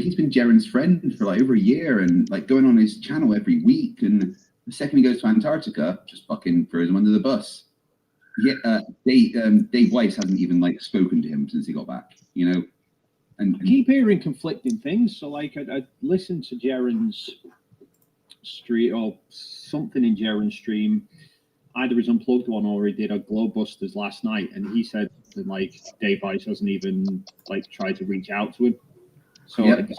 he's been Jaren's friend for like over a year and like going on his channel every week. And the second he goes to Antarctica, just fucking throws him under the bus. Yeah, Dave Weiss hasn't even like spoken to him since he got back, you know. And I keep hearing conflicting things. So like I listened to Jaren's stream or something in Jaren's stream, either his unplugged one or he did a Glowbusters last night, and he said that like Dave Weiss hasn't even like tried to reach out to him. So yep.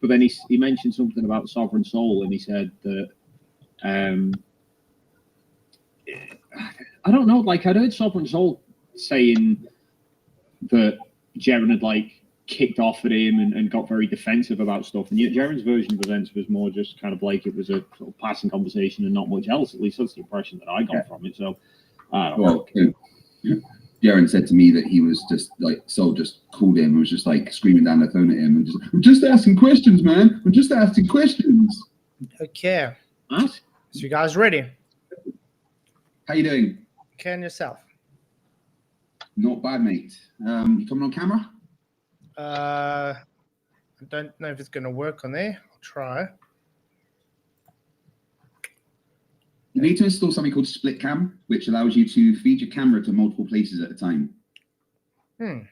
But then he mentioned something about Sovereign Soul, and he said that I don't know, like I'd heard Sovereign Soul saying that Jaren had like kicked off at him and got very defensive about stuff, and yet Jaren's version of events was more just kind of like it was a sort of passing conversation and not much else. At least that's the impression that I got from it. So I don't know. Jaren said to me that he was just like Soul just called him and was just like screaming down the phone at him and just, I'm just asking questions, man. I'm just asking questions. Okay. What? So you guys ready? How you doing? Okay, and yourself? Not bad, mate. You coming on camera? I don't know if it's going to work on there. I'll try. You need to install something called Split Cam, which allows you to feed your camera to multiple places at a time. Let's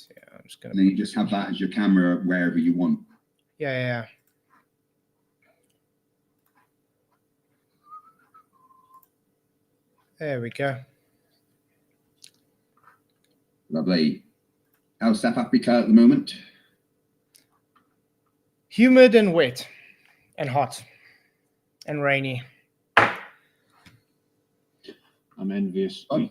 see. I'm just going to. And then you just have that as your camera wherever you want. Yeah. There we go. Lovely. How's South Africa at the moment? Humid and wet and hot and rainy. I'm envious. Oh.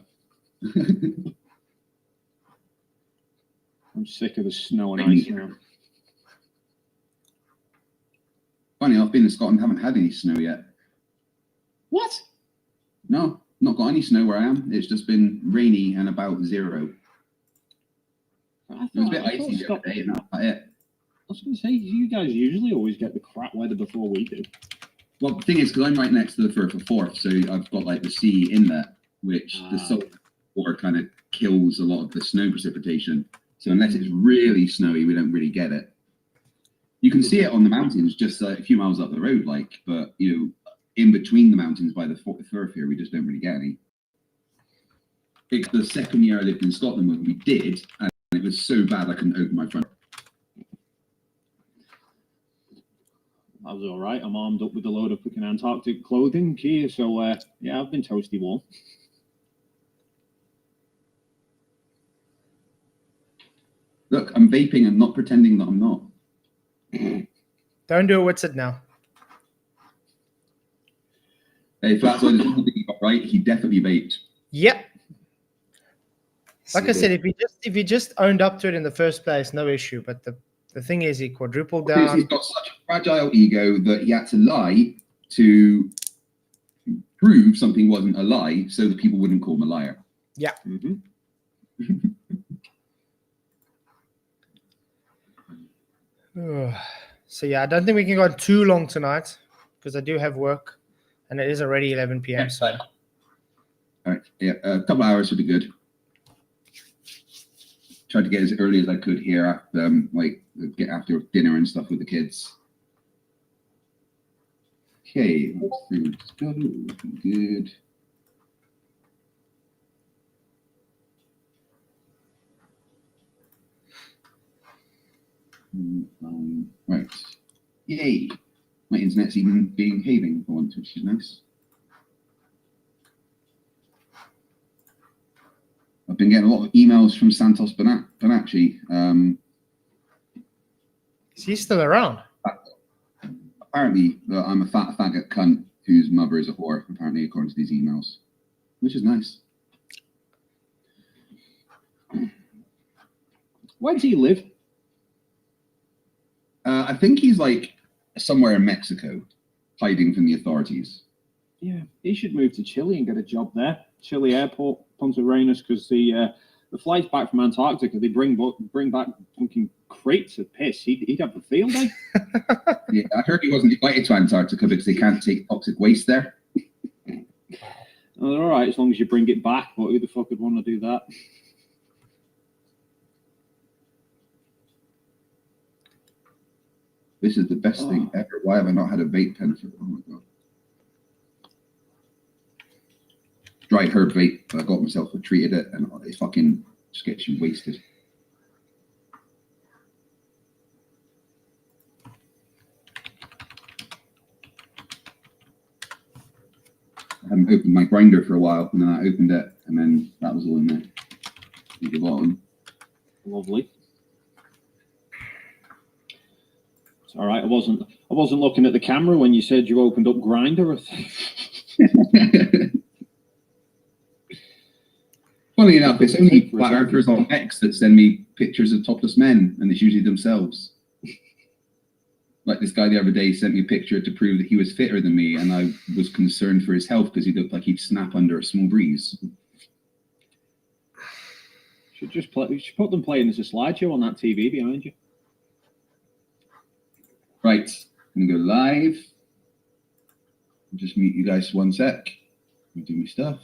I'm sick of the snow and ice now. Funny, I've been in Scotland, haven't had any snow yet. What? No, not got any snow where I am. It's just been rainy and about zero. It was a bit icy the other day, and that's about it. I was going to say, you guys usually always get the crap weather before we do. Well, the thing is, because I'm right next to the Firth of Forth, so I've got like the sea inlet, which the salt water kind of kills a lot of the snow precipitation. So unless it's really snowy, we don't really get it. You can see it on the mountains just a few miles up the road, like, but you know, in between the mountains by the Firth here, we just don't really get any. It's the second year I lived in Scotland when we did, and it was so bad I couldn't open my front. That was all right. I'm armed up with a load of freaking Antarctic clothing gear, so yeah, I've been toasty warm. Look, I'm vaping and not pretending that I'm not. Don't do it. What's it now? Hey, Flatzoid, is right? He definitely vaped. Yep. Like I said, if he just owned up to it in the first place, no issue. But the thing is, he quadrupled down. He's got such a fragile ego that he had to lie to prove something wasn't a lie, so that people wouldn't call him a liar. Yeah. So yeah, I don't think we can go too long tonight because I do have work, and it is already 11 p.m. Yeah, so. All right, yeah, a couple of hours would be good. Tried to get as early as I could here after, like, get after dinner and stuff with the kids. Okay, let's go. Looking good. Right. Yay. My internet's even behaving for once, which is nice. I've been getting a lot of emails from Santos Bonacci. Is he still around? Apparently, I'm a fat faggot cunt whose mother is a whore, apparently, according to these emails, which is nice. Where does he live? I think he's like somewhere in Mexico, hiding from the authorities. Yeah, he should move to Chile and get a job there. Chile Airport, Punta Arenas, because the flights back from Antarctica, they bring back fucking crates of piss. He'd have the field day. Yeah, I heard he wasn't invited to Antarctica because they can't take toxic waste there. Well, they're all right as long as you bring it back, but who the fuck would want to do that? This is the best thing ever. Why have I not had a vape pen for? Oh my god. Dried herb vape. I got myself and treated it, and it fucking just gets you wasted. I hadn't opened my grinder for a while, and then I opened it, and then that was all in there. At the bottom. Lovely. It's all right. I wasn't looking at the camera when you said you opened up Grindr. Funny enough, it's only flat earthers on X that send me pictures of topless men, and it's usually themselves. Like this guy the other day sent me a picture to prove that he was fitter than me, and I was concerned for his health because he looked like he'd snap under a small breeze. You should put them playing as a slideshow on that TV behind you. Right, I'm gonna go live. I'll just mute you guys for 1 sec. I'll do my stuff.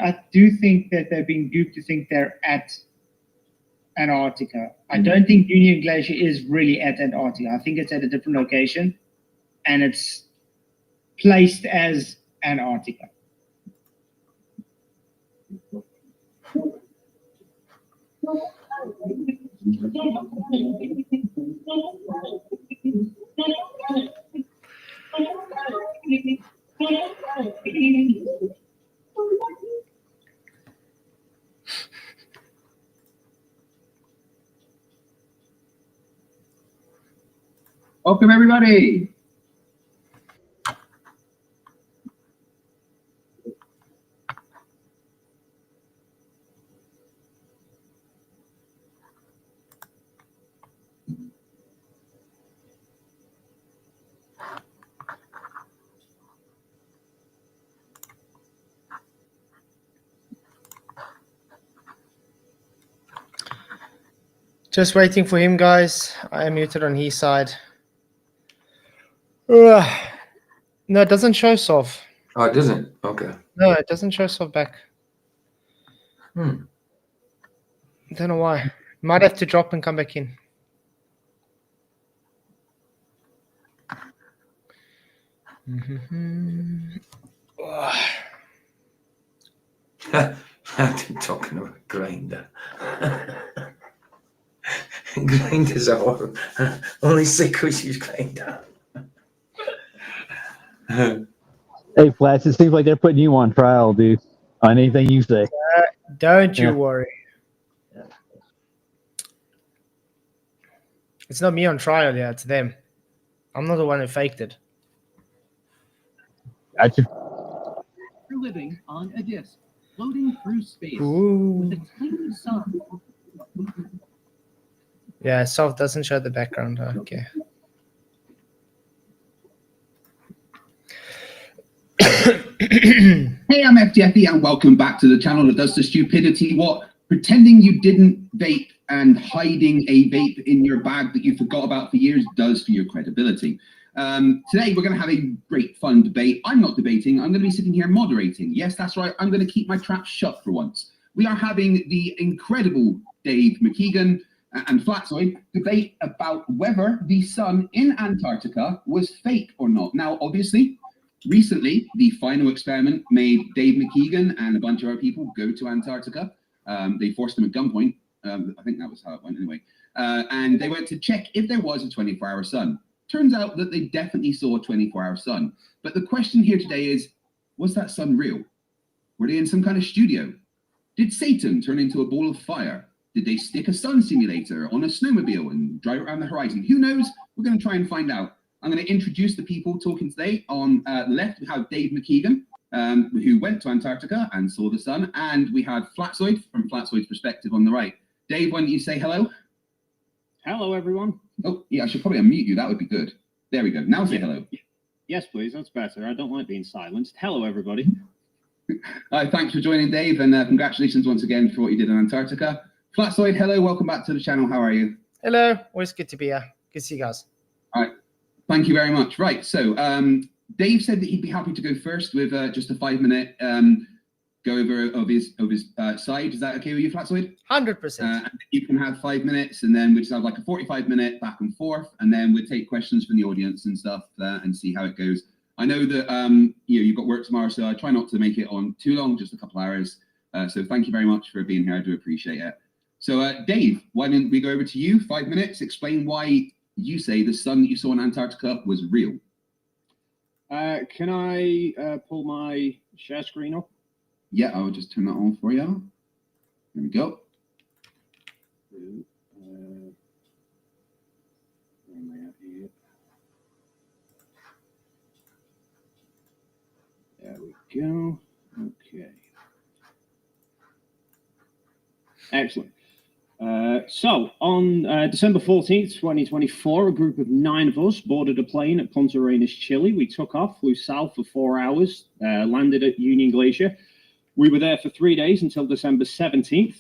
I do think that they're being duped to think they're at Antarctica. I don't think Union Glacier is really at Antarctica. I think it's at a different location, and it's placed as Antarctica. Welcome, everybody. Just waiting for him, guys. I am muted on his side. No, it doesn't show Sov. Oh, it doesn't? Okay. No, it doesn't show Sov back. Hmm. I don't know why. Might have to drop and come back in. I've been talking about Grinder. Grinder's our only secret use Grinder. Hey, Flats, it seems like they're putting you on trial, dude. On anything you say. Don't you Yeah. worry. It's not me on trial, yeah, it's them. I'm not the one who faked it. Gotcha. You're living on a disk, floating through space Ooh. with a tiny sun. Yeah, Sov doesn't show the background. Okay. Hey, I'm FDFE, and welcome back to the channel that does the stupidity what pretending you didn't vape and hiding a vape in your bag that you forgot about for years does for your credibility. Today we're going to have a great fun debate. I'm not debating, I'm going to be sitting here moderating. Yes, that's right, I'm going to keep my trap shut for once. We are having the incredible Dave Mckeegan and Flatzoid debate about whether the sun in Antarctica was fake or not. Now, obviously, recently, the final experiment made Dave Mckeegan and a bunch of other people go to Antarctica. They forced them at gunpoint. I think that was how it went anyway. And they went to check if there was a 24-hour sun. Turns out that they definitely saw a 24-hour sun. But the question here today is, was that sun real? Were they in some kind of studio? Did Satan turn into a ball of fire? Did they stick a sun simulator on a snowmobile and drive around the horizon? Who knows? We're going to try and find out. I'm going to introduce the people talking today. On the left, we have Dave Mckeegan, who went to Antarctica and saw the sun. And we have Flatzoid, from Flatzoid's perspective, on the right. Dave, why don't you say hello? Hello, everyone. Oh, yeah, I should probably unmute you. That would be good. There we go. Now say hello. Yes, please. That's better. I don't like being silenced. Hello, everybody. Thanks for joining, Dave, and congratulations once again for what you did in Antarctica. Flatzoid, hello. Welcome back to the channel. How are you? Hello. Always good to be here. Good to see you guys. All right. Thank you very much. Right. So Dave said that he'd be happy to go first with just a 5-minute go over of his side. Is that okay with you, Flatzoid? 100%. And you can have 5 minutes, and then we just have like a 45-minute back and forth, and then we'll take questions from the audience and stuff and see how it goes. I know that you've got work tomorrow, so I try not to make it on too long, just a couple hours. So thank you very much for being here. I do appreciate it. So Dave, why don't we go over to you? 5 minutes. Explain why you say the sun that you saw in Antarctica was real. Can I pull my share screen up? Yeah, I'll just turn that on for you. There we go. Where am I at here? There we go. Okay. Excellent. So on December 14th, 2024, a group of 9 of us boarded a plane at Punta Arenas, Chile. We took off, flew south for 4 hours, landed at Union Glacier. We were there for 3 days until December 17th.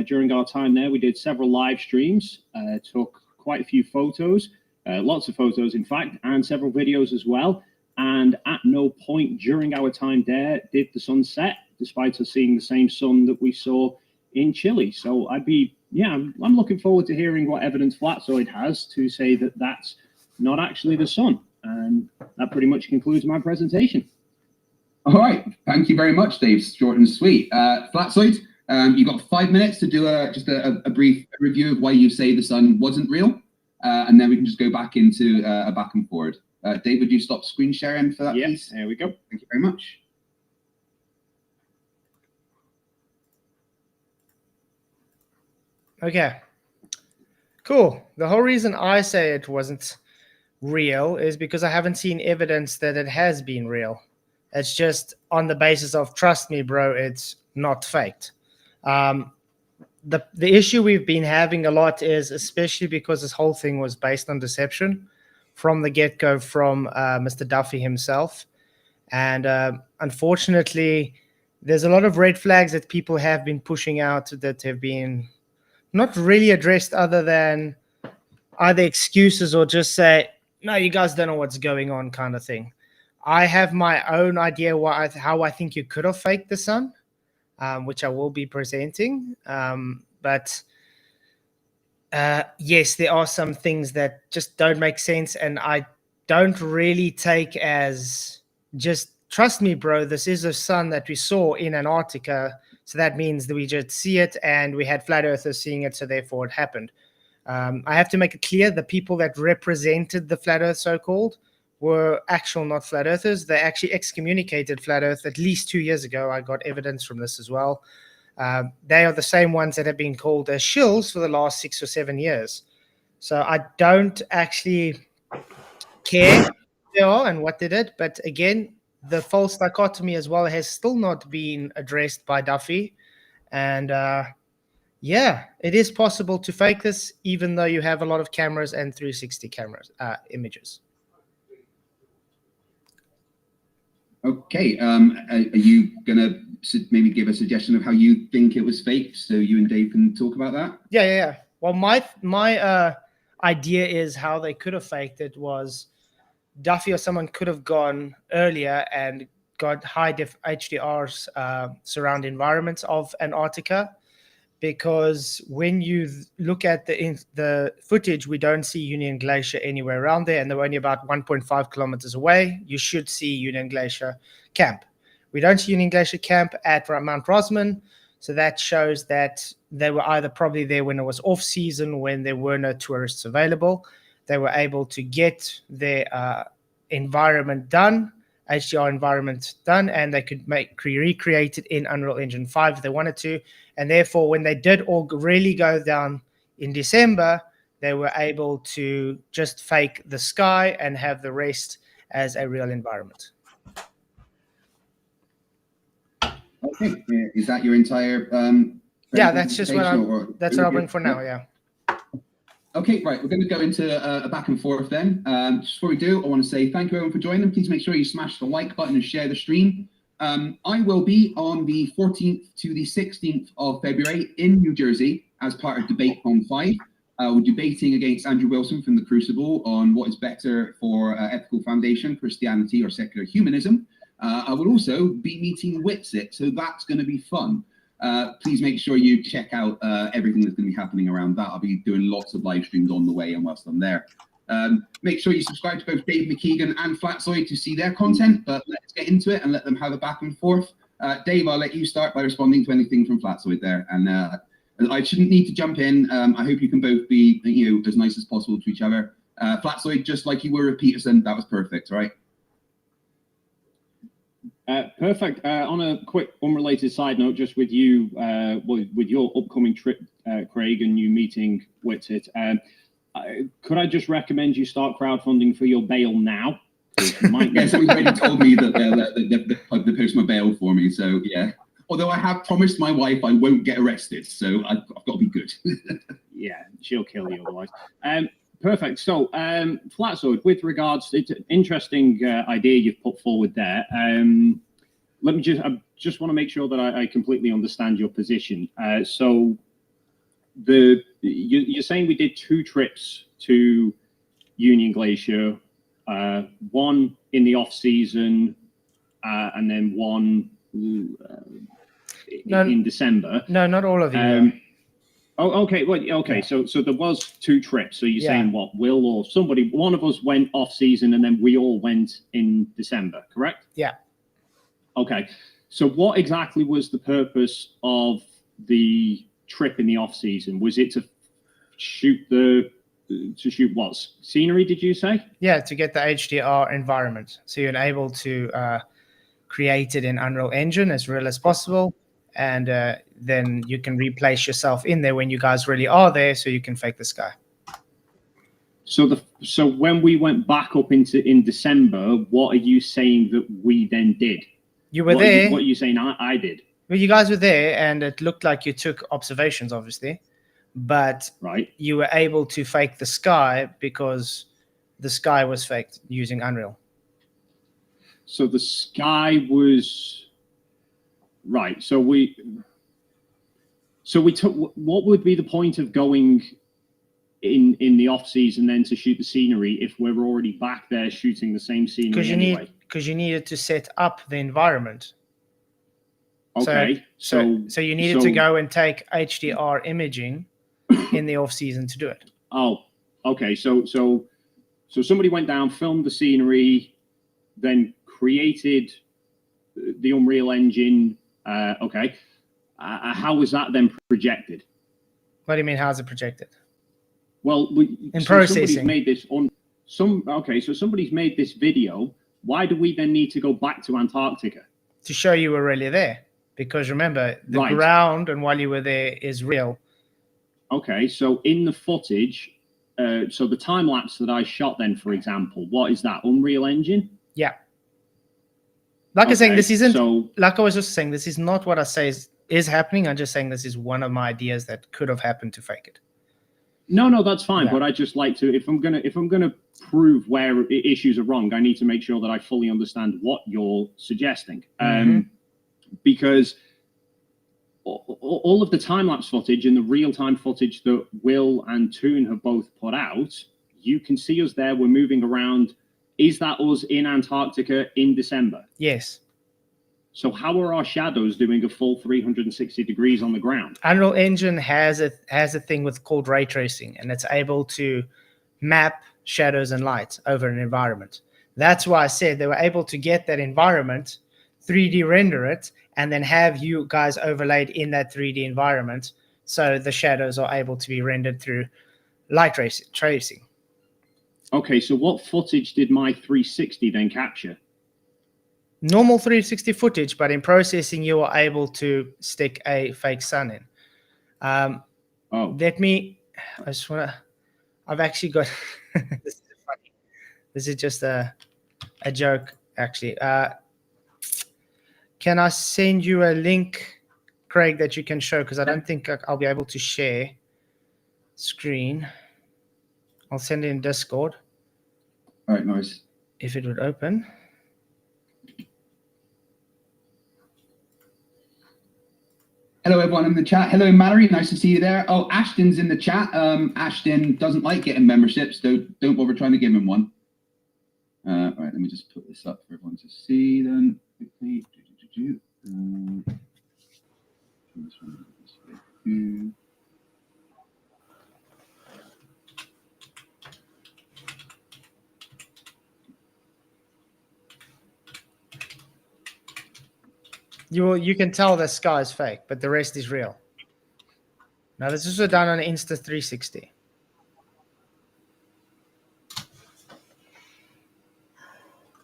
During our time there, we did several live streams, took quite a few photos, lots of photos, in fact, and several videos as well. And at no point during our time there did the sun set, despite us seeing the same sun that we saw in Chile. So I'm looking forward to hearing what evidence Flatzoid has to say that that's not actually the sun. And that pretty much concludes my presentation. All right, thank you very much, Dave. Short and sweet. Flatzoid, you've got 5 minutes to do just a brief review of why you say the sun wasn't real, and then we can just go back into a back and forward. Dave, would you stop screen sharing for that, please? There we go. Thank you very much. Okay. Cool. The whole reason I say it wasn't real is because I haven't seen evidence that it has been real. It's just on the basis of, trust me, bro, it's not faked. The issue we've been having a lot is, especially because this whole thing was based on deception from the get-go from Mr. Duffy himself. And unfortunately, there's a lot of red flags that people have been pushing out that have been not really addressed, other than either excuses or just say, no, you guys don't know what's going on kind of thing. I have my own idea how I think you could have faked the sun, which I will be presenting. But yes, there are some things that just don't make sense, and I don't really take as just, trust me, bro, this is a sun that we saw in Antarctica, so that means that we just see it and we had flat earthers seeing it, so therefore it happened. I have to make it clear, the people that represented the flat earth, so-called, were actual not flat earthers. They actually excommunicated flat earth at least 2 years ago. I got evidence from this as well. They are the same ones that have been called as shills for the last 6 or 7 years. So I don't actually care who they are and what they did. But again, the false dichotomy as well has still not been addressed by Duffy. And yeah, it is possible to fake this, even though you have a lot of cameras and 360 cameras images. Okay, are you gonna maybe give a suggestion of how you think it was faked, so you and Dave can talk about that? Yeah. Well, my idea is how they could have faked it was Duffy or someone could have gone earlier and got high def HDRs surround environments of Antarctica, because when you look at the footage, we don't see Union Glacier anywhere around there, and they're only about 1.5 kilometers away. You should see Union Glacier Camp. We don't see Union Glacier Camp at Mount Rosman, so that shows that they were either probably there when it was off-season, when there were no tourists available. They were able to get their environment done, HDR environment done, and they could recreate it in Unreal Engine 5 if they wanted to. And therefore, when they did all really go down in December, they were able to just fake the sky and have the rest as a real environment. Okay, is that your entire? Yeah, that's just what that's what I'll bring for now. Yeah. Okay, right. We're going to go into a back and forth then. Just before we do, I want to say thank you everyone for joining. Please make sure you smash the like button and share the stream. I will be on the 14th to the 16th of February in New Jersey as part of Debate on 5. We're debating against Andrew Wilson from The Crucible on what is better for ethical foundation, Christianity or secular humanism. I will also be meeting Witsit, so that's going to be fun. Please make sure you check out everything that's going to be happening around that. I'll be doing lots of live streams on the way and whilst I'm there. Make sure you subscribe to both Dave Mckeegan and Flatzoid to see their content, but let's get into it and let them have a back and forth. Dave, I'll let you start by responding to anything from Flatzoid there. And I shouldn't need to jump in. I hope you can both be as nice as possible to each other. Flatzoid, just like you were with Peterson, that was perfect, right? Perfect. On a quick unrelated side note, just with you, with your upcoming trip, Craig, and you meeting Witsit, could I just recommend you start crowdfunding for your bail now? Yeah, somebody's already told me that they post my bail for me, so yeah. Although I have promised my wife I won't get arrested, so I've got to be good. Yeah, she'll kill you otherwise. Perfect. So, Flatzoid, with regards to it's an interesting idea you've put forward there. I just want to make sure that I completely understand your position. So, you're saying we did 2 trips to Union Glacier, one in the off season, and then one in December. No, not all of you. Oh, okay. Well, okay. Yeah. So there was 2 trips. So you're saying what? Will or somebody? One of us went off season, and then we all went in December. Correct? Yeah. Okay. So what exactly was the purpose of the trip in the off season? Was it to shoot what scenery? Did you say? Yeah, to get the HDR environment, so you're able to create it in Unreal Engine as real as possible. And then you can replace yourself in there when you guys really are there, so you can fake the sky. So when we went back up in December, what are you saying that we then did? You were there. What are you saying I did? Well, you guys were there, and it looked like you took observations, obviously, but you were able to fake the sky because the sky was faked using Unreal. So the sky was. Right. So we took. What would be the point of going in the off season then to shoot the scenery if we're already back there shooting the same scenery anyway? Because you needed to set up the environment. Okay. So you needed to go and take HDR imaging in the off season to do it. Oh, okay. So somebody went down, filmed the scenery, then created the Unreal Engine. Okay. How was that then projected? What do you mean? How's it projected? Well, processing. Somebody's made this so somebody's made this video. Why do we then need to go back to Antarctica? To show you were really there. Because remember, the ground and while you were there is real. Okay, so in the footage, so the time lapse that I shot then, for example, what is that? Unreal Engine? Yeah. Like I was saying, this isn't. Like I was just saying, this is not what I say is happening. I'm just saying this is one of my ideas that could have happened to fake it. No, that's fine. Yeah. But I just like to, if I'm gonna prove where issues are wrong, I need to make sure that I fully understand what you're suggesting. Because all of the time-lapse footage and the real-time footage that Will and Toon have both put out, you can see us there. We're moving around. Is that us in Antarctica in December? Yes. So how are our shadows doing a full 360 degrees on the ground? Unreal Engine has a thing called ray tracing, and it's able to map shadows and light over an environment. That's why I said they were able to get that environment, 3D render it, and then have you guys overlaid in that 3D environment, so the shadows are able to be rendered through light tracing. Okay, so what footage did my 360 then capture? Normal 360 footage, but in processing, you are able to stick a fake sun in. I've actually got, this is funny. This is just a joke, actually. Can I send you a link, Craig, that you can show? Because I don't think I'll be able to share screen. I'll send it in Discord. All right, nice. If it would open. Hello, everyone in the chat. Hello, Mallory. Nice to see you there. Oh, Ashton's in the chat. Ashton doesn't like getting memberships. Don't bother trying to give him one. All right, let me just put this up for everyone to see then. Quickly. You can tell the sky is fake, but the rest is real. Now this is also done on Insta 360.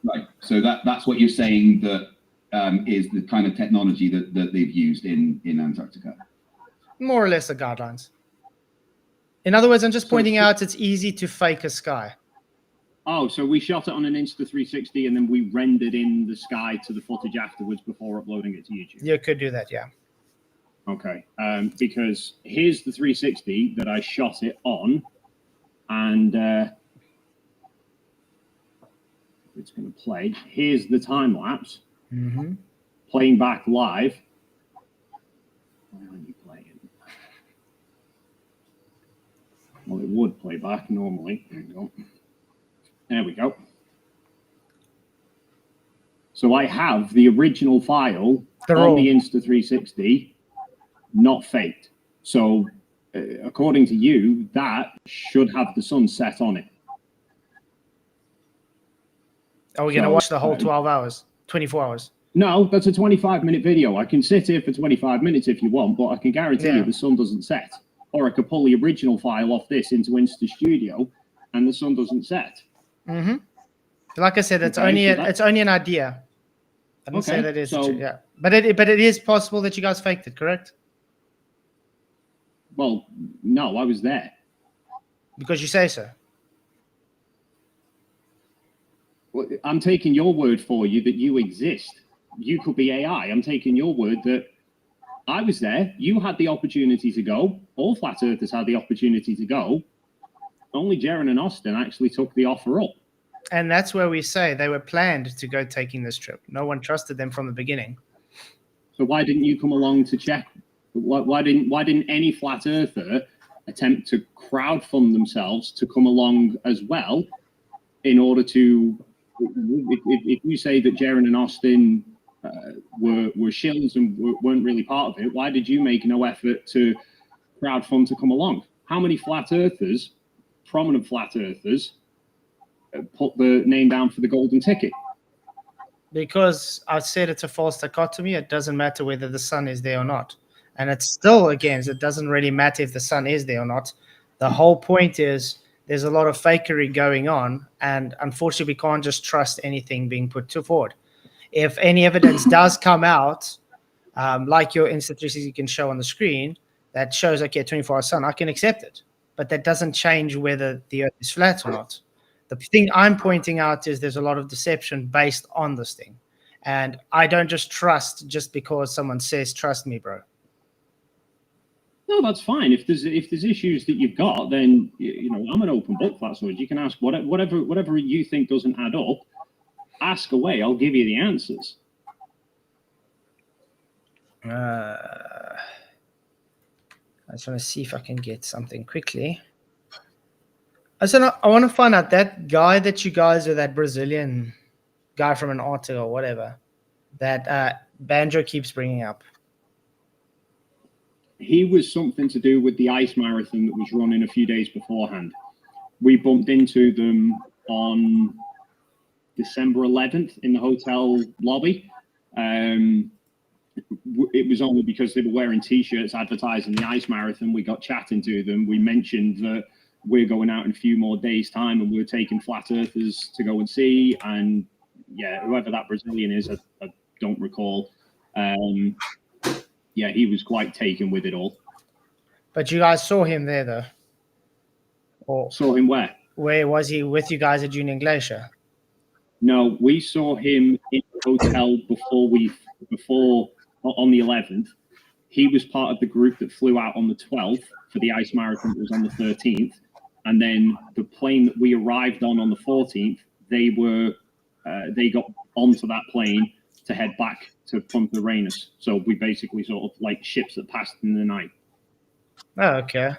Right. So that's what you're saying that is the kind of technology that they've used in Antarctica. More or less the guidelines. In other words, I'm just pointing out it's easy to fake a sky. Oh, so we shot it on an Insta 360 and then we rendered in the sky to the footage afterwards before uploading it to YouTube. You could do that, yeah. Okay, because here's the 360 that I shot it on, and it's going to play. Here's the time lapse, playing back live. Why aren't you playing? Well, it would play back normally. There we go. There we go. So I have the original file on the Insta 360, not faked. So according to you, that should have the sun set on it. Are we going to watch the whole 12 hours, 24 hours? No, that's a 25-minute video. I can sit here for 25 minutes if you want, but I can guarantee you the sun doesn't set. Or I could pull the original file off this into Insta Studio and the sun doesn't set. Like I said, it's only an idea. I didn't say that is true, yeah. But it is possible that you guys faked it, correct? Well, no, I was there. Because you say so. Well, I'm taking your word for you that you exist. You could be AI. I'm taking your word that I was there. You had the opportunity to go. All flat earthers had the opportunity to go. Only Jaren and Austin actually took the offer up. And that's where we say they were planned to go taking this trip. No one trusted them from the beginning. So why didn't you come along to check? Why didn't any flat earther attempt to crowdfund themselves to come along as well in order to, if you say that Jaren and Austin were shills and weren't really part of it, why did you make no effort to crowdfund to come along? How many flat earthers, prominent flat earthers, put the name down for the golden ticket? Because I said it's a false dichotomy. It doesn't matter whether the sun is there or not. And it's still, again, it doesn't really matter if the sun is there or not. The whole point is there's a lot of fakery going on. And unfortunately, we can't just trust anything being put forward. If any evidence does come out, like your Insta360 you can show on the screen, that shows, okay, 24-hour sun, I can accept it. But that doesn't change whether the earth is flat or not. The thing I'm pointing out is there's a lot of deception based on this thing. And I don't just trust just because someone says, trust me, bro. No, that's fine. If there's issues that you've got, then you know I'm an open book, Flatzoid. You can ask whatever you think doesn't add up. Ask away. I'll give you the answers. I just want to see if I can get something quickly. I want to find out that guy that you guys, or that Brazilian guy from Antartica or whatever, that Banjo keeps bringing up. He was something to do with the ice marathon that was running a few days beforehand. We bumped into them on December 11th in the hotel lobby. It was only because they were wearing T-shirts advertising the ice marathon. We got chatting to them. We mentioned that we're going out in a few more days' time and we're taking flat earthers to go and see. And yeah, whoever that Brazilian is, I don't recall. Yeah, he was quite taken with it all. But you guys saw him there, though? Or saw him where? Where was he with you guys at Union Glacier? No, we saw him in the hotel before on the 11th. He was part of the group that flew out on the 12th for the ice marathon that was on the 13th. And then the plane that we arrived on the 14th, they got onto that plane to head back to Punta Arenas. So we basically sort of like ships that passed in the night. Oh, okay.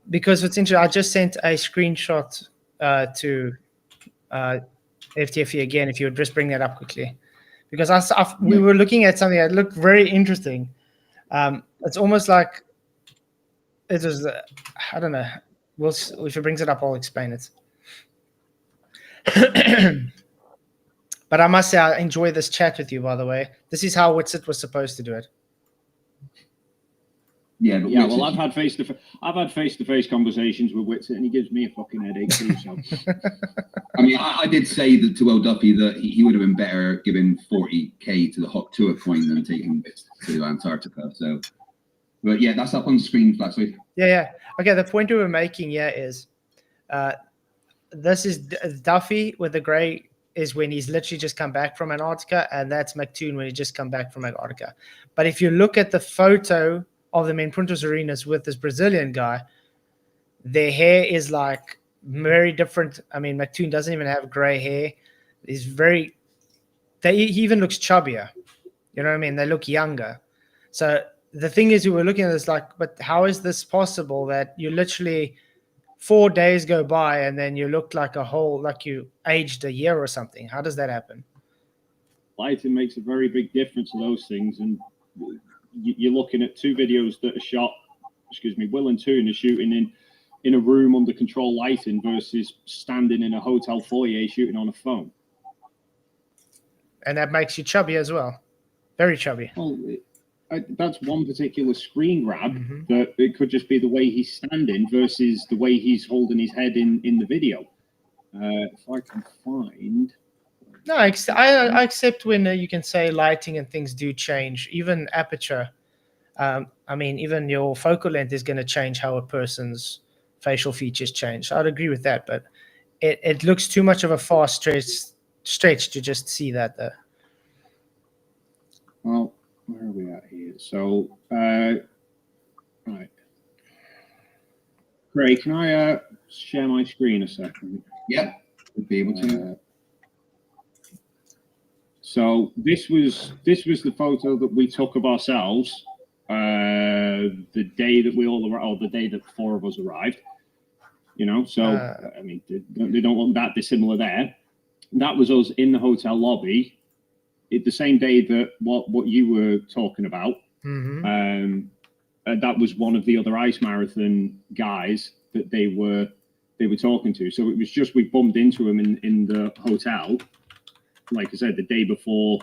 Because it's interesting, I just sent a screenshot to FTFE again, if you would just bring that up quickly. Because we were looking at something that looked very interesting. It's almost like it was, I don't know. If it brings it up, I'll explain it. But I must say, I enjoy this chat with you, by the way. This is how Witsit was supposed to do it. Yeah, but Yeah, well, I've had face-to-face conversations with Witsit, and he gives me a fucking headache too. So, I mean, I did say that to El Duffy that he would have been better giving 40k to the Hawk Tour coin than taking this to Antarctica. So, but yeah, that's up on the screen, Flatzoid. Yeah. Okay, the point we were making here is this is Duffy with the grey is when he's literally just come back from Antarctica, and that's McToon when he just come back from Antarctica. But if you look at the photo of them in Punta Arenas with this Brazilian guy, their hair is like very different. I mean, McToon doesn't even have gray hair. He's he even looks chubbier. You know what I mean? They look younger. So the thing is, we were looking at this like, but how is this possible that you literally 4 days go by and then you look like like you aged a year or something? How does that happen? lighting makes a very big difference to those things, and you're looking at two videos that are shot. Will and Toon are shooting in a room under control lighting versus standing in a hotel foyer shooting on a phone. And that makes you chubby as well. Very chubby. Well, that's one particular screen grab. That it could just be the way he's standing versus the way he's holding his head in the video. If I can find. No, I accept when you can say lighting and things do change. Even aperture. I mean, even your focal length is going to change how a person's facial features change. So I'd agree with that, but it looks too much of a far stretch to just see that there. Well, where are we at here? So, right. Craig, can I share my screen a second? Yep, we'll be able to. So this was the photo that we took of ourselves the day that we all arrived, or the day that four of us arrived. You know, so I mean, they don't look that dissimilar there. That was us in the hotel lobby. The same day that what you were talking about. That was one of the other ice marathon guys that they were talking to. So it was just we bumped into him in the hotel. Like I said, the day before.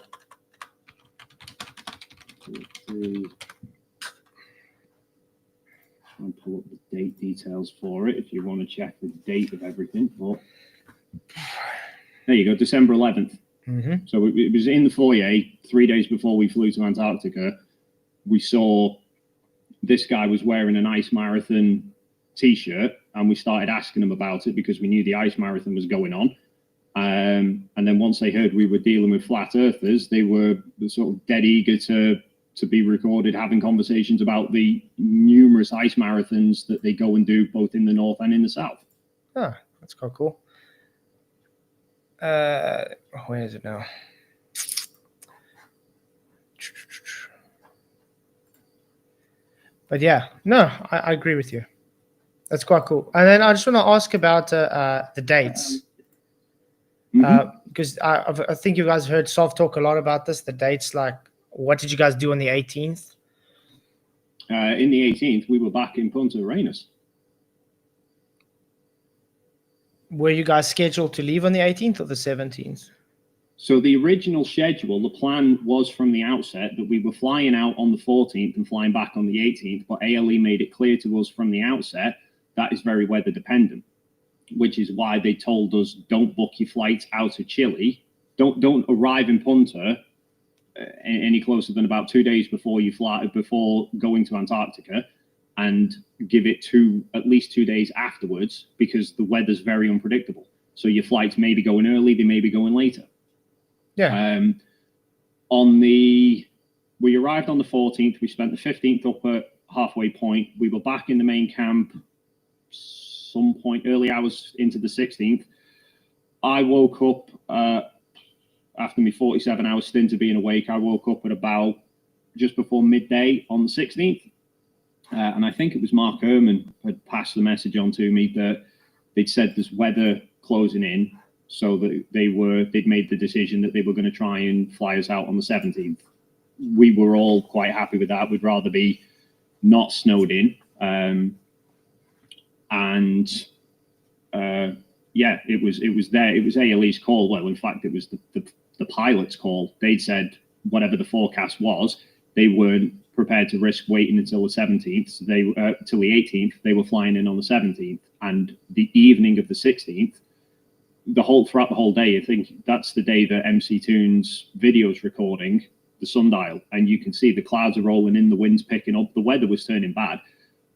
I'll pull up the date details for it if you want to check the date of everything. But there you go, December 11th. So it was in the foyer 3 days before we flew to Antarctica. We saw this guy was wearing an ice marathon T-shirt, and we started asking him about it because we knew the ice marathon was going on. And then once they heard we were dealing with flat earthers, they were sort of dead eager to be recorded having conversations about the numerous ice marathons that they go and do both in the north and in the south. Oh, that's quite cool. Where is it now? But yeah, no, I agree with you. That's quite cool. And then I just want to ask about the dates. Because I think you guys heard Sov talk a lot about this, the dates. Like, what did you guys do on the 18th? In the 18th, we were back in Punta Arenas. Were you guys scheduled to leave on the 18th or the 17th? So the original schedule, the plan was from the outset that we were flying out on the 14th and flying back on the 18th, but ALE made it clear to us from the outset that is very weather dependent, which is why they told us don't book your flights out of Chile. Don't arrive in Punta any closer than about 2 days before you fly, before going to Antarctica, and give it at least 2 days afterwards, because the weather's very unpredictable. So your flights may be going early, they may be going later. Yeah. We arrived on the 14th. We spent the 15th up at halfway point. We were back in the main camp some point early hours into the 16th. I woke up after my 47-hour stint of being awake, I woke up at about just before midday on the 16th. And I think it was Mark Ehrman had passed the message on to me that they'd said there's weather closing in, so that they'd made the decision that they were going to try and fly us out on the 17th. We were all quite happy with that. We'd rather be not snowed in. Yeah, it was there. It was ALE's call. Well, in fact, it was the pilot's call. They'd said whatever the forecast was, they weren't prepared to risk waiting until the 17th. So till the 18th, they were flying in on the 17th, and the evening of the 16th, throughout the whole day. I think that's the day that MC Toon's video's recording the sundial, and you can see the clouds are rolling in, the wind's picking up, the weather was turning bad.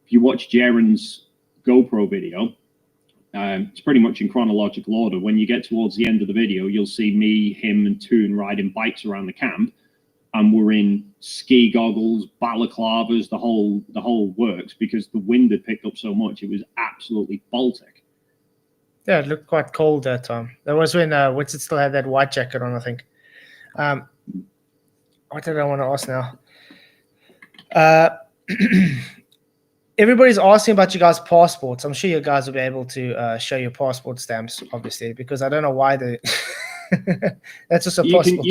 If you watch Jaren's GoPro video, it's pretty much in chronological order. When you get towards the end of the video, you'll see me, him, and Toon riding bikes around the camp, and we're in ski goggles, balaclavas, the whole works, because the wind had picked up so much. It was absolutely Baltic. Yeah, it looked quite cold that time. That was when Whitsett still had that white jacket on, I think. What did I want to ask now? Everybody's asking about you guys' passports. I'm sure you guys will be able to show your passport stamps, obviously, because I don't know why they. That's just a passport.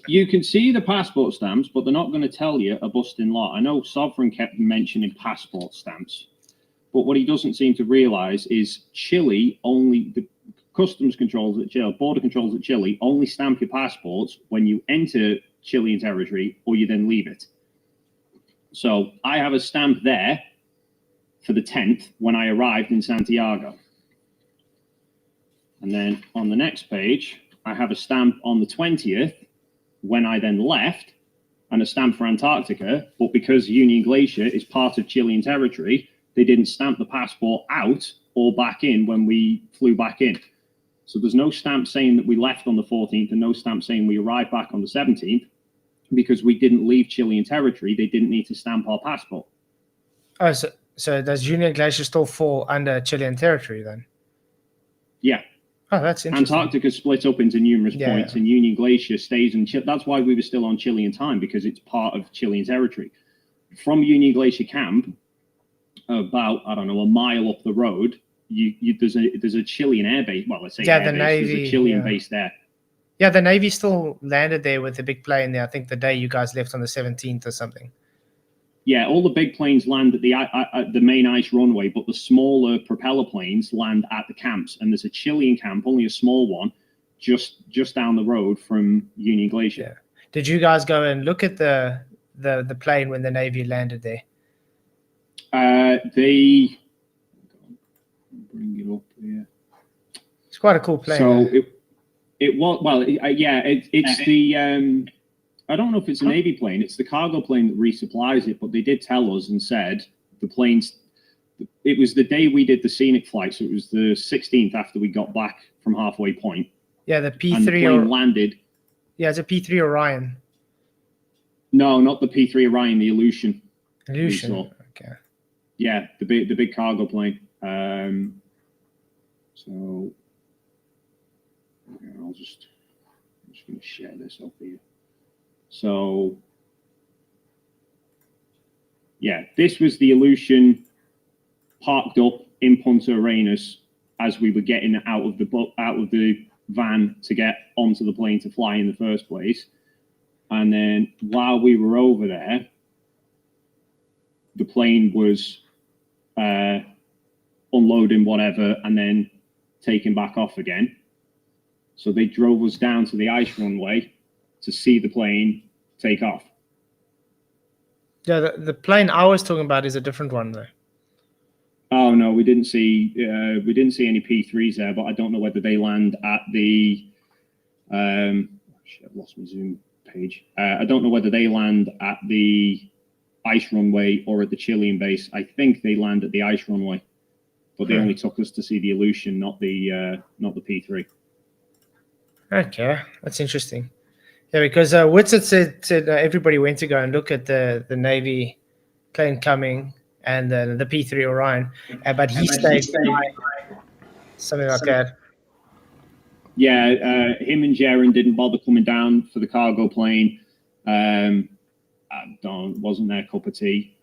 You can see the passport stamps, but they're not going to tell you a busting lot. I know Sovereign kept mentioning passport stamps, but what he doesn't seem to realise is Chile only, the customs controls at Chile, border controls at Chile, only stamp your passports when you enter Chilean territory or you then leave it. So I have a stamp there for the 10th when I arrived in Santiago. And then on the next page, I have a stamp on the 20th when I then left, and a stamp for Antarctica. But because Union Glacier is part of Chilean territory, they didn't stamp the passport out or back in when we flew back in. So there's no stamp saying that we left on the 14th and no stamp saying we arrived back on the 17th. Because we didn't leave Chilean territory, they didn't need to stamp our passport. Oh, so does Union Glacier still fall under Chilean territory then? Yeah. Oh, that's interesting. Antarctica split up into numerous points, and Union Glacier stays in Chile. That's why we were still on Chilean time, because it's part of Chilean territory. From Union Glacier camp, about, I don't know, a mile up the road, there's a Chilean air base. Well, let's say the Navy. There's a Chilean base there. Yeah, the Navy still landed there with a big plane there. I think the day you guys left on the 17th or something. Yeah, all the big planes land at the main ice runway, but the smaller propeller planes land at the camps. And there's a Chilean camp, only a small one, just down the road from Union Glacier. Yeah. Did you guys go and look at the plane when the Navy landed there? They bring it up here. It's quite a cool plane. So it was, well, it's the. I don't know if it's a Navy plane. It's the cargo plane that resupplies it, but they did tell us and said the planes. It was the day we did the scenic flight, so it was the 16th after we got back from halfway point. Yeah, the P3 and the plane landed. Yeah, it's a P3 Orion. No, not the P3 Orion, the Illusion. Illusion. Okay. Yeah, the big cargo plane. So I'm just going to share this up here. So, yeah, this was the Illusion parked up in Punta Arenas as we were getting out of the van to get onto the plane to fly in the first place. And then while we were over there, the plane was unloading whatever and then taking back off again. So they drove us down to the ice runway to see the plane take off. Yeah, the plane I was talking about is a different one, though. Oh no, we didn't see any P3s there, but I don't know whether they land at the. I've lost my Zoom page. I don't know whether they land at the ice runway or at the Chilean base. I think they land at the ice runway, but they only took us to see the Illusion, not the P3. Okay, that's interesting. Yeah, because Whitsett said everybody went to go and look at the Navy plane coming and the P3 Orion, but he stayed something like that. Yeah, him and Jaren didn't bother coming down for the cargo plane. Wasn't their cup of tea.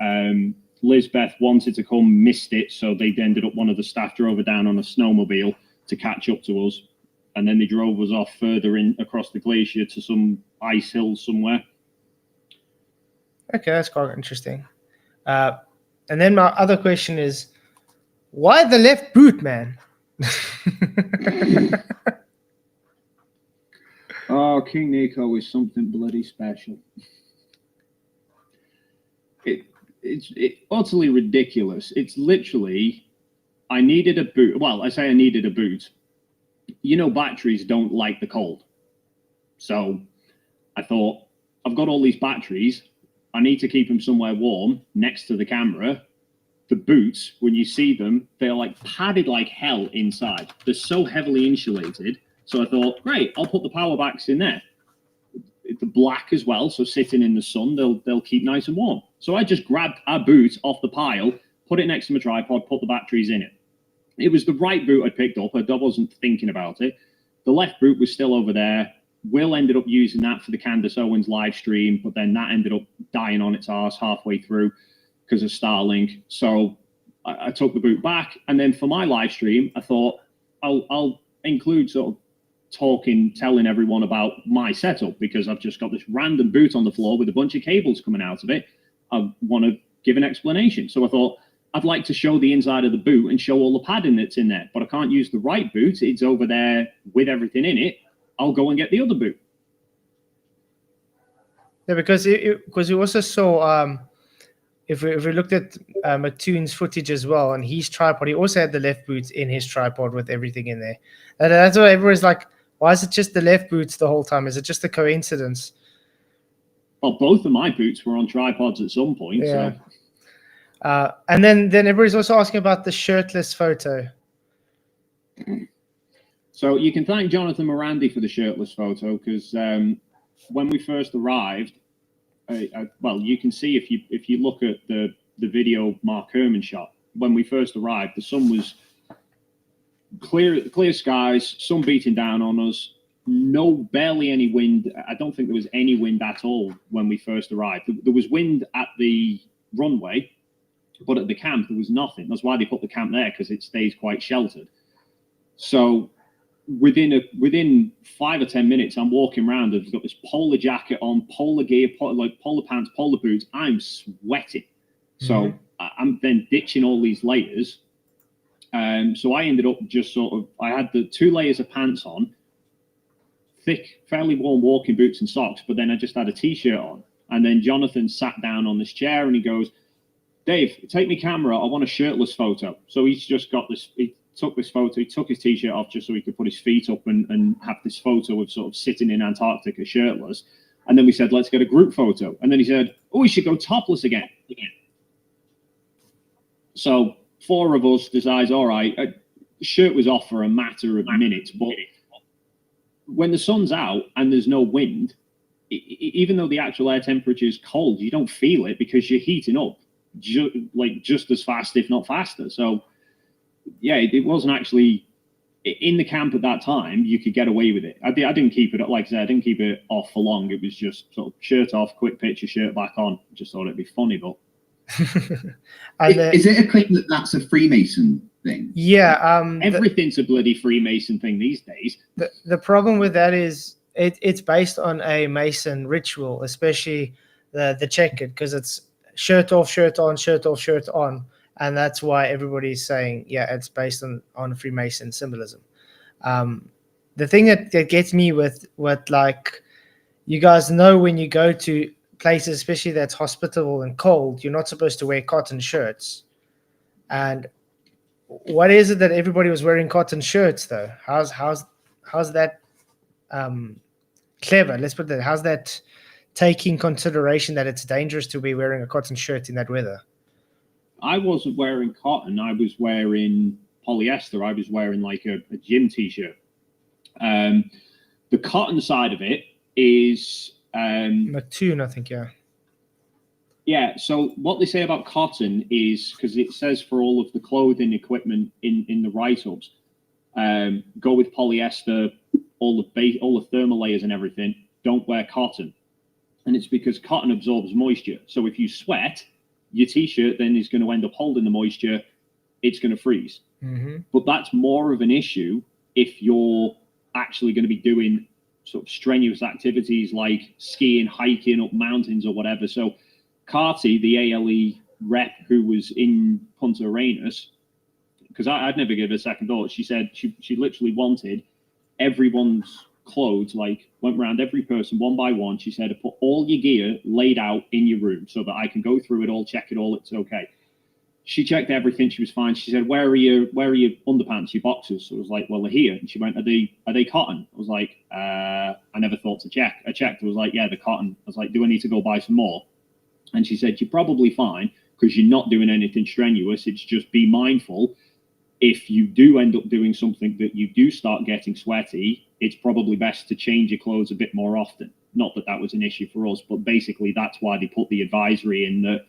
Lisbeth wanted to come, missed it, so they ended up, one of the staff drove her down on a snowmobile to catch up to us, and then they drove us off further in across the glacier to some ice hills somewhere. Okay, that's quite interesting. And then my other question is, why the left boot, man? Oh, King Nico is something bloody special. It's utterly ridiculous. It's literally, I needed a boot. Well, I say I needed a boot. You know, batteries don't like the cold. So I thought, I've got all these batteries. I need to keep them somewhere warm next to the camera. The boots, when you see them, they're like padded like hell inside. They're so heavily insulated. So I thought, great, I'll put the power backs in there. The black as well, so sitting in the sun, they'll keep nice and warm. So I just grabbed a boot off the pile, put it next to my tripod, put the batteries in it. It was the right boot I picked up. I wasn't thinking about it. The left boot was still over there. Will ended up using that for the Candace Owens live stream, but then that ended up dying on its arse halfway through because of Starlink. So I took the boot back, and then for my live stream, I thought I'll include sort of telling everyone about my setup, because I've just got this random boot on the floor with a bunch of cables coming out of it. I want to give an explanation. So I thought I'd like to show the inside of the boot and show all the padding that's in there, but I can't use the right boot. It's over there with everything in it. I'll go and get the other boot. Yeah, because we also saw, if we looked at McToon's footage as well, on his tripod, he also had the left boot in his tripod with everything in there. And that's why everyone's like, why is it just the left boots the whole time? Is it just a coincidence? Well, both of my boots were on tripods at some point. Yeah. So. And then everybody's also asking about the shirtless photo. So you can thank Jonathan Morandi for the shirtless photo, because when we first arrived, well, you can see if you look at the video Mark Herman shot, when we first arrived, the sun was clear skies, sun beating down on us, barely any wind. I don't think there was any wind at all when we first arrived. There was wind at the runway, but at the camp there was nothing. That's why they put the camp there, because it stays quite sheltered. So within 5 or 10 minutes, I'm walking around and I've got this polar jacket on, polar gear, like polar pants, polar boots. I'm sweating. So I'm then ditching all these layers. So I ended up just I had the 2 layers of pants on, thick, fairly warm walking boots and socks, but then I just had a t-shirt on. And then Jonathan sat down on this chair and he goes, Dave, take me camera. I want a shirtless photo. So he's just got this, he took this photo, he took his t-shirt off just so he could put his feet up and have this photo of sort of sitting in Antarctica shirtless. And then we said, let's get a group photo. And then he said, oh, we should go topless again. So 4 of us decides, all right, shirt was off for a matter of minutes, but when the sun's out and there's no wind, even though the actual air temperature is cold, you don't feel it because you're heating up just as fast, if not faster. So yeah, it wasn't actually in the camp at that time. You could get away with it. I didn't keep it, like I said, I didn't keep it off for long. It was just sort of shirt off, quick picture, shirt back on. Just thought it'd be funny, but. Is it a claim that that's a Freemason thing? Yeah. Everything's a bloody Freemason thing these days. The problem with that is it's based on a Mason ritual, especially the checkered, because it's shirt off, shirt on, shirt off, shirt on. And that's why everybody's saying, yeah, it's based on Freemason symbolism. The thing that gets me with like, you guys know when you go to places, especially that's hospitable and cold, you're not supposed to wear cotton shirts. And what is it that everybody was wearing cotton shirts though? How's that clever? Let's put that. How's that taking consideration that it's dangerous to be wearing a cotton shirt in that weather? I wasn't wearing cotton. I was wearing polyester. I was wearing like a gym t-shirt. The cotton side of it is McToon, I think, yeah. Yeah, so what they say about cotton is, because it says for all of the clothing equipment in the write-ups, go with polyester all the thermal layers and everything, don't wear cotton. And it's because cotton absorbs moisture. So if you sweat, your t-shirt then is going to end up holding the moisture. It's going to freeze. Mm-hmm. But that's more of an issue if you're actually going to be doing sort of strenuous activities like skiing, hiking up mountains or whatever. So Carty, the ALE rep who was in Punta Arenas, because I'd never give it a second thought, she said she literally wanted everyone's clothes, like went around every person one by one. She said, put all your gear laid out in your room so that I can go through it all, check it all, it's okay. She checked everything, she was fine. She said, where are your underpants, your boxers? So I was like, well, they're here. And she went, are they cotton? I was like, I never thought to check. I checked, I was like, yeah, they're cotton. I was like, do I need to go buy some more? And she said, you're probably fine because you're not doing anything strenuous. It's just be mindful. If you do end up doing something that you do start getting sweaty, it's probably best to change your clothes a bit more often. Not that that was an issue for us, but basically that's why they put the advisory in that,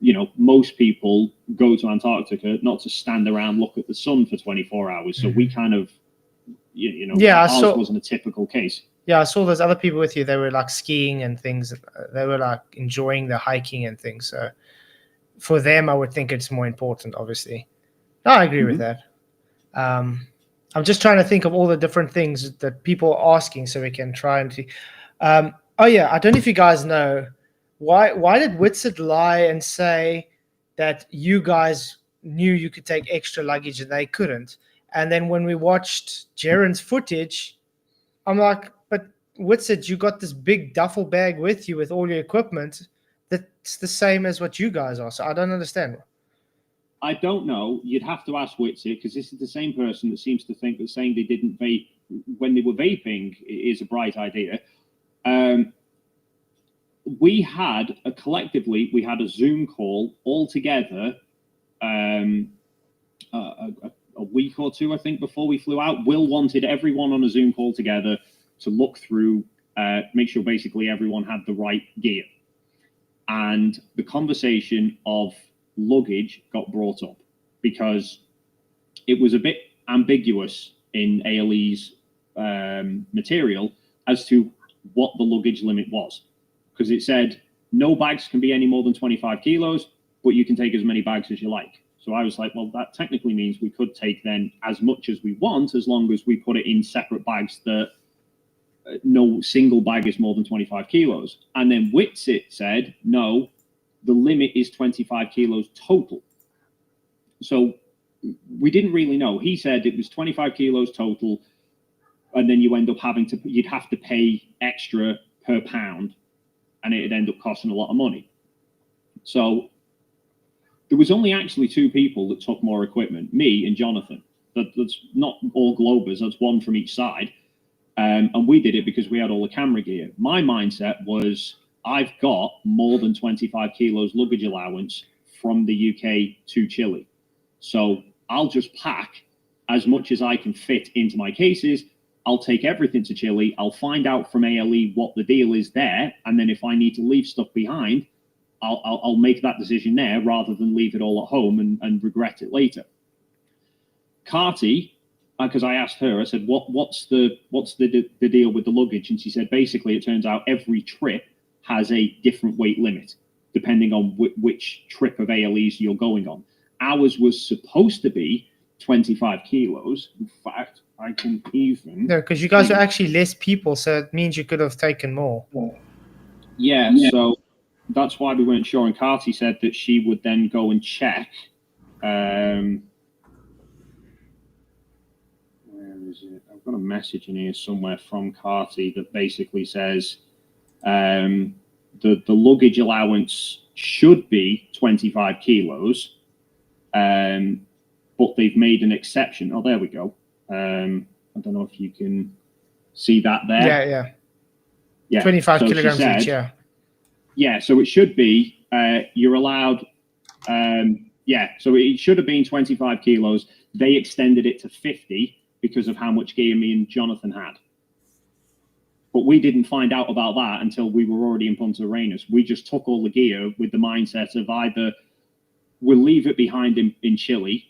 you know, most people go to Antarctica not to stand around, look at the sun for 24 hours. So we kind of, you know, Yeah, ours wasn't a typical case. Yeah, I saw those other people with you. They were like skiing and things. They were like enjoying the hiking and things. So for them, I would think it's more important, obviously. No, I agree with that. I'm just trying to think of all the different things that people are asking so we can try and see. Oh, yeah, I don't know if you guys know. Why did Whitsitt lie and say that you guys knew you could take extra luggage and they couldn't? And then when we watched Jaren's footage, I'm like, but Whitsitt, you got this big duffel bag with you with all your equipment. That's the same as what you guys are. So I don't understand. I don't know. You'd have to ask Whitsitt because this is the same person that seems to think that saying they didn't vape when they were vaping is a bright idea. We had collectively a Zoom call all together a week or two, I think, before we flew out. Will wanted everyone on a Zoom call together to look through, make sure basically everyone had the right gear. And the conversation of luggage got brought up because it was a bit ambiguous in ALE's material as to what the luggage limit was. Because it said no bags can be any more than 25 kilos, but you can take as many bags as you like. So I was like, well, that technically means we could take then as much as we want, as long as we put it in separate bags that no single bag is more than 25 kilos. And then Whitsitt said, no, the limit is 25 kilos total. So we didn't really know. He said it was 25 kilos total, and then you'd have to pay extra per pound, and it'd end up costing a lot of money. So there was only actually two people that took more equipment, me and Jonathan. That's not all Globers, that's one from each side. And we did it because we had all the camera gear. My mindset was, I've got more than 25 kilos luggage allowance from the UK to Chile. So I'll just pack as much as I can fit into my cases. I'll take everything to Chile. I'll find out from ALE what the deal is there. And then if I need to leave stuff behind, I'll make that decision there rather than leave it all at home and regret it later. Carty, because I asked her, I said, what's the deal with the luggage? And she said, basically, it turns out every trip has a different weight limit, depending on which trip of ALEs you're going on. Ours was supposed to be 25 kilos. In fact, I can even... No, because you guys are actually less people, so it means you could have taken more. Yeah, so that's why we weren't sure. And Carty said that she would then go and check. Where is it? I've got a message in here somewhere from Carty that basically says the luggage allowance should be 25 kilos, but they've made an exception. Oh, there we go. I don't know if you can see that there. Yeah. 25 so kilograms said, each, yeah. Yeah, so it should be, you're allowed, so it should have been 25 kilos. They extended it to 50 because of how much gear me and Jonathan had. But we didn't find out about that until we were already in Punta Arenas. We just took all the gear with the mindset of either we'll leave it behind in Chile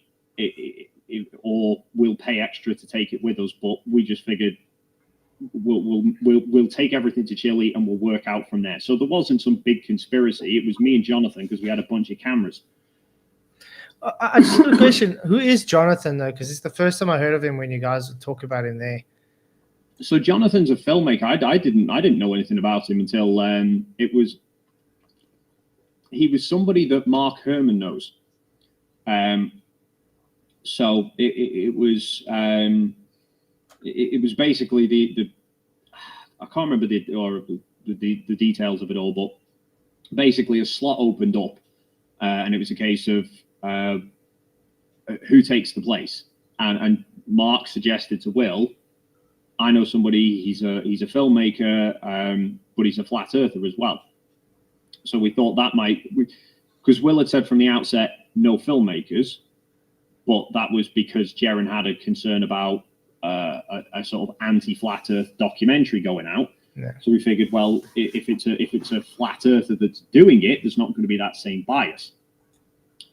or we'll pay extra to take it with us. But we just figured we'll take everything to Chile and we'll work out from there. So there wasn't some big conspiracy. It was me and Jonathan because we had a bunch of cameras. I just have a question. Who is Jonathan, though? Because it's the first time I heard of him when you guys would talk about him there. So Jonathan's a filmmaker. I didn't know anything about him until he was somebody that Mark Herman knows. So it was basically the I can't remember the details of it all, but basically a slot opened up, and it was a case of who takes the place, and Mark suggested to Will, I know somebody. He's a filmmaker, but he's a flat earther as well. So we thought that might, because Will had said from the outset no filmmakers, but that was because Jaren had a concern about a sort of anti-flat Earth documentary going out. Yeah. So we figured, well, if it's a flat earther that's doing it, there's not going to be that same bias.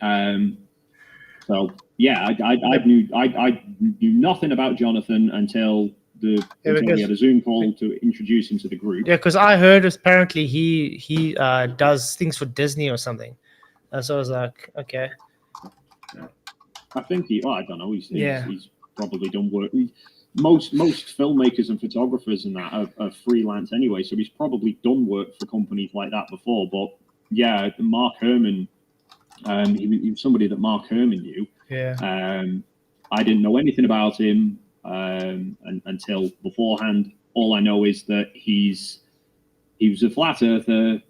So yeah, I knew nothing about Jonathan until we had a Zoom call to introduce him to the group. Yeah, because I heard apparently he does things for Disney or something. So I was like, okay. I think I don't know. He's probably done work. Most filmmakers and photographers and that are freelance anyway, so he's probably done work for companies like that before. But yeah, Mark Herman, he was somebody that Mark Herman knew. Yeah. I didn't know anything about him until beforehand. All I know is that he was a flat earther.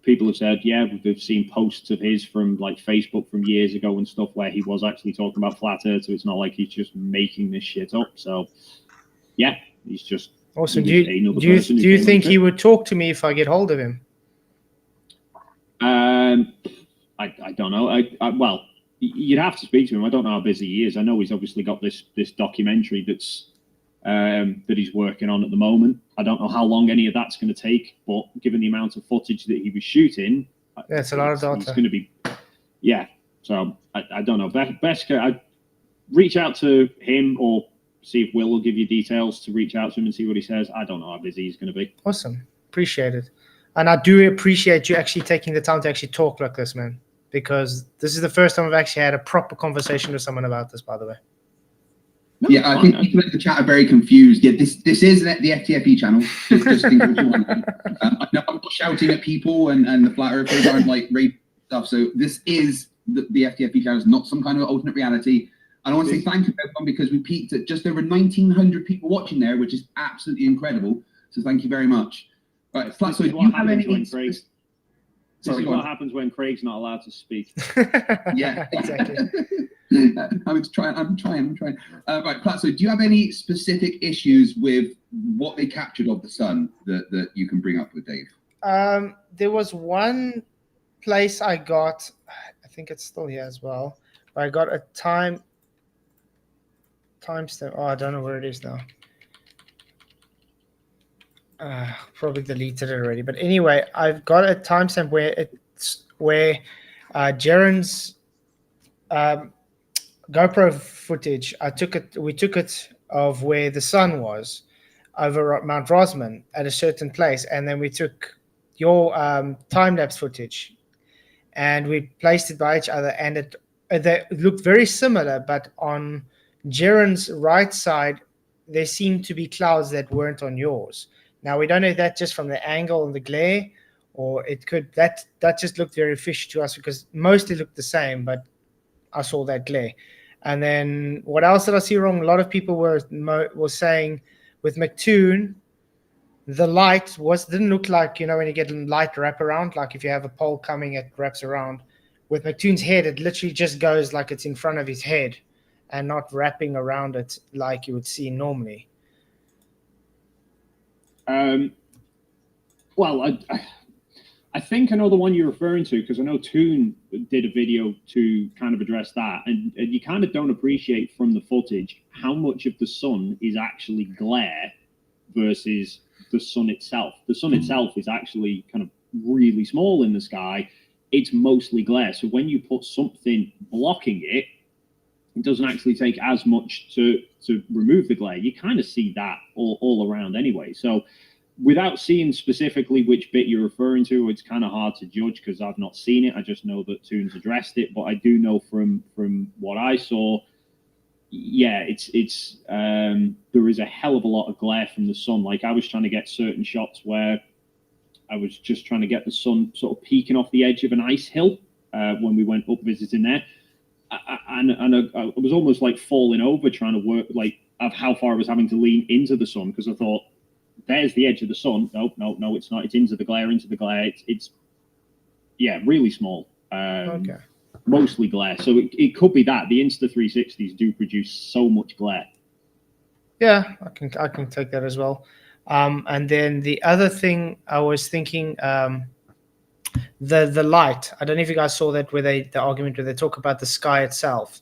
People have said, yeah, they've seen posts of his from like Facebook from years ago and stuff where he was actually talking about flat earth. So it's not like he's just making this shit up. So yeah, he's just awesome. Do you think he would talk to me if I get hold of him? I don't know. Well, you'd have to speak to him. I don't know how busy he is. I know he's obviously got this documentary that's that he's working on at the moment. I don't know how long any of that's going to take, but given the amount of footage that he was shooting, it's a lot of data. It's going to be, yeah. So I don't know. Best I'd reach out to him or see if Will give you details to reach out to him and see what he says. I don't know how busy he's going to be. Awesome, appreciate it, and I do appreciate you actually taking the time to actually talk like this, man. Because this is the first time I've actually had a proper conversation with someone about this, by the way. No, yeah, I think people in the chat are very confused. Yeah, this is the FTFE channel. Just think what you want. I know I'm not shouting at people and the flat earthers aren't like rape stuff. So this is the FTFE channel. It's not some kind of alternate reality. And I want to say thank you to everyone because we peaked at just over 1,900 people watching there, which is absolutely incredible. So thank you very much. Right, Flatzoid, do you have any? Sorry, what happens when Craig's not allowed to speak? Yeah, exactly. I'm trying. Right, Flatzoid, do you have any specific issues with what they captured of the sun that you can bring up with Dave? There was one place I got, I think it's still here as well, where I got a timestamp. Oh, I don't know where it is now. Probably deleted it already, but anyway, I've got a timestamp where Jaren's GoPro footage. We took it of where the sun was over Mount Rosman at a certain place, and then we took your time-lapse footage and we placed it by each other, and they looked very similar, but on Jaren's right side there seemed to be clouds that weren't on yours. Now, we don't know that just from the angle and the glare, or it could that just looked very fishy to us because mostly looked the same, but I saw that glare. And then what else did I see wrong? A lot of people were saying with McToon, the light didn't look like, when you get light wrap around, like if you have a pole coming, it wraps around. With McToon's head, it literally just goes like it's in front of his head and not wrapping around it like you would see normally. Well, I think I know the one you're referring to because I know Toon did a video to kind of address that, and you kind of don't appreciate from the footage how much of the sun is actually glare versus the sun itself. The sun itself is actually kind of really small in the sky. It's mostly glare. So when you put something blocking it, it doesn't actually take as much to remove the glare. You kind of see that all around anyway. So without seeing specifically which bit you're referring to, it's kind of hard to judge because I've not seen it. I just know that Toons addressed it, but I do know from what I saw, yeah, it's there is a hell of a lot of glare from the sun. Like I was trying to get certain shots where I was just trying to get the sun sort of peeking off the edge of an ice hill when we went up visiting there. And I was almost like falling over trying to work like of how far I was having to lean into the sun because I thought, there's the edge of the sun. No, it's not. It's into the glare. It's yeah, really small. Okay. Mostly glare. So it could be that the Insta360s do produce so much glare. Yeah, I can take that as well. And then the other thing I was thinking, the light. I don't know if you guys saw that where the argument where they talk about the sky itself,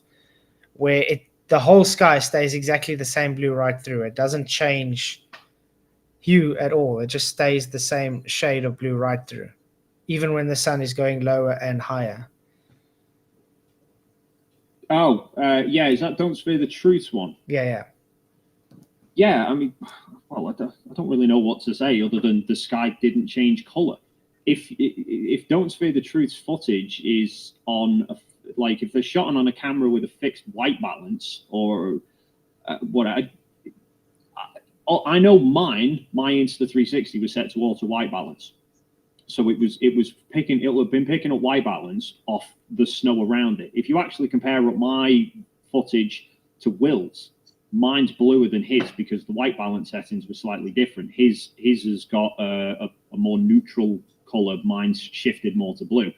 where the whole sky stays exactly the same blue right through. It doesn't change hue at all. It just stays the same shade of blue right through, even when the sun is going lower and higher. Oh, yeah, is that Don't Spare the Truth one? Yeah. Yeah, I mean, well, I don't really know what to say other than the sky didn't change color. If Don't Spare the Truth's footage is on like if they're shot on a camera with a fixed white balance or what I know my Insta360 was set to auto white balance, so it will have been picking up white balance off the snow around it. If you actually compare up my footage to Will's, mine's bluer than his because the white balance settings were slightly different. His has got a more neutral color. Mine's shifted more to blue.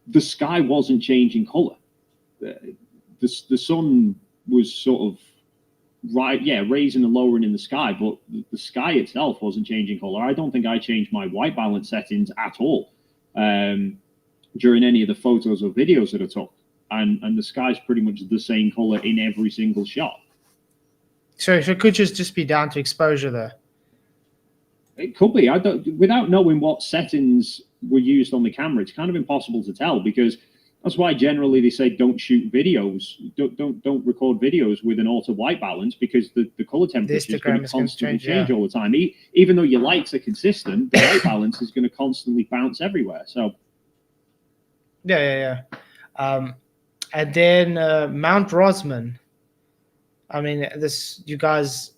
The sky wasn't changing color. The sun was sort of raising and lowering in the sky, but the sky itself wasn't changing color. I don't think I changed my white balance settings at all during any of the photos or videos that I took, and the sky's pretty much the same color in every single shot. So it could just be down to exposure there. It could be. Without knowing what settings were used on the camera, it's kind of impossible to tell because that's why generally they say don't shoot videos, don't record videos with an auto white balance because the color temperature is going to constantly change all the time. Even though your lights are consistent, the white balance is going to constantly bounce everywhere. So yeah. And then Mount Rosman. I mean, you guys.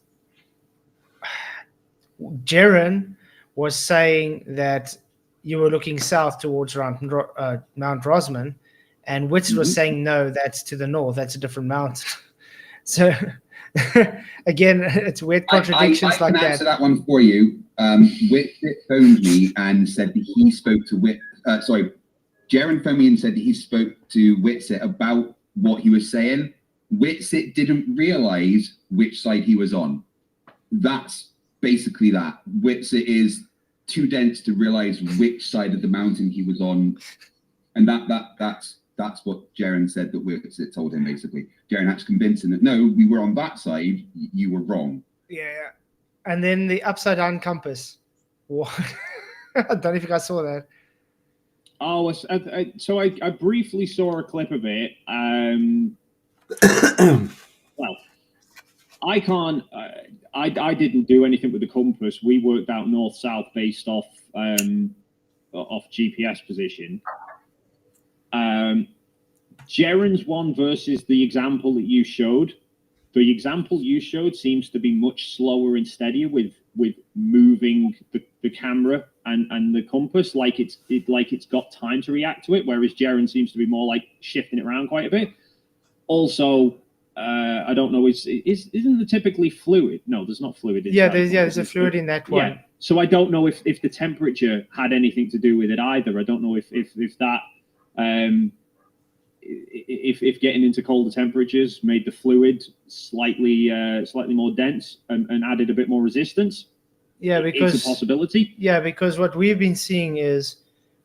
Jaren was saying that you were looking south towards Mount Rosman, and Witz was saying no, that's to the north. That's a different mountain. So again, it's weird contradictions I like can that. answer that one for you. Whitsit phoned me and said that he spoke to Jaren phoned me and said that he spoke to Whitsit about what he was saying. Whitsit didn't realize which side he was on. That's basically that. Whitsit is too dense to realize which side of the mountain he was on, and that's what Jaren said that Whitsit told him. Basically, Jaren had to convince him that no, we were on that side. You were wrong. Yeah. And then the upside down compass. What? I don't know if you guys saw that. Oh, so I briefly saw a clip of it. Well, I can't. I didn't do anything with the compass. We worked out north-south based off GPS position. Jaren's one versus the example that you showed. The example you showed seems to be much slower and steadier with moving the camera and the compass like it's got time to react to it, whereas Jaren seems to be more like shifting it around quite a bit. Also, I don't know. Isn't there typically fluid? No, there's not fluid. There's a fluid in that one. Yeah. So I don't know if the temperature had anything to do with it either. I don't know if that if getting into colder temperatures made the fluid slightly more dense and added a bit more resistance. Yeah, because it's a possibility. Yeah, because what we've been seeing is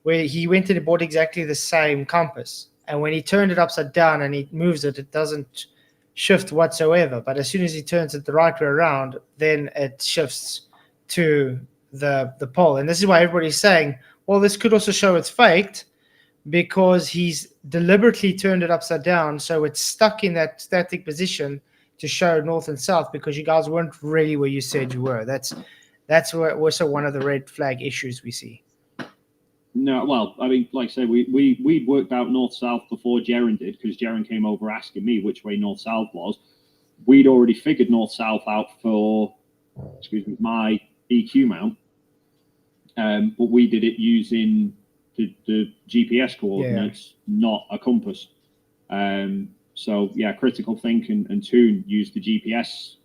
where he went and bought exactly the same compass, and when he turned it upside down and he moves it, it doesn't shift whatsoever. But as soon as he turns it the right way around, then it shifts to the pole. And this is why everybody's saying, well, this could also show it's faked, because he's deliberately turned it upside down, so it's stuck in that static position to show north and south because you guys weren't really where you said you were. That's where also one of the red flag issues we see. No, well, I mean, like I say, we worked out north-south before Jaren did, because Jaren came over asking me which way north-south was. We'd already figured north-south out for, my EQ mount, but we did it using the GPS coordinates, not a compass. So, yeah, Critical Think and Toon used the GPS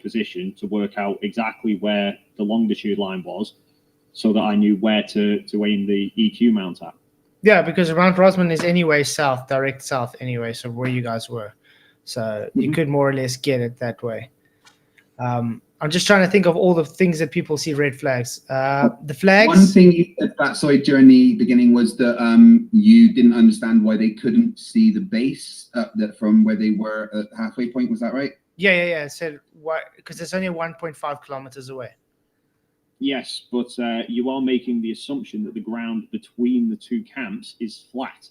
position to work out exactly where the longitude line was, so that I knew where to aim the EQ mount at. Yeah, because Mount Rosman is anyway south, direct south anyway, so where you guys were. So you could more or less get it that way. I'm just trying to think of all the things that people see red flags. The flags. One thing you said that side during the beginning was that you didn't understand why they couldn't see the base from where they were at the halfway point. Was that right? Yeah. I said why? Because it's only 1.5 kilometers away. Yes, but you are making the assumption that the ground between the two camps is flat,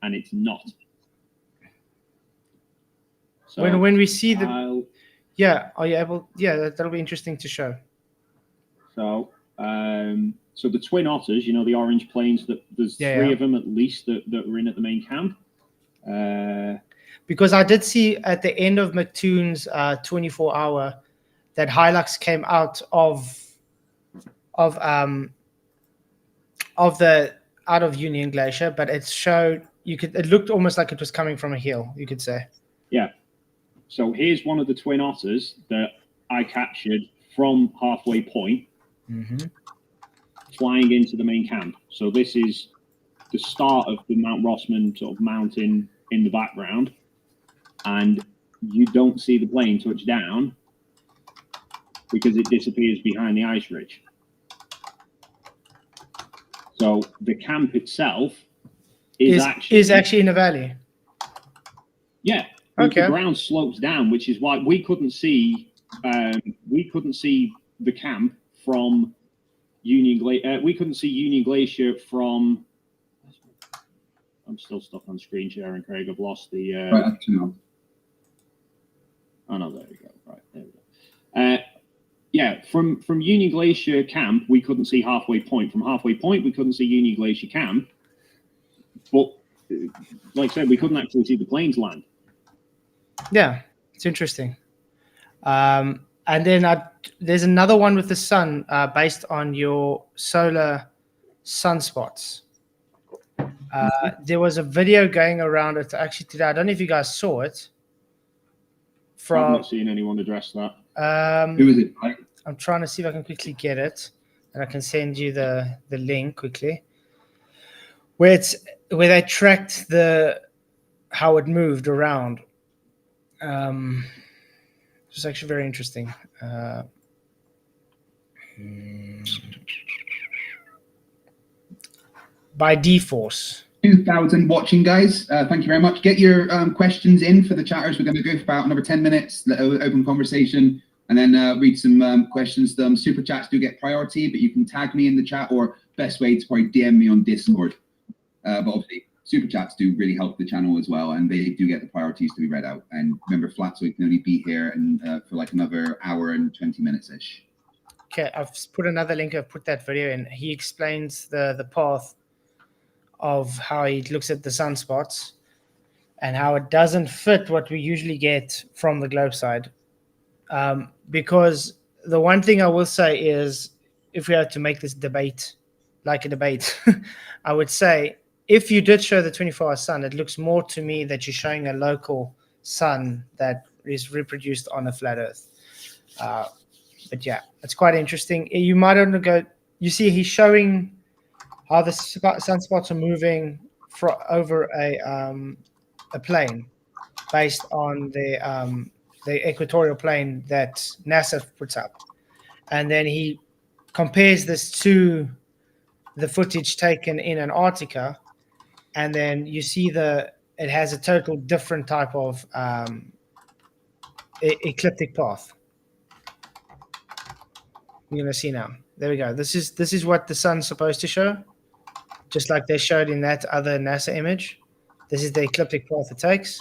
and it's not. So When we see the are you able? Yeah, that'll be interesting to show. So so the Twin Otters, the orange planes, that there's three of them at least that were in at the main camp. Because I did see at the end of McToon's 24-hour that Hilux came out of Union Glacier, but it showed it looked almost like it was coming from a hill, you could say. Yeah. So here's one of the Twin Otters that I captured from halfway point, flying into the main camp. So this is the start of the Mount Rossman sort of mountain in the background, and you don't see the plane touch down because it disappears behind the ice ridge. So the camp itself is actually in a valley. Yeah. Okay. The ground slopes down, which is why we couldn't see the camp from Union Glacier. We couldn't see Union Glacier from. I'm still stuck on screen sharing, Craig. I've lost the. Right up to now. Oh no! There we go. Right there we go. Yeah, from Union Glacier camp, we couldn't see halfway point. From halfway point, we couldn't see Union Glacier camp. But like I said, we couldn't actually see the planes land. Yeah, it's interesting. And then there's another one with the sun based on your solar sunspots. There was a video going around it actually today. I don't know if you guys saw it. I've not seen anyone address that. Who is it? I'm trying to see if I can quickly get it, and I can send you the link quickly. Where they tracked how it moved around. It's actually very interesting. By D-Force. 2,000 watching, guys. Thank you very much. Get your questions in for the chatters. We're going to go for about another 10 minutes, open conversation, and then read some questions. Super chats do get priority, but you can tag me in the chat, or best way to probably DM me on Discord. But obviously, super chats do really help the channel as well, and they do get the priorities to be read out. And remember, Flatzoid can only be here and for like another hour and 20 minutes-ish. Okay, I've put another link. I've put that video in. He explains the path of how he looks at the sunspots and how it doesn't fit what we usually get from the globe side. Because the one thing I will say is, if we had to make this debate like a debate, I would say, if you did show the 24-hour sun, it looks more to me that you're showing a local sun that is reproduced on a flat Earth. But yeah, it's quite interesting. You might want to go. You see, he's showing how the sunspots are moving over a plane based on the equatorial plane that NASA puts up, and then he compares this to the footage taken in Antarctica, and then you see it has a total different type of ecliptic path. You're gonna see now. There we go. This is what the sun's supposed to show. just like they showed in that other NASA image. This is the ecliptic path it takes.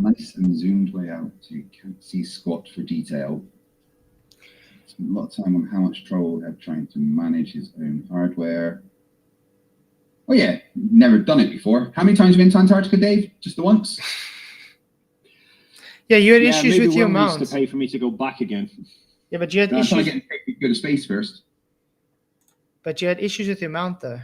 Nice and zoomed way out, so you can't see squat for detail. Spent a lot of time on how much trouble he had trying to manage his own hardware. Oh yeah, never done it before. How many times have you been to Antarctica, Dave? Just the once? Yeah, you had Yeah, issues maybe with your one needs mount. to pay for me to go back again. Yeah, but you had I'm trying to issues. get go to space first. But you had issues with your mount, though.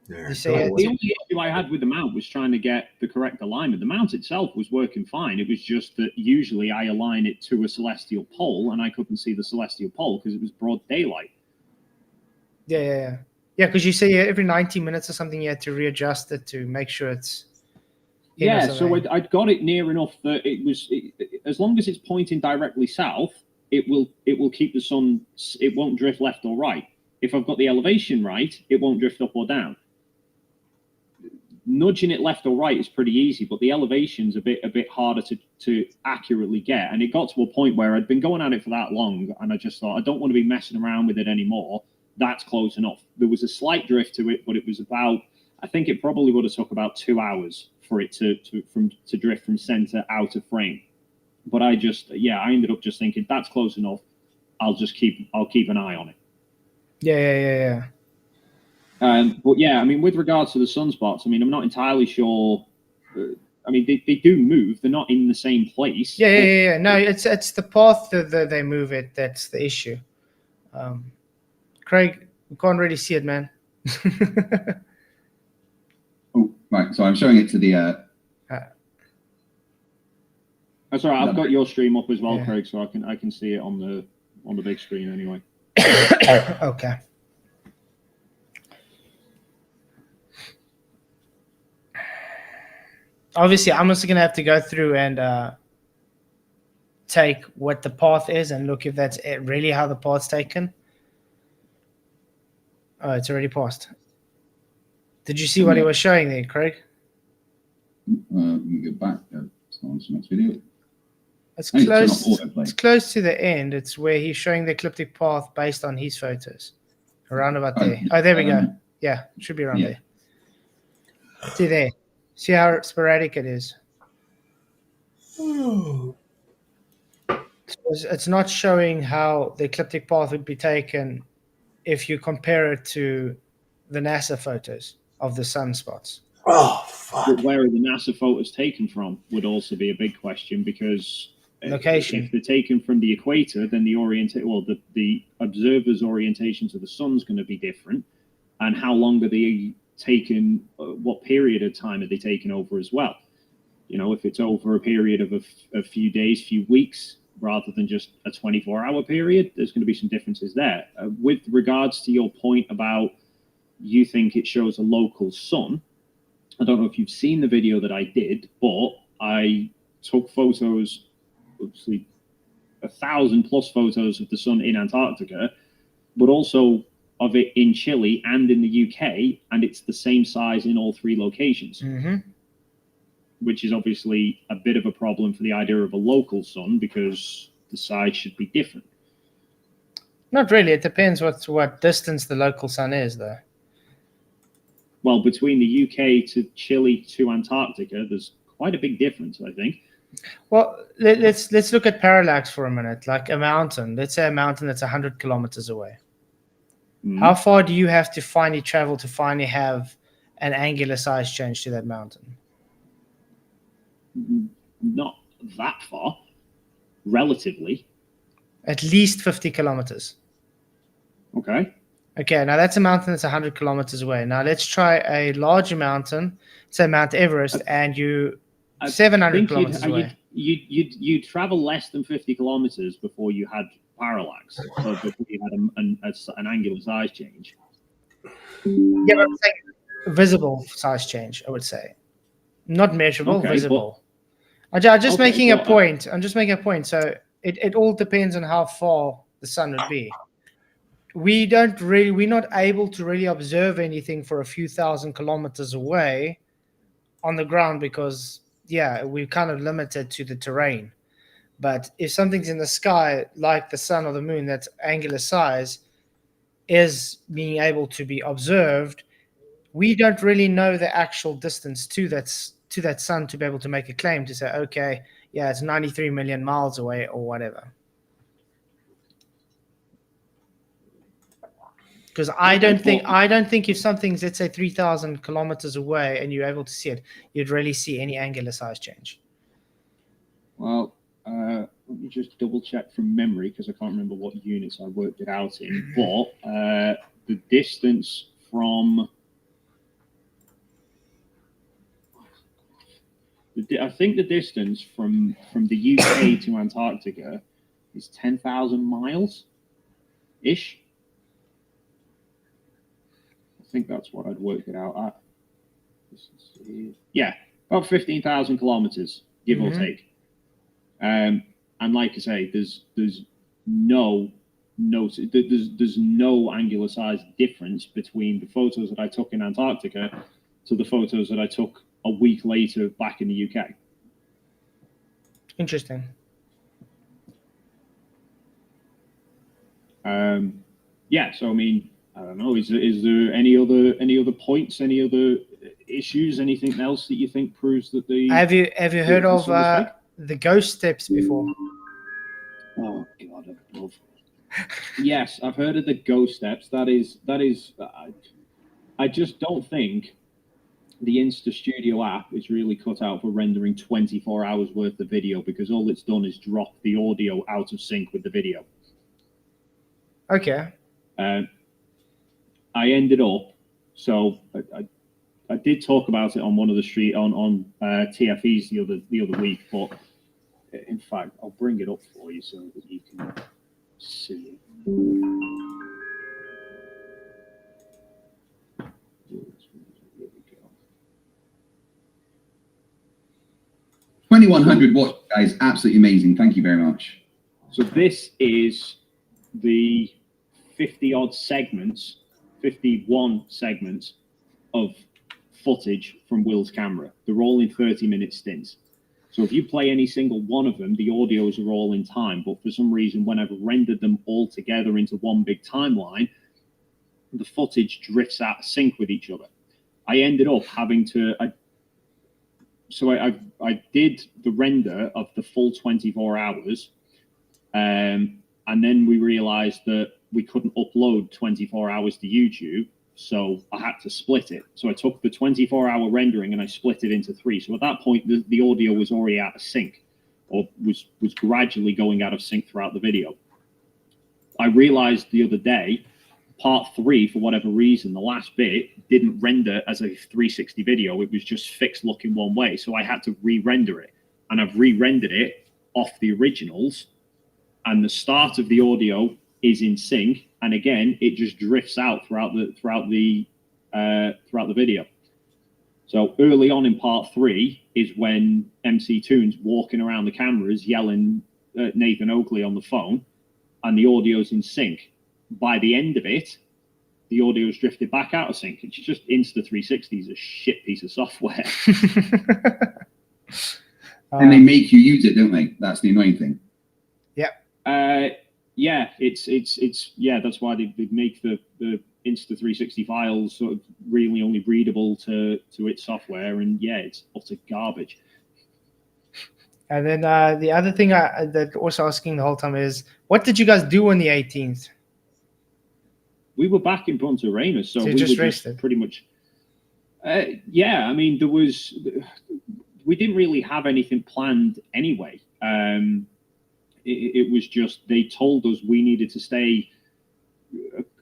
There, You say The only issue I had with the mount was trying to get the correct alignment. The mount itself was working fine. It was just that usually I align it to a celestial pole, and I couldn't see the celestial pole because it was broad daylight. Yeah, because you say every 90 minutes or something you had to readjust it to make sure it's. in or Yeah, so something. I'd got it near enough that it was, as long as it's pointing directly south, it will keep the sun. It won't drift left or right. If I've got the elevation right, it won't drift up or down. Nudging it left or right is pretty easy, but the elevation's a bit harder to accurately get. And it got to a point where I'd been going at it for that long, and I just thought I don't want to be messing around with it anymore. That's close enough. There was a slight drift to it, but it was about, I think it probably would have took about 2 hours for it to drift from center out of frame. But I ended up just thinking that's close enough. I'll keep an eye on it. Yeah. But yeah, I mean, with regards to the sunspots, I mean, I'm not entirely sure. I mean, they do move; they're not in the same place. Yeah. No, it's the path that they move it that's the issue. Craig, we can't really see it, man. Oh, right. So I'm showing it to the. That's all right. I've got your stream up as well, Yeah. Craig, so I can see it on the big screen anyway. Okay. Obviously, I'm also gonna have to go through and take what the path is and look if that's really how the path's taken. Oh, it's already passed. Did you see what he was showing there, Craig? Let me go back. It's on the next video. It's I need to turn close. off autoplay. It's close to the end. It's where he's showing the ecliptic path based on his photos. Around about there. Oh, there we go. Yeah, it should be around there. See there. See how sporadic it is. It's not showing how the ecliptic path would be taken if you compare it to the NASA photos of the sunspots. Oh, fuck. But where are the NASA photos taken from would also be a big question, because Location. if they're taken from the equator, then the observer's orientation to the sun's going to be different, and how long are they taken? What period of time are they taken over as well? You know, if it's over a period of a few days, few weeks, rather than just a 24-hour period, there's going to be some differences there. With regards to your point about you think it shows a local sun, I don't know if you've seen the video that I did, but I took photos, obviously 1,000+ photos of the sun in Antarctica, but also of it in Chile and in the UK, and it's the same size in all 3 locations, which is obviously a bit of a problem for the idea of a local sun, because the size should be different. Not really. It depends what distance the local sun is, though. Well, between the UK to Chile to Antarctica, there's quite a big difference, I think. Well, let's look at parallax for a minute. Like a mountain. Let's say a mountain that's 100 kilometers away. How far do you have to finally travel to finally have an angular size change to that mountain? Not that far, relatively. At least 50 kilometers. Okay. Okay, now that's a mountain that's 100 kilometers away. Now let's try a larger mountain, say Mount Everest, and you 700 kilometers away. You'd travel less than 50 kilometers before you had parallax, so before you had an angular size change. Yeah, but I'm saying visible size change, I would say. Not measurable, Okay, visible. I'm just okay, making a well, point. I'm just making a point. So it all depends on how far the sun would be. We're not able to really observe anything for a few thousand kilometers away on the ground because, yeah, we're kind of limited to the terrain. But if something's in the sky, like the sun or the moon, that's angular size, is being able to be observed, we don't really know the actual distance to that sun to be able to make a claim to say, okay, yeah, it's 93 million miles away or whatever. Because I don't think if something's, let's say, 3,000 kilometers away and you're able to see it, you'd really see any angular size change. Well, let me just double check from memory because I can't remember what units I worked it out in. But the distance from, I think the distance from the UK to Antarctica is 10,000 miles ish. I think that's what I'd worked it out at. Yeah, about 15,000 kilometers, give or take. And like I say, there's no angular size difference between the photos that I took in Antarctica to the photos that I took a week later back in the UK. Interesting. Yeah, so I mean, I don't know. Is there any other points, any other issues, anything else that you think proves that the Have you heard of the ghost steps before? Oh God, I love. Yes, I've heard of the ghost steps. That is. I just don't think the Insta Studio app is really cut out for rendering 24 hours worth of video because all it's done is drop the audio out of sync with the video. Okay. I ended up, so I did talk about it on one of the TFEs the other week, but in fact, I'll bring it up for you so that you can see it. Here we go. 2,100 watch, guys, absolutely amazing. Thank you very much. So this is the 51 segments of footage from Will's camera. They're all in 30-minute stints. So if you play any single one of them, the audios are all in time. But for some reason, when I've rendered them all together into one big timeline, the footage drifts out of sync with each other. I ended up having to... I did the render of the full 24 hours, and then we realized that we couldn't upload 24 hours to YouTube, so I had to split it. So I took the 24-hour rendering and I split it into 3. So at that point, the audio was already out of sync, or was gradually going out of sync throughout the video. I realized the other day, part 3, for whatever reason, the last bit didn't render as a 360 video. It was just fixed looking one way. So I had to re-render it, and I've re-rendered it off the originals, and the start of the audio is in sync, and again it just drifts out throughout the video. So early on in part 3 is when MC Toon's walking around the cameras yelling at Nathan Oakley on the phone, and the audio's in sync. By the end of it, the audio's drifted back out of sync. It's just Insta360 is a shit piece of software. And they make you use it, don't they? That's the annoying thing. Yeah, it's that's why they make the Insta360 files sort of really only readable to its software, and yeah, it's utter garbage. And then the other thing that also asking the whole time is, what did you guys do on the 18th? We were back in Punta Arenas, so we just were rested. pretty much. Yeah, I mean, we didn't really have anything planned anyway. It was just they told us we needed to stay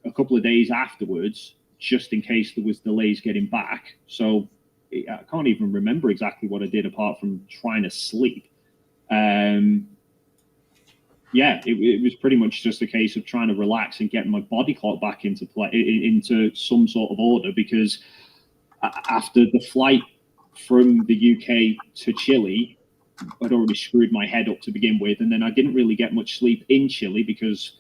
a couple of days afterwards, just in case there was delays getting back. So I can't even remember exactly what I did apart from trying to sleep. Yeah, it was pretty much just a case of trying to relax and get my body clock back into some sort of order, because after the flight from the UK to Chile, I'd already screwed my head up to begin with, and then I didn't really get much sleep in Chile because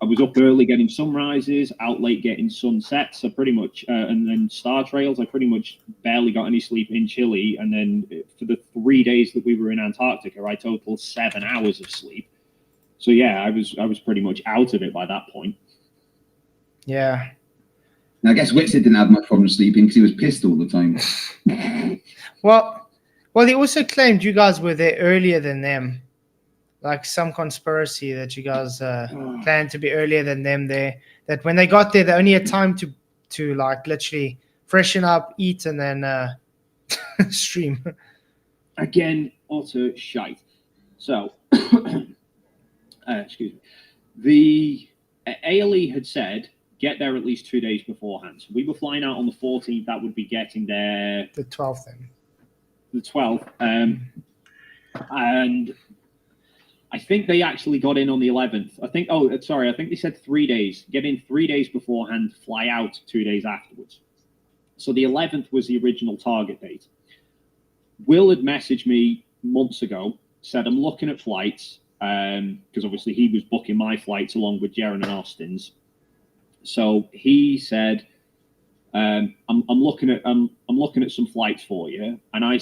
I was up early getting sunrises, out late getting sunsets. So pretty much, and then star trails. I pretty much barely got any sleep in Chile. And then for the 3 days that we were in Antarctica, I totaled 7 hours of sleep. So yeah, I was pretty much out of it by that point. Yeah. Now, I guess Whitsitt didn't have much problem sleeping because he was pissed all the time. Well, they also claimed you guys were there earlier than them. Like some conspiracy that you guys planned to be earlier than them there. That when they got there, they only had time to like literally freshen up, eat, and then stream. Again, utter shite. So, excuse me. The ALE had said, get there at least 2 days beforehand. So we were flying out on the 14th. That would be getting there... The 12th then. The 12th. And I think they actually got in on the 11th. I think they said 3 days. Get in 3 days beforehand, fly out 2 days afterwards. So the 11th was the original target date. Will had messaged me months ago, said, I'm looking at flights, because obviously he was booking my flights along with Jaron and Austin's. So he said, I'm looking at some flights for you, and I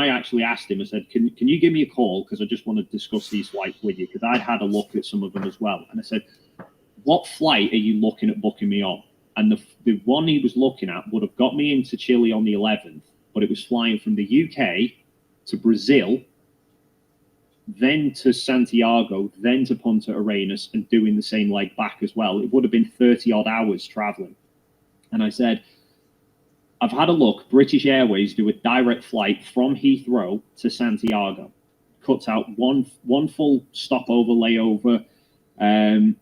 actually asked him. I said, can you give me a call, because I just want to discuss these flights with you, because I'd had a look at some of them as well. And I said, what flight are you looking at booking me on? And the one he was looking at would have got me into Chile on the 11th, but it was flying from the UK to Brazil, then to Santiago, then to Punta Arenas, and doing the same leg back as well. It would have been 30 odd hours traveling. And I said, I've had a look. British Airways do a direct flight from Heathrow to Santiago. Cuts out one full stopover, layover. Can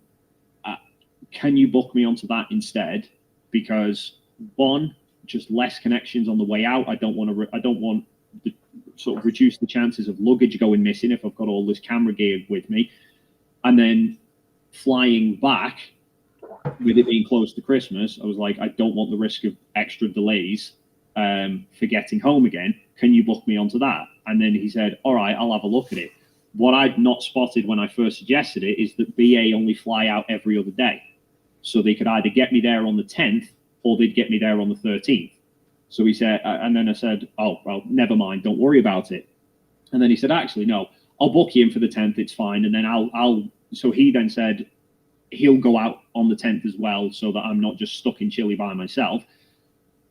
you book me onto that instead? Because one, just less connections on the way out. I don't want to sort of reduce the chances of luggage going missing if I've got all this camera gear with me. And then flying back, with it being close to Christmas, I was like, I don't want the risk of extra delays for getting home again. Can you book me onto that? And then he said, all right, I'll have a look at it. What I'd not spotted when I first suggested it is that BA only fly out every other day. So they could either get me there on the 10th or they'd get me there on the 13th. So he said, and then I said, oh, well, never mind, don't worry about it. And then he said, actually, no, I'll book you in for the 10th, it's fine. And then so he then said, he'll go out on the 10th as well, so that I'm not just stuck in Chile by myself.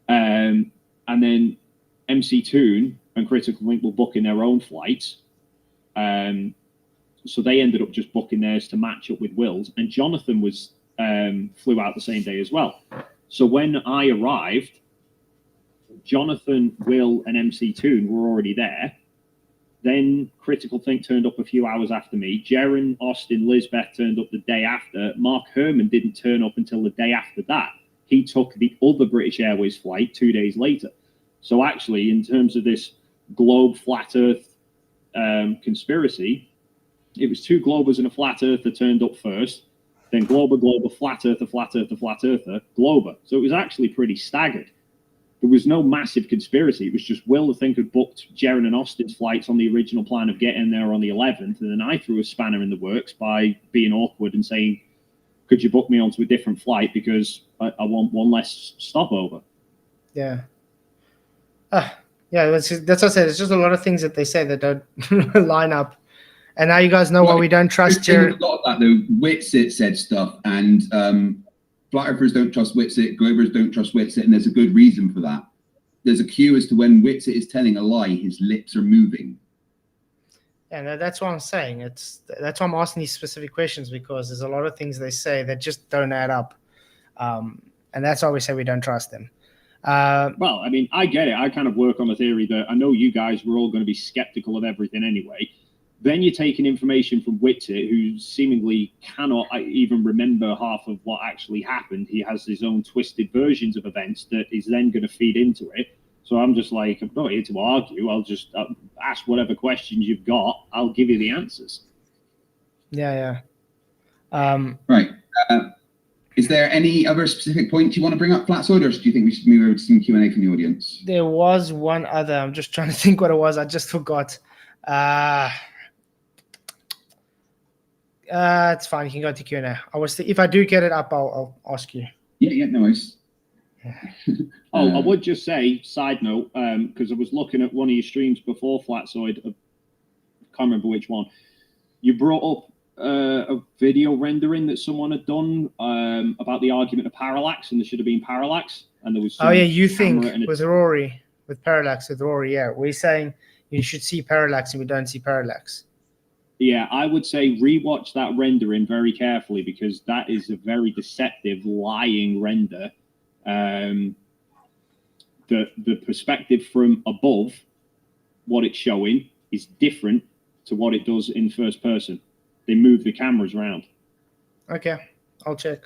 And then MC Toon and Critical Link were booking their own flights. So they ended up just booking theirs to match up with Will's. And Jonathan flew out the same day as well. So when I arrived, Jonathan, Will, and MC Toon were already there. Then Critical Think turned up a few hours after me. Jaron, Austin, Lisbeth turned up the day after. Mark Herman didn't turn up until the day after that. He took the other British Airways flight 2 days later. So actually, in terms of this globe flat Earth conspiracy, it was two Globers and a flat Earther turned up first. Then Glober, flat Earther, flat Earther, flat Earther, Glober. So it was actually pretty staggered. There was no massive conspiracy. It was just Will, I think, had booked Jaron and Austin's flights on the original plan of getting there on the 11th. And then I threw a spanner in the works by being awkward and saying, could you book me onto a different flight because I want one less stopover? Yeah. Yeah, that's what I said. It's just a lot of things that they say that don't line up. And now you guys know why we don't trust Jaron. A lot of that, though. Whitsitt said stuff, and Flat Earthers don't trust Whitsitt, Glovers don't trust Whitsitt, and there's a good reason for that. There's a cue as to when Whitsitt is telling a lie, his lips are moving. And that's what I'm saying. That's why I'm asking these specific questions, because there's a lot of things they say that just don't add up. And that's why we say we don't trust them. Well, I mean, I get it. I kind of work on the theory that I know you guys were all going to be skeptical of everything anyway. Then you're taking information from Whitsitt, who seemingly cannot even remember half of what actually happened. He has his own twisted versions of events that is then going to feed into it. So I'm just like, I'm not here to argue. I'll just ask whatever questions you've got. I'll give you the answers. Yeah. Right. Is there any other specific points you want to bring up, Flatzoid, or do you think we should move over to some Q&A from the audience? There was one other. I'm just trying to think what it was. I just forgot. It's fine. You can go to Q&A. If I do get it up, I'll ask you. Yeah, no worries. I would just say, side note, because I was looking at one of your streams before Flatzoid, I can't remember which one. You brought up a video rendering that someone had done about the argument of parallax, and there should have been parallax, and there was. Oh yeah, you think with Rory, with parallax with Rory? Yeah, we're saying you should see parallax, and we don't see parallax. Yeah, I would say rewatch that rendering very carefully, because that is a very deceptive, lying render. The perspective from above, what it's showing, is different to what it does in first person. They move the cameras around. Okay, I'll check.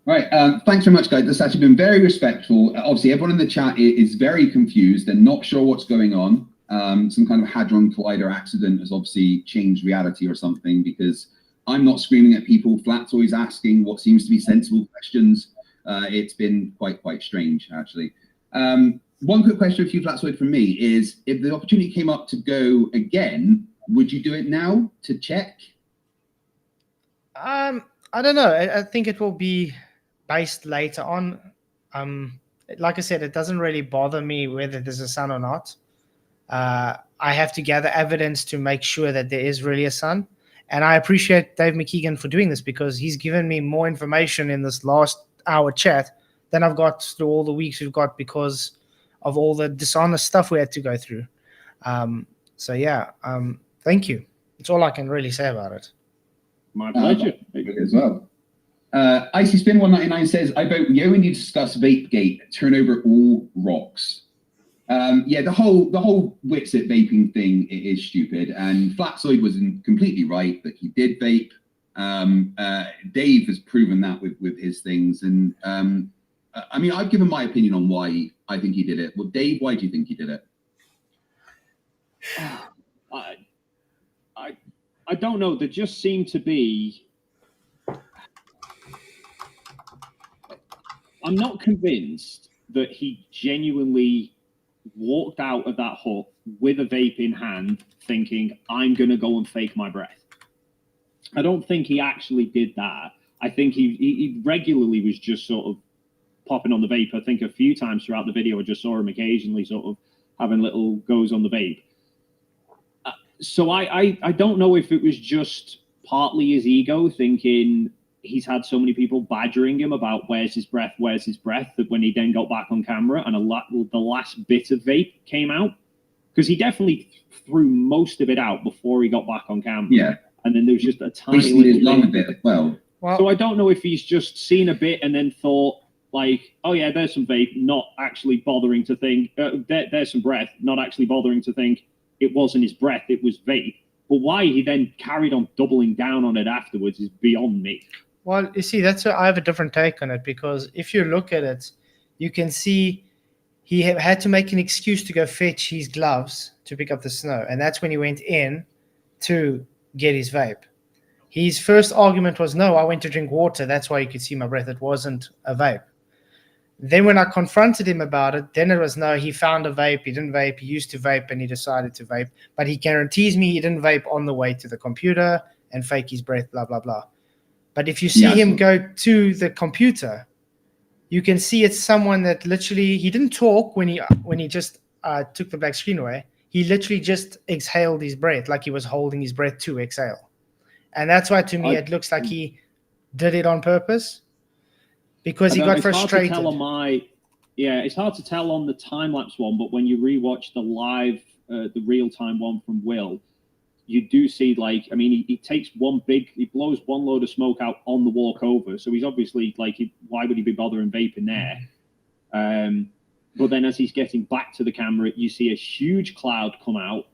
All right, thanks very much, guys. That's actually been very respectful. Obviously, everyone in the chat is very confused. They're not sure what's going on. Some kind of Hadron Collider accident has obviously changed reality or something, because I'm not screaming at people. Flatzoid's asking what seems to be sensible questions. It's been quite strange, actually. One quick question for you, Flatzoid, from me is, if the opportunity came up to go again, would you do it now to check? I don't know. I think it will be based later on. Like I said, it doesn't really bother me whether there's a sun or not. I have to gather evidence to make sure that there is really a sun. And I appreciate Dave Mckeegan for doing this, because he's given me more information in this last hour chat than I've got through all the weeks we've got, because of all the dishonest stuff we had to go through. So yeah, thank you. That's all I can really say about it. My pleasure. As well. Icy Spin 199 says, I vote Yo when you discuss Vapegate, turn over all rocks. Yeah, the whole Witsit vaping thing is stupid, and Flatzoid was completely right that he did vape. Dave has proven that with his things, and I mean, I've given my opinion on why I think he did it. Well, Dave, why do you think he did it? I don't know. There just seemed to be. I'm not convinced that he genuinely walked out of that hut with a vape in hand, thinking, I'm going to go and fake my breath. I don't think he actually did that. I think he regularly was just sort of popping on the vape. I think a few times throughout the video, I just saw him occasionally sort of having little goes on the vape. So I don't know if it was just partly his ego thinking he's had so many people badgering him about where's his breath, that when he then got back on camera and the last bit of vape came out, because he definitely threw most of it out before he got back on camera. Yeah. And then there was just a tiny little bit as well. So I don't know if he's just seen a bit and then thought, like, oh yeah, there's some vape, not actually bothering to think, there's some breath, not actually bothering to think it wasn't his breath, it was vape. But why he then carried on doubling down on it afterwards is beyond me. Well, you see, I have a different take on it, because if you look at it, you can see he had to make an excuse to go fetch his gloves to pick up the snow. And that's when he went in to get his vape. His first argument was, no, I went to drink water. That's why you could see my breath. It wasn't a vape. Then when I confronted him about it, then it was, no, he found a vape. He didn't vape. He used to vape and he decided to vape. But he guarantees me he didn't vape on the way to the computer and fake his breath, blah, blah, blah. But if you see him go to the computer, you can see it's someone that literally, he didn't talk when he just took the black screen away. He literally just exhaled his breath, like he was holding his breath to exhale. And that's why, to me, it looks like he did it on purpose, because he got frustrated. It's hard to tell on the time-lapse one, but when you rewatch the live, the real-time one from Will, you do see, like, I mean, he takes he blows one load of smoke out on the walk over. So he's obviously, like, why would he be bothering vaping there? But then as he's getting back to the camera, you see a huge cloud come out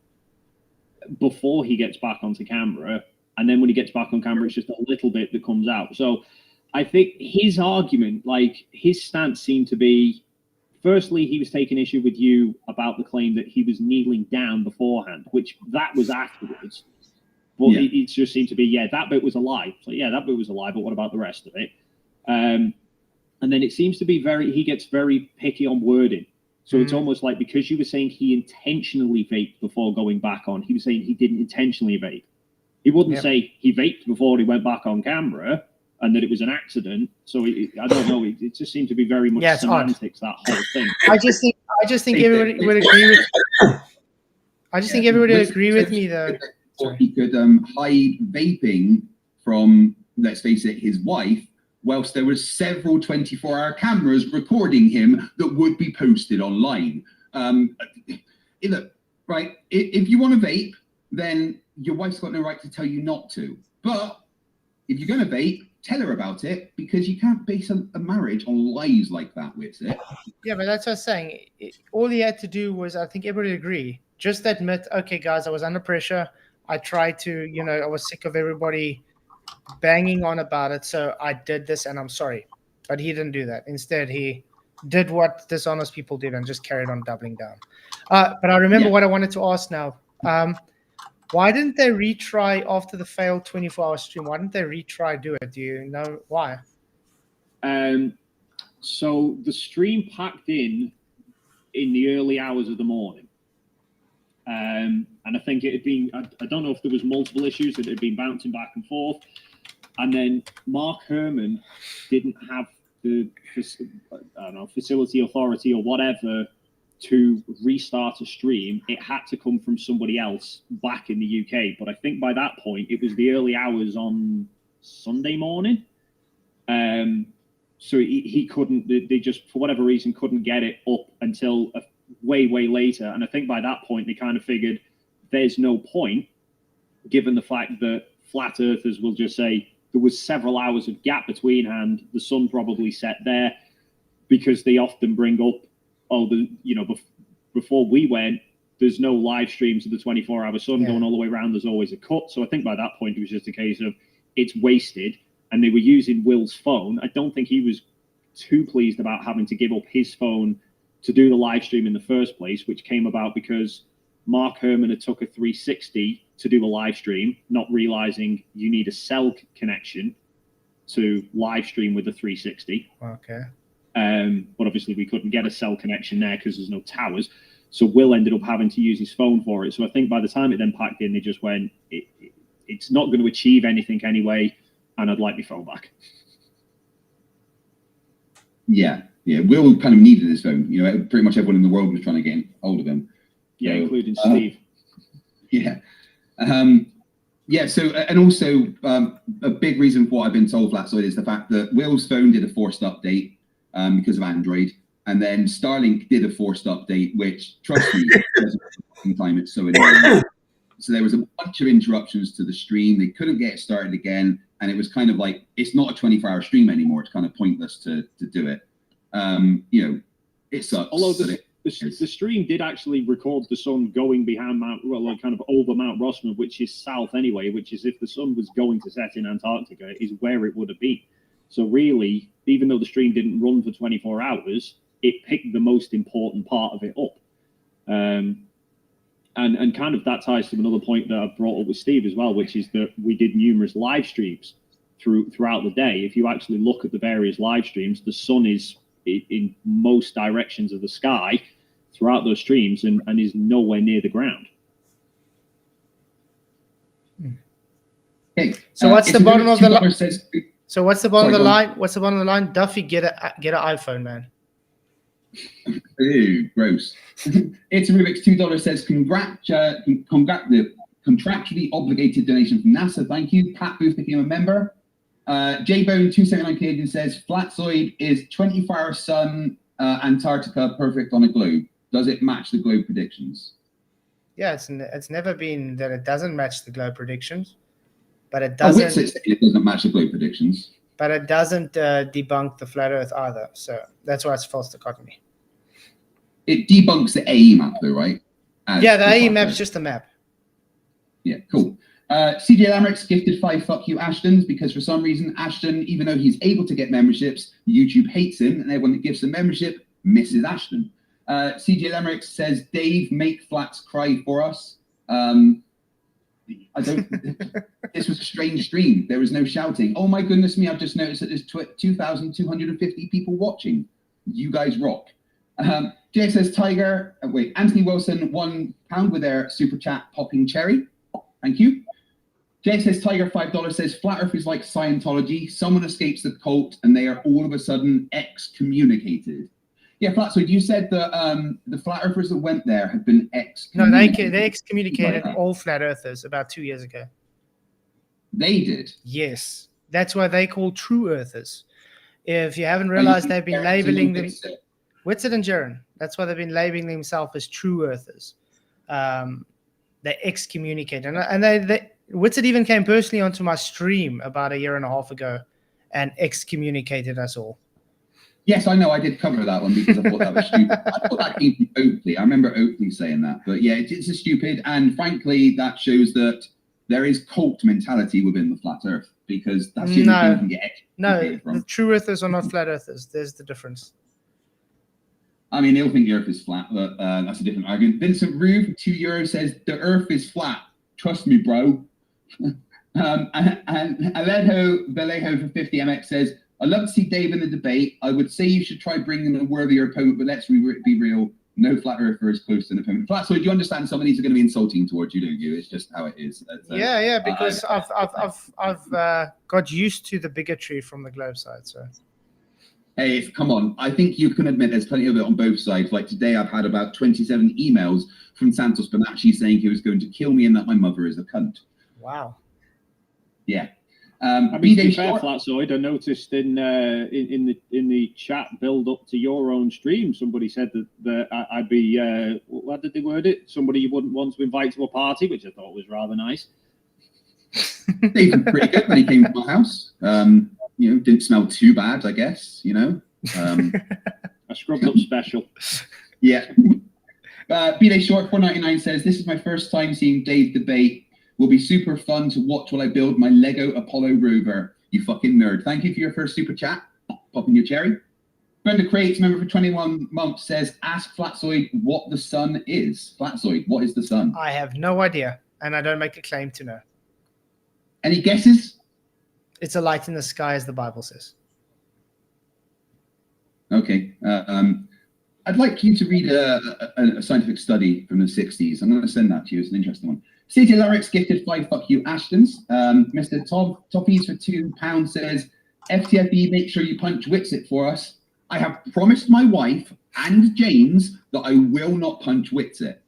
before he gets back onto camera. And then when he gets back on camera, it's just a little bit that comes out. So I think his argument, like his stance seemed to be, firstly, he was taking issue with you about the claim that he was kneeling down beforehand, which that was afterwards. But it just seemed to be, that bit was a lie. So that bit was a lie, but what about the rest of it? And then it seems to be he gets very picky on wording. So it's almost like, because you were saying he intentionally vaped before going back on, he was saying he didn't intentionally vape. He wouldn't Yep. say he vaped before he went back on camera and that it was an accident. So I don't know. It just seemed to be very much Yeah, it's odd. semantics, that whole thing. I just think everybody would agree with. I just think everybody would agree with me though. Or he could hide vaping from, let's face it, his wife, whilst there were several 24-hour cameras recording him that would be posted online. Look, right, if you want to vape, then your wife's got no right to tell you not to. But if you're going to vape, tell her about it, because you can't base a marriage on lies like that, with it. Yeah, but that's what I was saying. All he had to do was, I think everybody agree, just admit, okay, guys, I was under pressure. I tried to, I was sick of everybody banging on about it, so I did this, and I'm sorry. But he didn't do that. Instead, he did what dishonest people did and just carried on doubling down. But I remember what I wanted to ask now. Why didn't they retry after the failed 24-hour stream? Why didn't they retry do it? Do you know why? So the stream packed in the early hours of the morning. And I think it had been, I don't know if there was multiple issues that had been bouncing back and forth. And then Mark Herman didn't have the facility authority or whatever to restart a stream. It had to come from somebody else back in the UK. But I think by that point, it was the early hours on Sunday morning. So he couldn't, they just, for whatever reason, couldn't get it up until way later. And I think by that point, they kind of figured there's no point, given the fact that flat earthers will just say there was several hours of gap between and the sun probably set there, because they often bring up, before we went, there's no live streams of the 24-hour sun going all the way around. There's always a cut. So I think by that point, it was just a case of it's wasted. And they were using Will's phone. I don't think he was too pleased about having to give up his phone to do the live stream in the first place, which came about because Mark Herman had took a 360 to do a live stream, not realizing you need a cell connection to live stream with a 360. Okay. But obviously we couldn't get a cell connection there because there's no towers. So Will ended up having to use his phone for it. So I think by the time it then packed in, they just went, it's not going to achieve anything anyway, and I'd like my phone back. Yeah. Will kind of needed his phone. Pretty much everyone in the world was trying to get hold of him. Yeah, so, including Steve. Yeah. So, and also a big reason for what I've been told, Flatzoid, is the fact that Will's phone did a forced update because of Android, and then Starlink did a forced update, which, trust me, time it's so annoying. So there was a bunch of interruptions to the stream. They couldn't get it started again, and it was kind of like, it's not a 24-hour stream anymore. It's kind of pointless to do it. It sucks. Although the stream did actually record the sun going behind kind of over Mount Rossman, which is south anyway, which is, if the sun was going to set in Antarctica, is where it would have been. So really, even though the stream didn't run for 24 hours, it picked the most important part of it up. And kind of that ties to another point that I brought up with Steve as well, which is that we did numerous live streams throughout the day. If you actually look at the various live streams, the sun is in most directions of the sky throughout those streams and is nowhere near the ground. Okay. So what's the bottom of the line? Says, So what's the bottom of the Sorry, line? What's the bottom of the line? Duffy, get an iPhone, man. Ew, gross. It's Rubik's $2 says, contractually obligated donation from NASA. Thank you. Pat Booth became a member. J-Bone 279 Canadian says, Flatzoid is 24-hour sun, Antarctica, perfect on a globe. Does it match the globe predictions? Yeah, it's never been that it doesn't match the globe predictions, but it doesn't. It doesn't match the globe predictions. But it doesn't debunk the flat Earth either. So that's why it's false dichotomy. It debunks the AE map, though, right? Yeah, the AE map's just a map. Yeah, cool. CJ Lamricks gifted 5 fuck you Ashtons, because for some reason Ashton, even though he's able to get memberships, YouTube hates him, and everyone that gives him membership misses Ashton. CJ Lamricks says, Dave, make Flats cry for us. I don't. This was a strange stream. There was no shouting. Oh my goodness me! I've just noticed that there's 2,250 people watching. You guys rock. Jay says, Tiger. Anthony Wilson, £1 with their super chat popping cherry. Thank you. Jay says Tiger $5 says Flat Earth is like Scientology. Someone escapes the cult and they are all of a sudden excommunicated. Yeah, Flatzoid, you said that the Flat Earthers that went there had been No, excommunicated. they excommunicated Right. all flat earthers about 2 years ago. They did. Yes, that's why they call true earthers. If you haven't realized, they've been labeling them. Whitsitt and Jaren. That's why they've been labeling themselves as true earthers. They excommunicated, and they Whitsitt even came personally onto my stream about a year and a half ago, and excommunicated us all. Yes, I know. I did cover that one because I thought that was stupid. I thought that came from Oakley. I remember Oakley saying that. But yeah, it's a stupid. And frankly, that shows that there is cult mentality within the flat Earth because that's the only thing you can get No, from. the true earthers are not flat earthers. There's the difference. I mean, they'll think the Earth is flat, but that's a different argument. Vincent Rube, €2 says the Earth is flat. Trust me, bro. And Alejo Vallejo for 50 MX says, I'd love to see Dave in the debate. I would say you should try bringing a worthier opponent, but let's be real. No flat earther is close to an opponent. So do you understand some of these are going to be insulting towards you, don't you? It's just how it is. Yeah, because I've got used to the bigotry from the Globe side. So, hey, come on. I think you can admit there's plenty of it on both sides. Like today, I've had about 27 emails from Santos Bonacci saying he was going to kill me and that my mother is a cunt. Wow. Yeah. I mean, to be fair, Flatzoid, I noticed in the chat build up to your own stream, somebody said that I'd be what did they word it? Somebody you wouldn't want to invite to a party, which I thought was rather nice. Dave was pretty good when he came to my house. Didn't smell too bad, I guess. I scrubbed up special. Yeah. B-Day Short 499 says, this is my first time seeing Dave debate. Will be super fun to watch while I build my Lego Apollo rover. You fucking nerd. Thank you for your first super chat. Popping your cherry. Brenda Crates, member for 21 months, says, ask Flatzoid what the sun is. Flatzoid, what is the sun? I have no idea, and I don't make a claim to know. Any guesses? It's a light in the sky, as the Bible says. Okay. I'd like you to read a scientific study from the 60s. I'm going to send that to you. It's an interesting one. CT Larix gifted 5 fuck you Ashtons. Mr. Toppies for £2 says, FTFE, make sure you punch Whitsitt for us. I have promised my wife and James that I will not punch Whitsitt.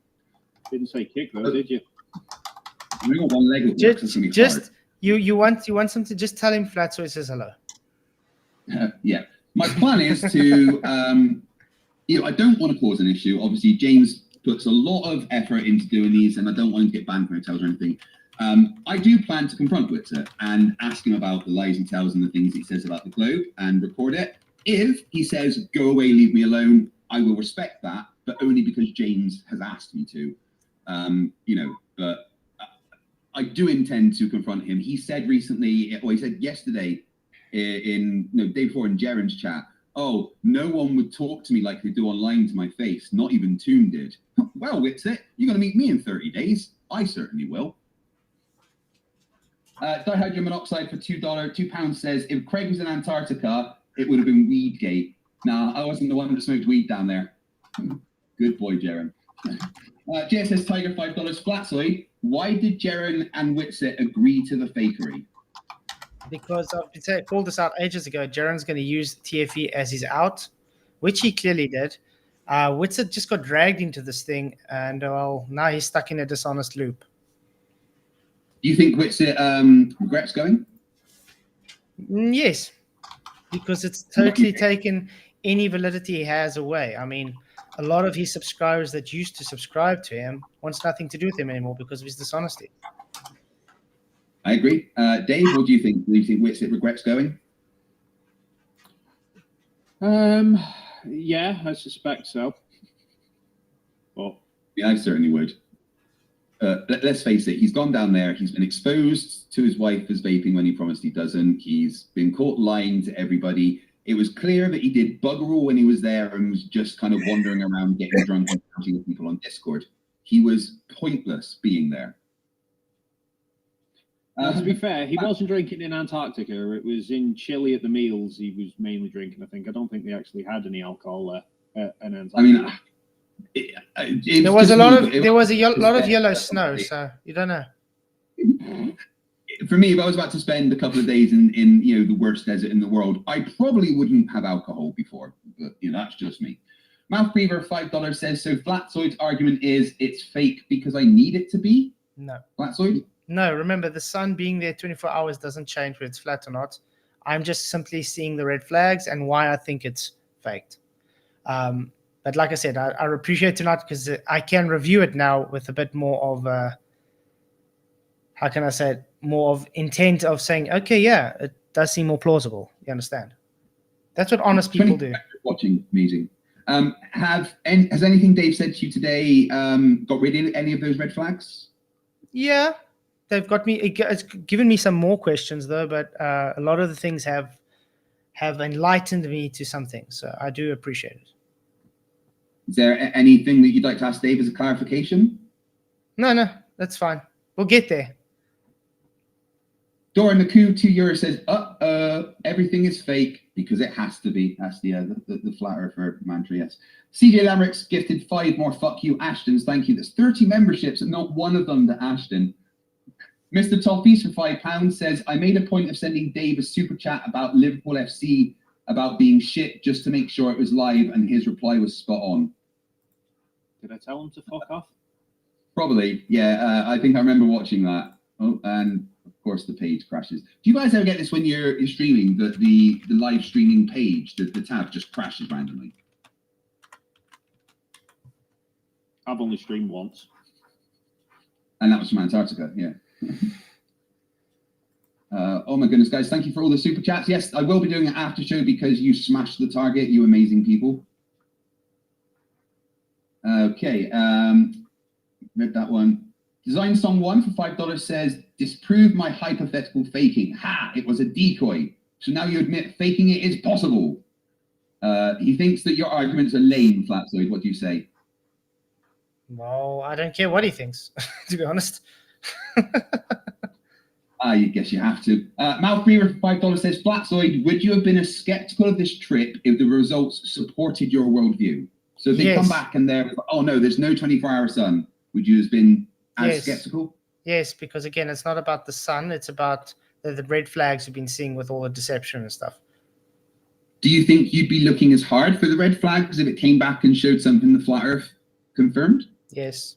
Didn't say kick though, did you? We got one leg. You want some to just tell him Flatzoid says hello. Yeah. My plan is to I don't want to cause an issue. Obviously, James puts a lot of effort into doing these, and I don't want him to get banned from hotels or anything. I do plan to confront Whitsitt and ask him about the lies he tells and the things he says about the globe and record it. If he says, go away, leave me alone, I will respect that, but only because James has asked me to. But I do intend to confront him. He said recently, or he said yesterday day before in Jaren's chat, oh, no one would talk to me like they do online to my face. Not even Toon did. Well, Whitsitt, you're going to meet me in 30 days. I certainly will. Dihydrogen monoxide for £2 says, if Craig was in Antarctica, it would have been Weedgate. Nah, I wasn't the one that smoked weed down there. Good boy, Jaren. JSS Tiger $5 Flatzoid. Why did Jaren and Whitsitt agree to the fakery? Because I've called this out ages ago. Jaren's going to use TFE as his out, which he clearly did. Whitsitt just got dragged into this thing, and now he's stuck in a dishonest loop. Do you think Whitsitt regrets going? Yes, because it's totally taken any validity he has away. I mean, a lot of his subscribers that used to subscribe to him wants nothing to do with him anymore because of his dishonesty. I agree. Dave, what do you think? Do you think Whitsitt regrets going? Yeah, I suspect so. Well, yeah, I certainly would. Let's face it, he's gone down there. He's been exposed to his wife as vaping when he promised he doesn't. He's been caught lying to everybody. It was clear that he did bugger all when he was there and was just kind of wandering around getting drunk and talking to people on Discord. He was pointless being there. To be fair, he wasn't drinking in Antarctica. It was in Chile at the meals he was mainly drinking, I think. I don't think they actually had any alcohol there in Antarctica. I mean, there was a lot of yellow snow, so you don't know. for me, if I was about to spend a couple of days in the worst desert in the world, I probably wouldn't have alcohol before. But that's just me. Mouth Beaver $5 says, so Flatzoid's argument is it's fake because I need it to be? No. Flatzoid? No, remember, the sun being there 24 hours doesn't change whether it's flat or not. I'm just simply seeing the red flags and why I think it's faked. But like I said, I appreciate tonight because I can review it now with a bit more of, how can I say it, more of intent of saying, okay, yeah, it does seem more plausible. You understand? That's what honest people do. Watching, amazing. Has anything Dave said to you today got rid of any of those red flags? Yeah, they've got me. It's given me some more questions though, but a lot of the things have enlightened me to some things. So I do appreciate it. Is there anything that you'd like to ask Dave as a clarification? No, that's fine. We'll get there. Dora Naku, €2 says, everything is fake because it has to be. That's the flat earther mantra, yes. CJ Lamrick's gifted 5 more fuck you Ashtons. Thank you. That's 30 memberships and not one of them to Ashton. Mr. Toffees for £5 says, I made a point of sending Dave a super chat about Liverpool FC about being shit just to make sure it was live, and his reply was spot on. Did I tell him to fuck off? Probably, yeah. I think I remember watching that. Oh, and of course the page crashes. Do you guys ever get this when you're streaming, that the live streaming page, the tab just crashes randomly? I've only streamed once. And that was from Antarctica, yeah. Oh my goodness, guys, thank you for all the super chats. Yes, I will be doing an after show because you smashed the target, you amazing people. Okay, read that one. Design Song 1 for $5 says, disprove my hypothetical faking. Ha, it was a decoy. So now you admit faking it is possible. He thinks that your arguments are lame, Flatzoid. What do you say? Well, I don't care what he thinks, to be honest. I guess you have to. Mouth Brewer for $5 says, Flatzoid, would you have been as skeptical of this trip if the results supported your worldview? So if they come back and they're, oh no, there's no 24-hour sun, would you have been as skeptical? Yes, because again, it's not about the sun, it's about the red flags you've been seeing with all the deception and stuff. Do you think you'd be looking as hard for the red flags if it came back and showed something the flat earth confirmed? Yes.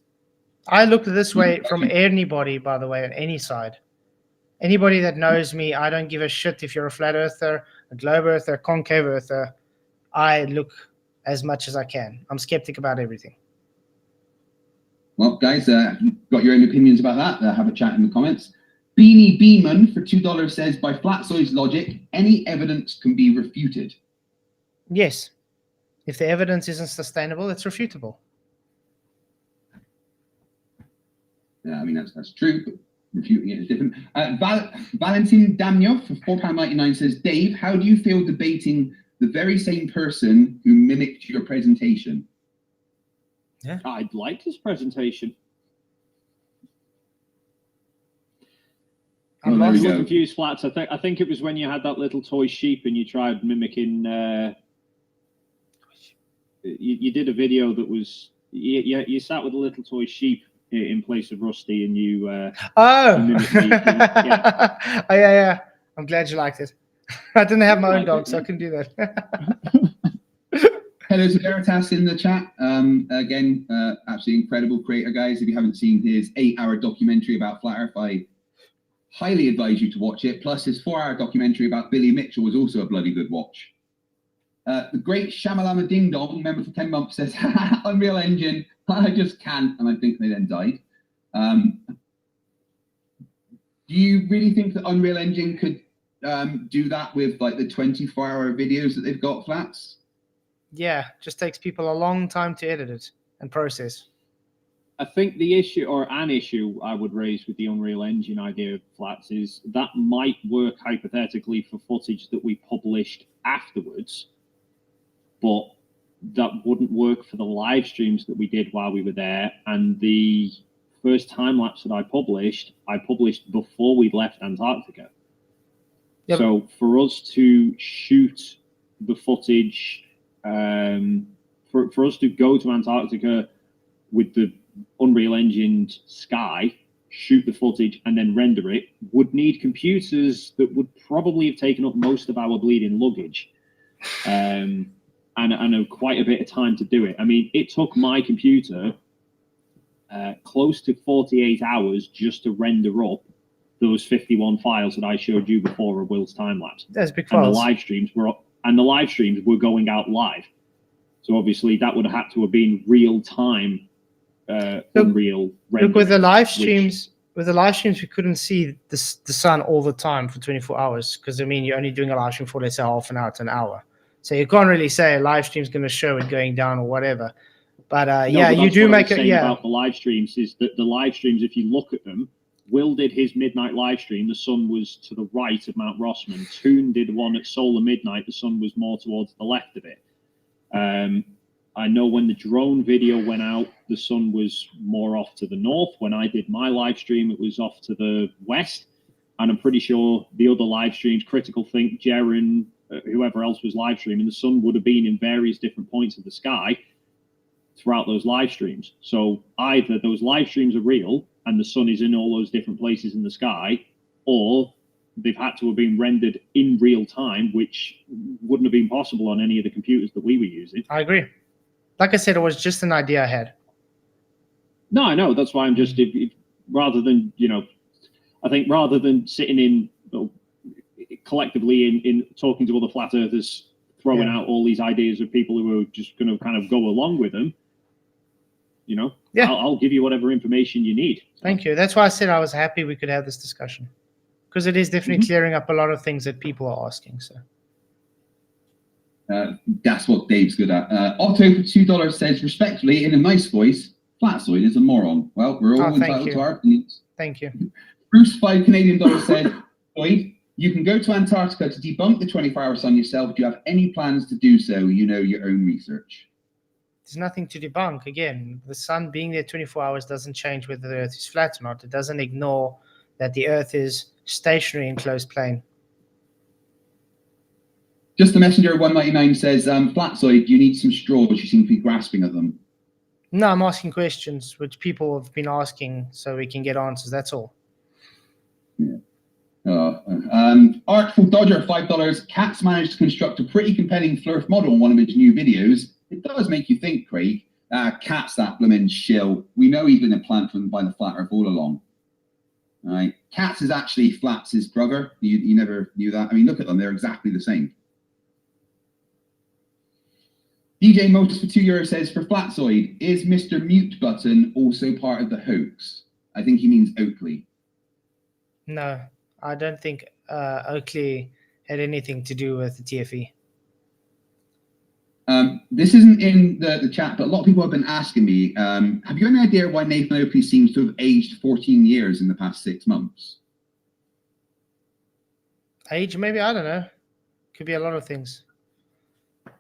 I look at this way from anybody, by the way, on any side. Anybody that knows me, I don't give a shit if you're a flat earther, a globe earther, a concave earther. I look as much as I can. I'm skeptic about everything. Well, guys, got your own opinions about that? Have a chat in the comments. Beanie Beeman for $2 says, by Flatzoid's logic, any evidence can be refuted. Yes. If the evidence isn't sustainable, it's refutable. Yeah, I mean, that's true, but refuting it is different. Valentin Damnio for £4.99 says, Dave, how do you feel debating the very same person who mimicked your presentation? Yeah, I liked his presentation. I'm a little confused, Flats. I think it was when you had that little toy sheep and you tried mimicking. You did a video that was you sat with a little toy sheep in place of Rusty, and you. Yeah. I'm glad you liked it. I didn't have my own dog, so I couldn't do that. Hello to Veritas in the chat. Again, absolutely incredible creator, guys. If you haven't seen his 8-hour documentary about Flat Earth, I highly advise you to watch it. Plus, his 4-hour documentary about Billy Mitchell was also a bloody good watch. The great Shamalama Ding Dong, member for 10 months, says, Unreal Engine, I just can't, and I think they then died. Do you really think that Unreal Engine could do that with like the 24-hour videos that they've got, Flats? Yeah, just takes people a long time to edit it and process. I think the issue, or an issue I would raise with the Unreal Engine idea of Flats, is that might work hypothetically for footage that we published afterwards, but that wouldn't work for the live streams that we did while we were there. And the first time lapse that I published before we left Antarctica. Yep. So for us to shoot the footage, for us to go to Antarctica with the Unreal Engine sky shoot the footage, and then render it would need computers that would probably have taken up most of our bleeding luggage, and quite a bit of time to do it. I mean, it took my computer close to 48 hours just to render up those 51 files that I showed you before of Will's time lapse. That's big And files. the live streams were going out live. So obviously that would have had to have been real time, Unreal rendering. Look, with the live streams, we couldn't see the sun all the time for 24 hours because I mean you're only doing a live stream for let's say half an hour to an hour, so you can't really say a live stream's going to show it going down or whatever. But No, yeah, but you that's do what I make was it. saying Yeah, about the live streams is that the live streams, if you look at them, Will did his midnight live stream. The sun was to the right of Mount Rossman. Toon did one at solar midnight. The sun was more towards the left of it. I know when the drone video went out, the sun was more off to the north. When I did my live stream, it was off to the west. And I'm pretty sure the other live streams, Critical Think, Jaren, whoever else was live streaming, the sun would have been in various different points of the sky throughout those live streams. So either those live streams are real and the sun is in all those different places in the sky, or they've had to have been rendered in real time, which wouldn't have been possible on any of the computers that we were using. I agree. Like I said, it was just an idea I had. No, I know. That's why I'm just, rather than, I think rather than sitting in collectively in talking to other flat earthers, throwing out all these ideas of people who are just going to kind of go along with them, I'll give you whatever information you need. Thank you. That's why I said I was happy we could have this discussion because it is definitely clearing up a lot of things that people are asking. So. That's what Dave's good at. Otto for $2 says, respectfully, in a nice voice, Flatzoid is a moron. Well, we're all entitled to our opinions. Thank you. Bruce, $5 Canadian said, Lloyd, you can go to Antarctica to debunk the 24-hour sun yourself. Do you have any plans to do so? You know your own research. There's nothing to debunk. Again, the sun being there 24 hours doesn't change whether the Earth is flat or not. It doesn't ignore that the Earth is stationary in closed plane. Just the Messenger 199 says, Flatzoid, you need some straws. You seem to be grasping at them. No, I'm asking questions which people have been asking so we can get answers. That's all. Yeah. Artful Dodger, $5. Cat's managed to construct a pretty compelling Flurf model in one of his new videos. It does make you think, Craig. Cat's that blooming shill. We know he's been a plant by the Flat Earth all along. All right. Cat's is actually Flat's brother. You never knew that. I mean, look at them. They're exactly the same. DJ Motus for €2 says, for Flatzoid, is Mr. Mute button also part of the hoax? I think he means Oakley. No, I don't think Oakley had anything to do with the TFE. This isn't in the chat, but a lot of people have been asking me, have you any idea why Nathan Oakley seems to have aged 14 years in the past 6 months? Age, maybe, I don't know. Could be a lot of things.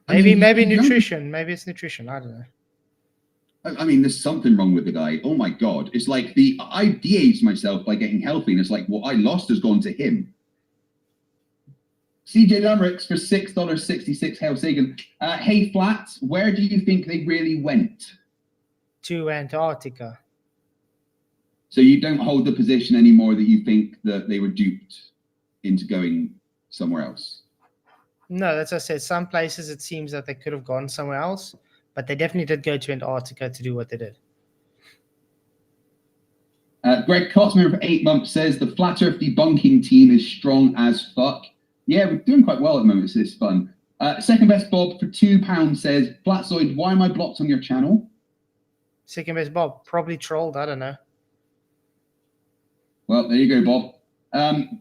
I Maybe mean, nutrition. Maybe it's nutrition. I don't know. I mean, there's something wrong with the guy. Oh my God. It's like I de-aged myself by getting healthy, and it's like what I lost has gone to him. CJ Lamricks for $6.66. Hail Sagan. Hey, Flats, where do you think they really went? To Antarctica. So you don't hold the position anymore that you think that they were duped into going somewhere else? No, that's what I said. Some places it seems that they could have gone somewhere else, but they definitely did go to Antarctica to do what they did. Greg Kotzman for 8 months says the Flat Earth debunking team is strong as fuck. Yeah, we're doing quite well at the moment. So it's fun. Second best Bob for £2 says, Flatzoid, why am I blocked on your channel? Second best Bob, probably trolled. I don't know. Well, there you go, Bob.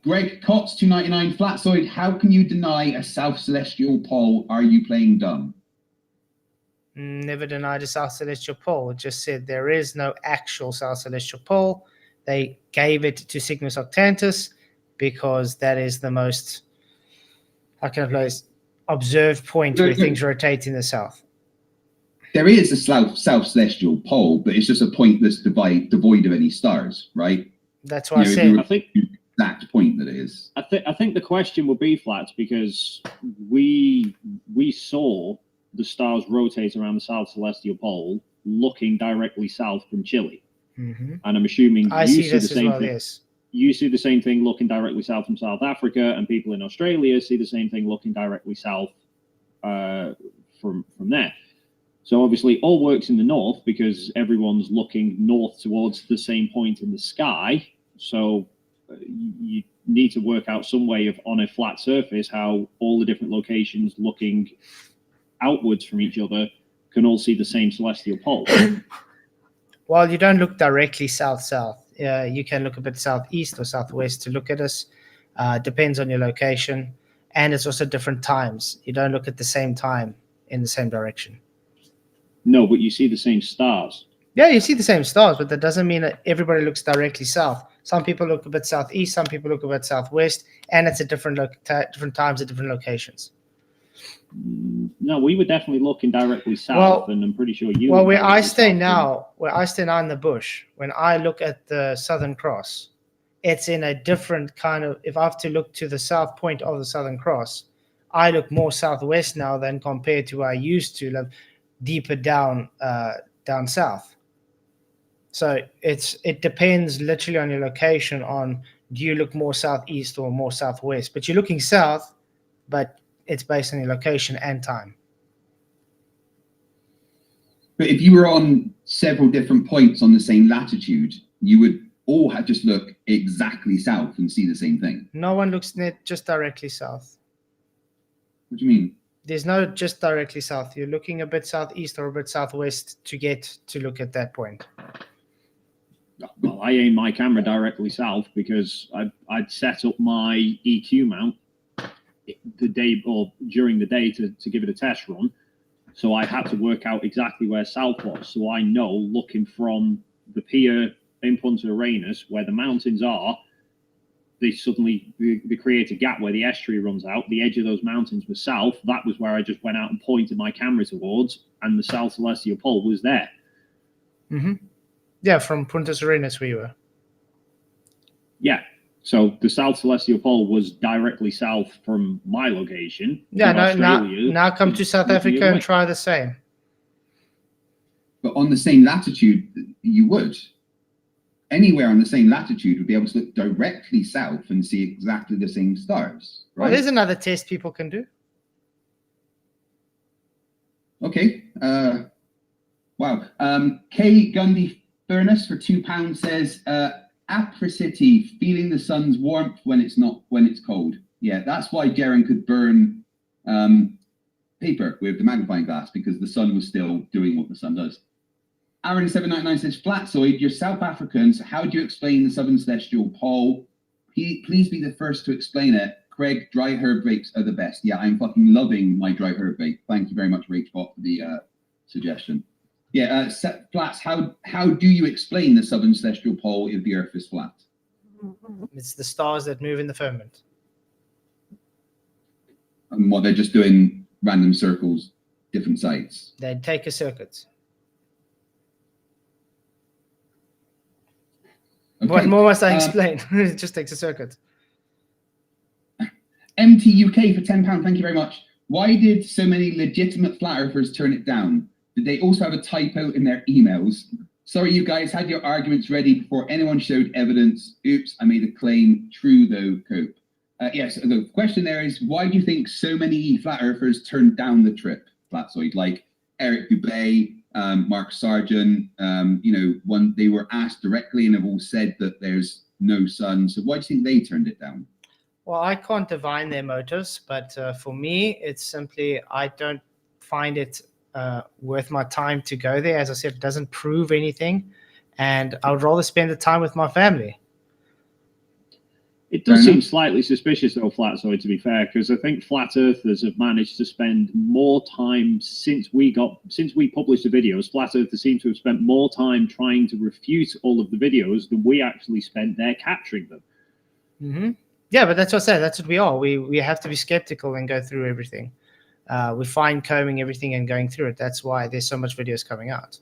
Greg Kotz, $2.99. Flatzoid, how can you deny a South Celestial pole? Are you playing dumb? Never denied a South Celestial pole. It just said there is no actual South Celestial pole. They gave it to Cygnus Octantis because that is the most, observed point where things rotate in the south. There is a South Celestial pole, but it's just a point that's devoid of any stars, right? That's why I said. I think exact point that it is. I think the question would be, Flats, because we saw the stars rotate around the South Celestial Pole looking directly south from Chile. Mm-hmm. And I'm assuming I you see see this the as same well. thing. Yes. You see the same thing looking directly south from South Africa, and people in Australia see the same thing looking directly south from there. So obviously, all works in the north because everyone's looking north towards the same point in the sky. So you need to work out some way of, on a flat surface, how all the different locations looking outwards from each other can all see the same celestial pole. Well, you don't look directly south-south. You can look a bit southeast or southwest to look at us. Depends on your location. And it's also different times. You don't look at the same time in the same direction. No, but you see the same stars. Yeah, you see the same stars, but that doesn't mean that everybody looks directly south. Some people look a bit southeast, some people look a bit southwest, and it's at different times at different locations. No, we were definitely looking directly south, Well, and I'm pretty sure you. Well, were where I directly stay south now, in the bush, when I look at the Southern Cross, it's in a different kind of. If I have to look to the south point of the Southern Cross, I look more southwest now than compared to where I used to live, deeper down south. So it depends literally on your location. On do you look more southeast or more southwest? But you're looking south, but it's based on your location and time. But if you were on several different points on the same latitude, you would all have just look exactly south and see the same thing. No one looks just directly south. What do you mean? There's no just directly south. You're looking a bit southeast or a bit southwest to get to look at that point. Well, I aim my camera directly south because I'd set up my EQ mount the day or during the day to give it a test run. So I had to work out exactly where south was. So I know, looking from the pier in Punta Arenas, where the mountains are, they create a gap where the estuary runs out. The edge of those mountains was south. That was where I just went out and pointed my camera towards, and the South Celestial Pole was there. Mm-hmm. Yeah, from Punta Arenas we were. Yeah. So the South Celestial Pole was directly south from my location. Yeah, Australia now come to South Africa and try the same. But on the same latitude, you would. Anywhere on the same latitude would be able to look directly south and see exactly the same stars, right? Well, there's another test people can do. Okay. Wow. K. Gundy Furnace for £2 says, apricity, feeling the sun's warmth when it's cold. Yeah, that's why Jaren could burn paper with the magnifying glass, because the sun was still doing what the sun does. Aaron799 says, Flatzoid, you're South African, so how do you explain the Southern Celestial Pole? Please be the first to explain it. Craig, dry herb vapes are the best. Yeah, I'm fucking loving my dry herb vape. Thank you very much, Rachbot, for the suggestion. Yeah, Flats, how do you explain the Southern Celestial Pole if the Earth is flat? It's the stars that move in the firmament. And what, they're just doing random circles, different sides? They take a circuit. Okay. What more must I explain? It just takes a circuit. MTUK for £10, thank you very much. Why did so many legitimate flat earthers turn it down? Did they also have a typo in their emails? Sorry, you guys had your arguments ready before anyone showed evidence. Oops, I made a claim. True, though, cope. Yes, the question there is, why do you think so many flat earthers turned down the trip, Flatzoid? Like Eric Dubay, Mark Sargent, they were asked directly and have all said that there's no sun. So why do you think they turned it down? Well, I can't divine their motives, but for me, it's simply I don't find it worth my time to go there. As I said, it doesn't prove anything, and I would rather spend the time with my family. It does seem slightly suspicious, though, Flatzoid, to be fair, because I think flat earthers have managed to spend more time since we published the videos. Flat earthers seem to have spent more time trying to refute all of the videos than we actually spent there capturing them. Mm-hmm. Yeah, but that's what I said. That's what we are. We have to be skeptical and go through everything. We're fine combing everything and going through it. That's why there's so much videos coming out.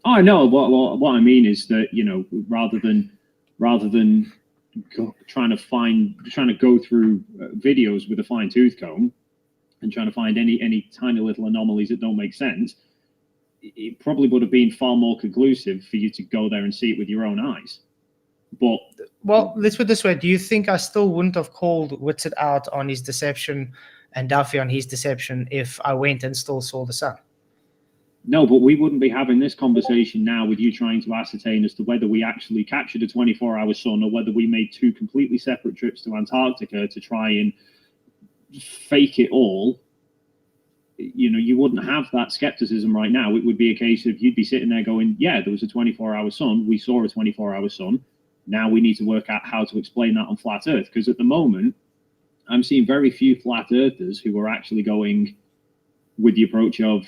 Oh, I know. What I mean is that, rather than trying to go through videos with a fine tooth comb and trying to find any tiny little anomalies that don't make sense, it probably would have been far more conclusive for you to go there and see it with your own eyes. But Well, let's put it this way. Do you think I still wouldn't have called Whitsett out on his deception and Duffy on his deception if I went and still saw the sun? no, but we wouldn't be having this conversation now with you trying to ascertain as to whether we actually captured a 24-hour sun or whether we made two completely separate trips to Antarctica to try and fake it all. You know, you wouldn't have that skepticism right now. It would be a case of you'd be sitting there going, yeah, there was a 24-hour sun. We saw a 24-hour sun. Now we need to work out how to explain that on flat Earth. Because at the moment, I'm seeing very few flat Earthers who are actually going with the approach of,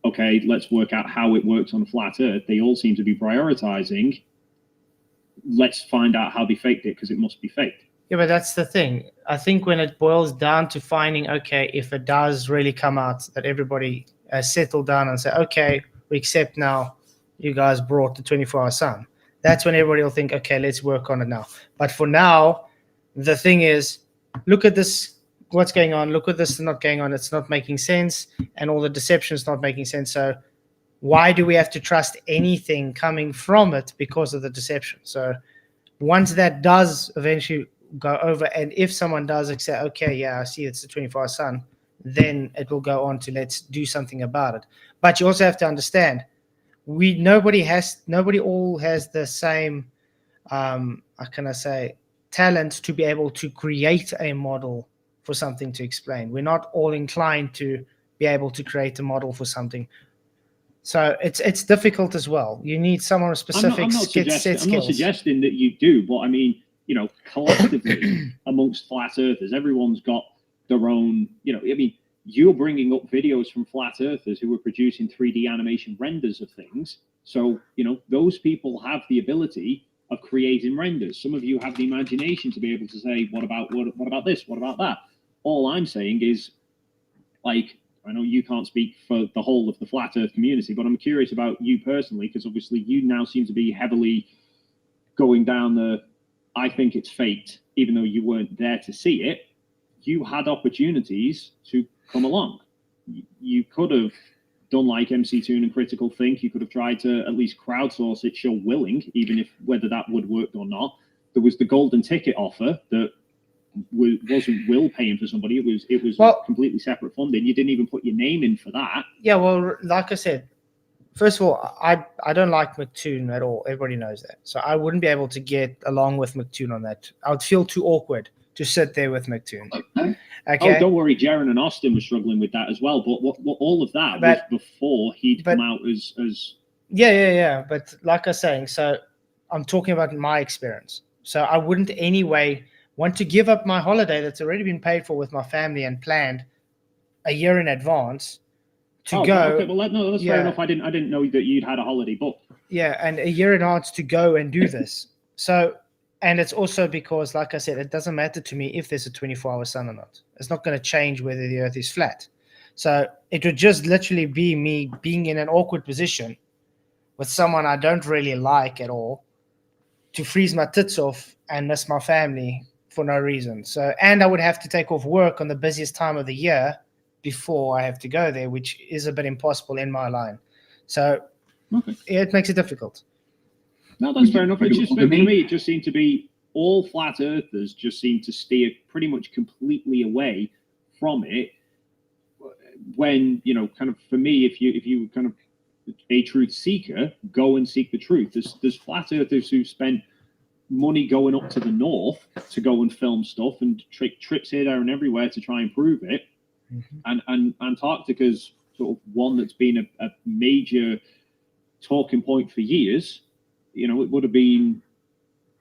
okay, let's work out how it works on a flat Earth. They all seem to be prioritizing, let's find out how they faked it because it must be faked. Yeah, but that's the thing. I think when it boils down to finding, okay, if it does really come out that everybody has settled down and say, okay, we accept now you guys brought the 24-hour sun, that's when everybody will think, okay, let's work on it now. But for now, the thing is, look at this, what's going on, look at this not going on, it's not making sense, and all the deception is not making sense. So why do we have to trust anything coming from it because of the deception? So once that does eventually go over, and if someone does say, okay, yeah, I see it's the 24-hour sun, then it will go on to let's do something about it. But you also have to understand, nobody all has the same how can I say, talent to be able to create a model for something to explain. We're not all inclined to be able to create a model for something. So it's difficult as well. You need someone with specific I'm not skills. suggesting that you do, but I mean, you know, collectively amongst flat earthers, everyone's got their own, you know, I mean, you're bringing up videos from flat earthers who are producing 3D animation renders of things. So, you know, those people have the ability of creating renders. Some of you have the imagination to be able to say, what about this? What about that? All I'm saying is, like, I know you can't speak for the whole of the flat earth community, but I'm curious about you personally, because obviously you now seem to be heavily going down the, I think it's faked, even though you weren't there to see it. You had opportunities to come along. You could have done like MC Toon and Critical Think. You could have tried to at least crowdsource it, show willing, even if whether that would work or not. There was the golden ticket offer that wasn't Will paying for somebody. It was completely separate funding. You didn't even put your name in for that. Yeah, well, like I said, first of all, I don't like McToon at all. Everybody knows that. So I wouldn't be able to get along with McToon on that. I would feel too awkward to sit there with McToon. Okay. Oh, don't worry, Jaron and Austin were struggling with that as well. But what all of that was before he'd come out as. Yeah. But like I was saying, so I'm talking about my experience. So I wouldn't anyway want to give up my holiday that's already been paid for with my family and planned a year in advance to go. Okay, well, no, that's fair enough. I didn't know that you'd had a holiday booked. Yeah, and a year in advance to go and do this. So, and it's also because, like I said, it doesn't matter to me if there's a 24-hour sun or not. It's not going to change whether the Earth is flat. So it would just literally be me being in an awkward position with someone I don't really like at all to freeze my tits off and miss my family for no reason. So, and I would have to take off work on the busiest time of the year before I have to go there, which is a bit impossible in my line. So it makes it difficult. No, that's fair enough. It's just for me, it just seemed to be all flat earthers just seem to steer pretty much completely away from it. When, you know, kind of for me, if you kind of a truth seeker, go and seek the truth. There's flat earthers who spent money going up to the north to go and film stuff and trips here, there, and everywhere to try and prove it. Mm-hmm. And Antarctica's sort of one that's been a major talking point for years. You know, it would have been,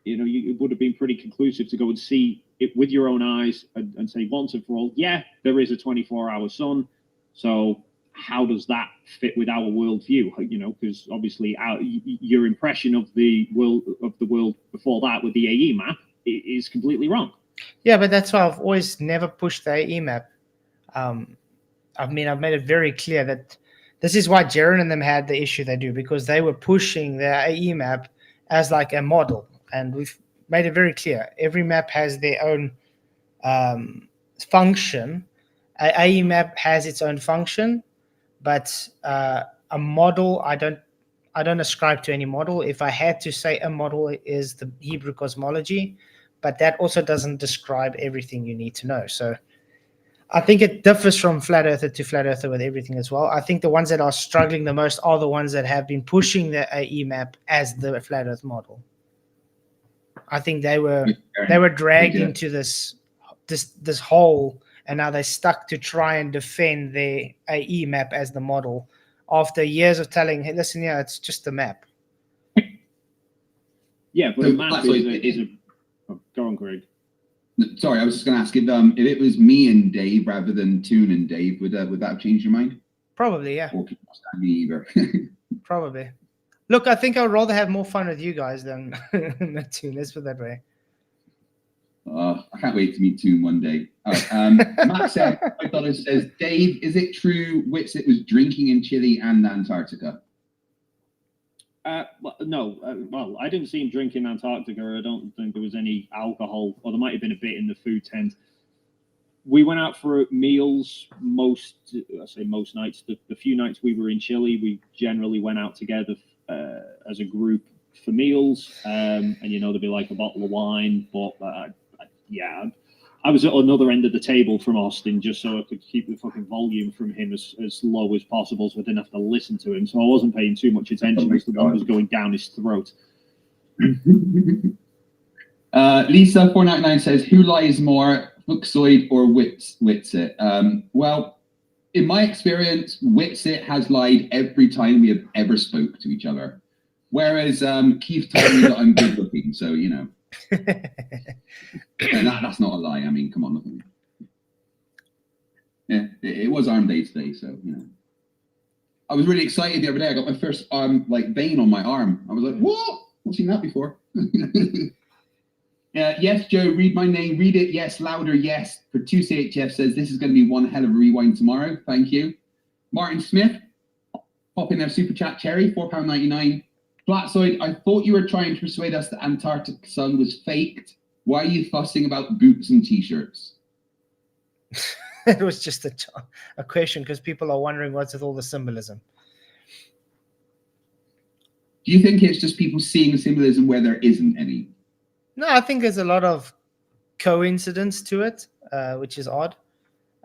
you know, it would have been pretty conclusive to go and see it with your own eyes and say once and for all, yeah, there is a 24-hour sun. So how does that fit with our worldview? You know, because obviously your impression of the world before that with the AE map is completely wrong. Yeah, but that's why I've always never pushed the AE map. I've made it very clear that this is why Jaron and them had the issue they do, because they were pushing their AE map as like a model. And we've made it very clear. Every map has their own function. AE map has its own function, but a model, I don't ascribe to any model. If I had to say a model, is the Hebrew cosmology, but that also doesn't describe everything you need to know. So I think it differs from flat earther to flat earther with everything as well. I think the ones that are struggling the most are the ones that have been pushing the AE map as the flat earth model. I think they were dragged into this hole, and now they're stuck to try and defend their AE map as the model after years of telling, hey, listen, yeah, it's just a map. Yeah, but So a map that's is a oh, go on, Craig. Sorry, I was just going to ask if it was me and Dave rather than Toon and Dave, would that have changed your mind? Probably, yeah. Or could you stand me either? Probably. Look, I think I'd rather have more fun with you guys than Toon. Let's put it that way. I can't wait to meet Toon one day. All right. Matt said, says, Dave, is it true Whitsitt was drinking in Chile and Antarctica? No. Well, I didn't see him drink in Antarctica. I don't think there was any alcohol, or there might have been a bit in the food tent. We went out for meals most nights. The few nights we were in Chile, we generally went out together as a group for meals. And, there'd be like a bottle of wine. But, I was at another end of the table from Austin just so I could keep the fucking volume from him as low as possible so I didn't have to listen to him. So I wasn't paying too much attention as to what was going down his throat. Lisa499 says, who lies more, Flatzoid or Whitsitt? Well, in my experience, Whitsitt has lied every time we have ever spoke to each other. Whereas Keith told me that I'm good looking, so, And that's not a lie. I mean, come on, look at me. Yeah, it was arm day today, so I was really excited the other day. I got my first vein on my arm. I was like, what? I've seen that before. Yes, Joe, read my name. Read it. Yes, louder. Yes. For 2CHF says this is going to be one hell of a rewind tomorrow. Thank you. Martin Smith, pop in there, super chat. Cherry, £4.99. Flatzoid, I thought you were trying to persuade us that Antarctic sun was faked. Why are you fussing about boots and t-shirts? It was just a question because people are wondering what's with all the symbolism. Do you think it's just people seeing symbolism where there isn't any? No, I think there's a lot of coincidence to it, which is odd.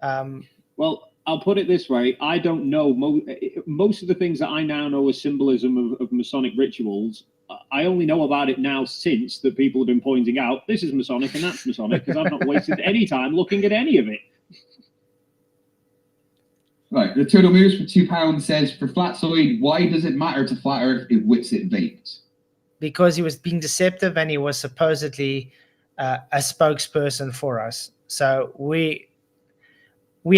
Well, I'll put it this way. I don't know. Most of the things that I now know as symbolism of Masonic rituals, I only know about it now since that people have been pointing out, this is Masonic and that's Masonic, because I've not wasted any time looking at any of it. Right, the Turtle Moves for £2 says, for Flatzoid, why does it matter to Flat Earth if Whitsitt vaped? Because he was being deceptive and he was supposedly a spokesperson for us. So we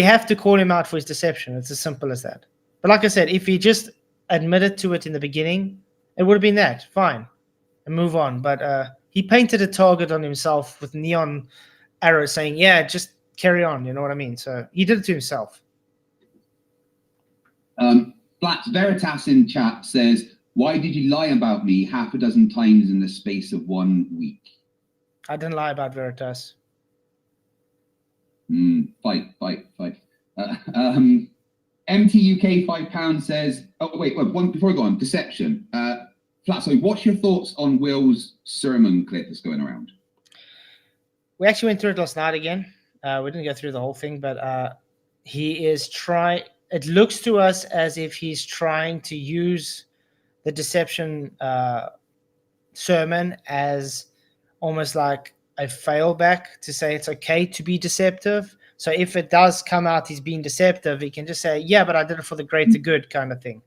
have to call him out for his deception. It's as simple as that. But like I said, if he just admitted to it in the beginning, it would have been that, fine, and move on. But he painted a target on himself with neon arrows saying, yeah, just carry on, you know what I mean? So he did it to himself. Flats Veritas in chat says, why did you lie about me half a dozen times in the space of 1 week? I didn't lie about Veritas. Fight. MTUK £5 says, oh wait, one before I go on, deception. Flatzoid, what's your thoughts on Will's sermon clip that's going around? We actually went through it last night again. We didn't go through the whole thing, but he is trying. It looks to us as if he's trying to use the deception sermon as almost like a failback to say it's okay to be deceptive. So if it does come out he's being deceptive, he can just say, yeah, but I did it for the greater good kind of thing.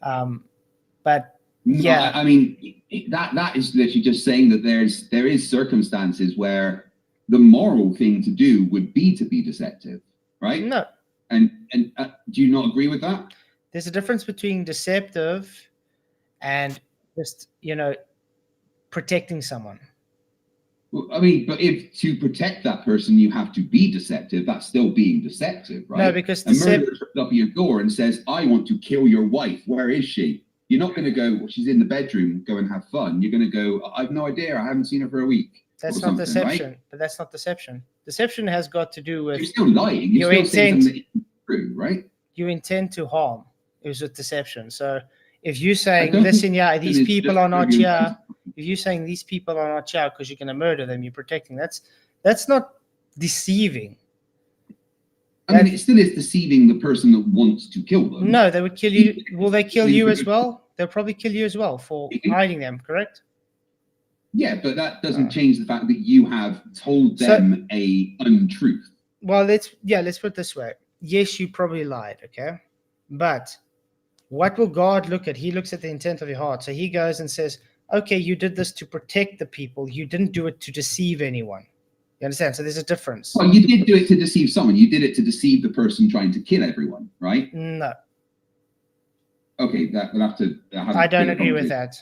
But yeah, I mean, that is literally just saying that there is circumstances where the moral thing to do would be to be deceptive, right? No. And do you not agree with that? There's a difference between deceptive and just, protecting someone. Well, I mean, but if to protect that person you have to be deceptive, that's still being deceptive, right? No, because a murderer trips up at your door and says, I want to kill your wife. Where is she? You're not going to go, well, she's in the bedroom, go and have fun. You're going to go, I've no idea. I haven't seen her for a week. That's not deception, right? But that's not deception. Deception has got to do with... You're still lying. You're still saying something that isn't true, right? You intend to harm. It was with deception. So if you're saying, don't listen, think yeah, these it's people just are not regular here. If you're saying these people are not here because you're going to murder them, you're protecting. That's not deceiving. I mean, it still is deceiving the person that wants to kill them. No, they would kill you. Will they kill you as well? They'll probably kill you as well for hiding them, correct? Yeah, but that doesn't change the fact that you have told them a untruth. Well, let's put it this way. Yes, you probably lied, okay? But what will God look at? He looks at the intent of your heart. So he goes and says, okay, you did this to protect the people. You didn't do it to deceive anyone. You understand? So there's a difference. Well, you did do it to deceive someone. You did it to deceive the person trying to kill everyone, right? No. Okay, that we'll have to. I don't agree with that.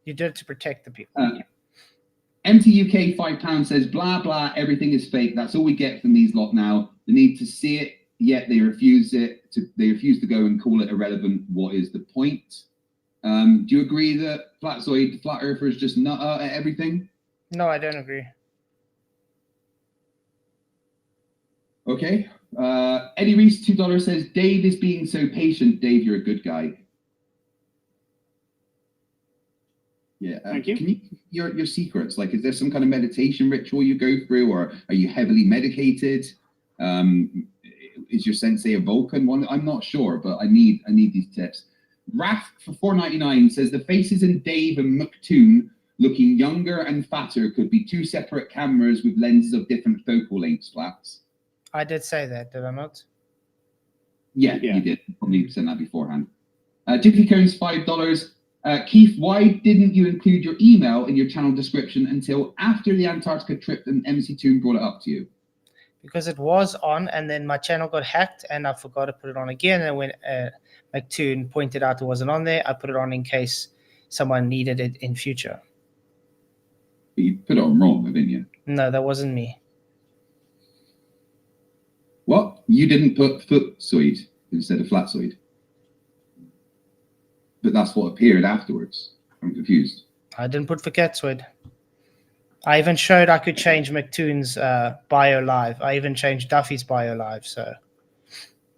You did it to protect the people. MTUK £5 says, blah, blah, everything is fake. That's all we get from these lot now. They need to see it, yet they refuse it. They refuse to go and call it irrelevant. What is the point? Do you agree that Flatzoid, Flat Earthers just nut at everything? No, I don't agree. Okay. Eddie Reese, $2 says, Dave is being so patient. Dave, you're a good guy. Yeah. Thank you. Can you your secrets? Like, is there some kind of meditation ritual you go through, or are you heavily medicated? Is your sensei a Vulcan one? I'm not sure, but I need these tips. Raf for $4.99 says the faces in Dave and McToon looking younger and fatter could be two separate cameras with lenses of different focal lengths. Flats. I did say that, did I not? Yeah, you did. Probably sent that beforehand. Jiffy Cones, $5. Keith, why didn't you include your email in your channel description until after the Antarctica trip and MC Toon brought it up to you? Because it was on, and then my channel got hacked, and I forgot to put it on again. And when McToon pointed out it wasn't on there, I put it on in case someone needed it in future. But you put it on wrong, didn't you? No, that wasn't me. What? You didn't put Flatzoid instead of Flatzoid? But that's what appeared afterwards. I'm confused. I didn't put Flatzoid. I even showed I could change McToon's bio live. I even changed Duffy's bio live, so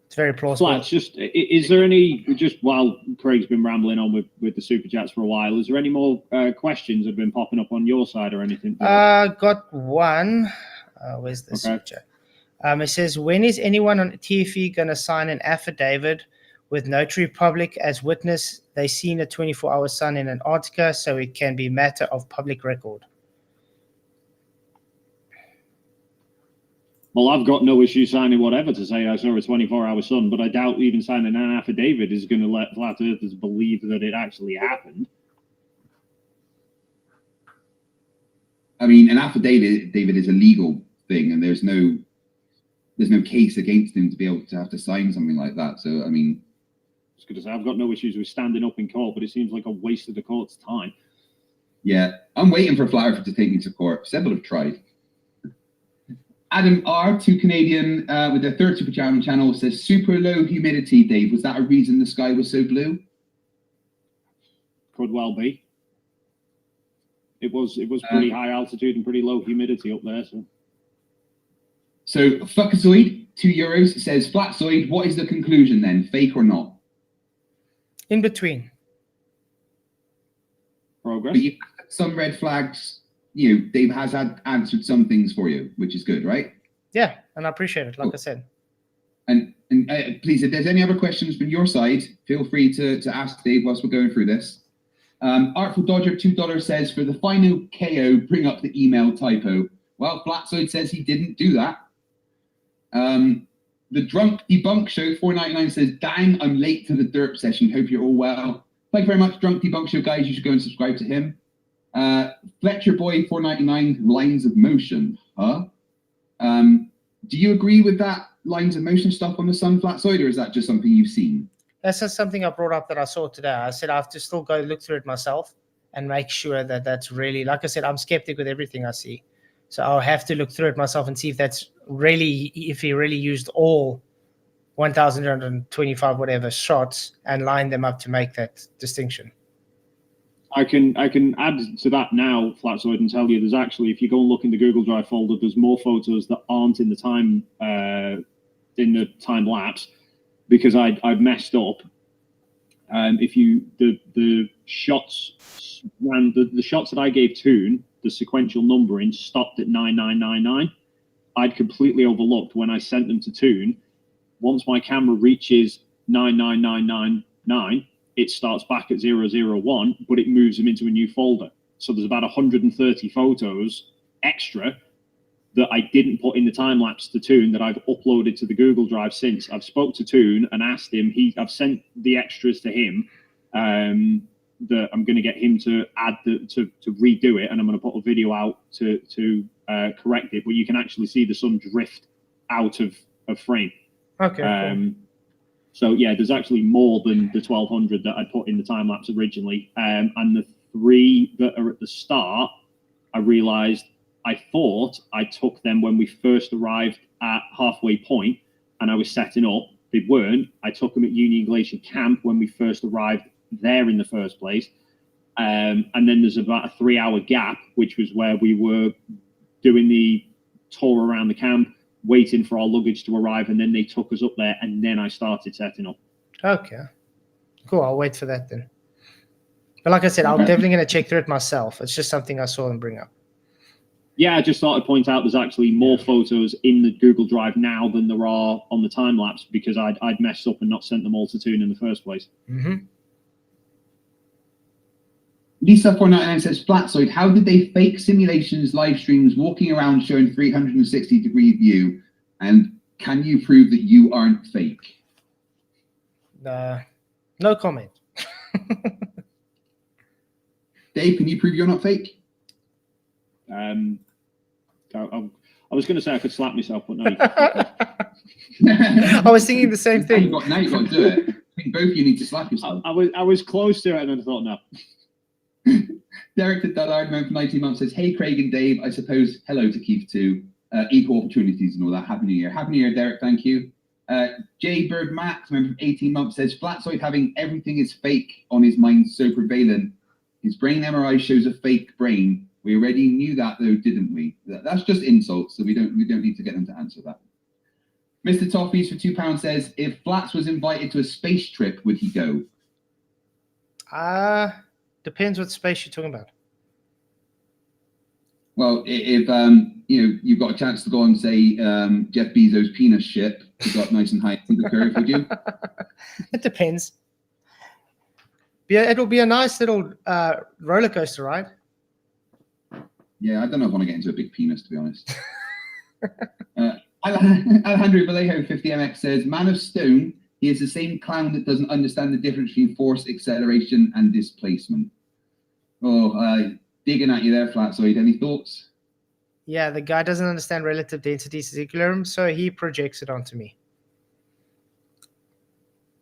it's very plausible. Flats, is there any, just while Craig's been rambling on with the super chats for a while, is there any more questions that have been popping up on your side or anything? Got one. Where's the super chat? It says, when is anyone on TFE going to sign an affidavit with Notary Public as witness they seen a 24-hour sun in Antarctica, so it can be matter of public record? Well, I've got no issue signing whatever to say I saw a 24-hour sun, but I doubt even signing an affidavit is going to let flat earthers believe that it actually happened. I mean, an affidavit, David, is a legal thing, and there's no case against him to be able to have to sign something like that. So, I mean, I was going to say, I've got no issues with standing up in court, but it seems like a waste of the court's time. Yeah, I'm waiting for Flat Earther to take me to court. Several have tried. Adam R, 2 Canadian, with their third super chat channel, says super low humidity. Dave, was that a reason the sky was so blue? Could well be. It was pretty high altitude and pretty low humidity up there. So Fuckazoid, €2, says Flatzoid, what is the conclusion then? Fake or not? In between. Progress. But you've had some red flags. You know, Dave has answered some things for you, which is good, right? Yeah, and I appreciate it, like I said. And please, if there's any other questions from your side, feel free to ask Dave whilst we're going through this. Artful Dodger, $2 says, for the final KO, bring up the email typo. Well, Flatzoid says he didn't do that. The Drunk Debunk Show, $4.99 says, dang, I'm late to the derp session. Hope you're all well. Thank you very much, Drunk Debunk Show, guys. You should go and subscribe to him. Fletcher Boy, $4.99, lines of motion. Huh? Do you agree with that lines of motion stuff on the sun, Flatzoid, or is that just something you've seen? That's just something I brought up that I saw today. I said I have to still go look through it myself and make sure that that's really, like I said, I'm skeptic with everything I see. So I'll have to look through it myself and see if that's really, if he really used all 1,225 whatever shots and lined them up to make that distinction. I can add to that now, Flatzoid, and tell you there's actually, if you go and look in the Google Drive folder, there's more photos that aren't in the time lapse because I've messed up If you the shots ran the shots that I gave Toon, the sequential numbering stopped at 9999. I'd completely overlooked when I sent them to Toon. Once my camera reaches 99999, it starts back at 001, but it moves them into a new folder. So there's about 130 photos extra that I didn't put in the time lapse to Toon that I've uploaded to the Google Drive since. I've spoke to Toon and asked him. I've sent the extras to him. That I'm going to get him to add to redo it, and I'm going to put a video out to correct it. But you can actually see the sun drift out of frame. Okay. Cool. So yeah, there's actually more than the 1200 that I put in the time lapse originally, and the 3 that are at the start, I realized I thought I took them when we first arrived at halfway point, and I was setting up. They weren't. I took them at Union Glacier Camp when we first arrived there in the first place, and then there's about a 3-hour gap, which was where we were doing the tour around the camp, waiting for our luggage to arrive, and then they took us up there, and then I started setting up. Okay. Cool. I'll wait for that then. But like I said, I'm definitely going to check through it myself. It's just something I saw them bring up. Yeah, I just thought I'd point out there's actually more photos in the Google Drive now than there are on the time lapse, because I'd messed up and not sent them all to Toon in the first place. Mm-hmm. Lisa499 says, Flatzoid, how did they fake simulations, live streams, walking around showing 360-degree view? And can you prove that you aren't fake? No comment. Dave, can you prove you're not fake? I was going to say I could slap myself, but no. I was thinking the same thing. Now you've got to do it. I think both of you need to slap yourself. I was close to it, and then I thought, no. Derek the Dullard man for 19 months says, hey, Craig and Dave, I suppose hello to Keith too. Equal opportunities and all that. Happy New Year. Happy New Year, Derek. Thank you. J Bird Max, member for 18 months, says, Flatzoid having everything is fake on his mind so prevalent. His brain MRI shows a fake brain. We already knew that, though, didn't we? That's just insults, so we don't need to get them to answer that. Mr. Toffees for £2 says, if Flats was invited to a space trip, would he go? Depends what space you're talking about. Well, if you've got a chance to go on, say, Jeff Bezos' penis ship, you got nice and high in the curve, would you? It depends. It'll be a nice little roller coaster ride. Yeah, I don't know if I want to get into a big penis, to be honest. Alejandro Vallejo, 50MX, says, Man of Stone, he is the same clown that doesn't understand the difference between force, acceleration, and displacement. Oh, digging at you there, Flatzoid. Any thoughts? Yeah, the guy doesn't understand relative density theorem, so he projects it onto me.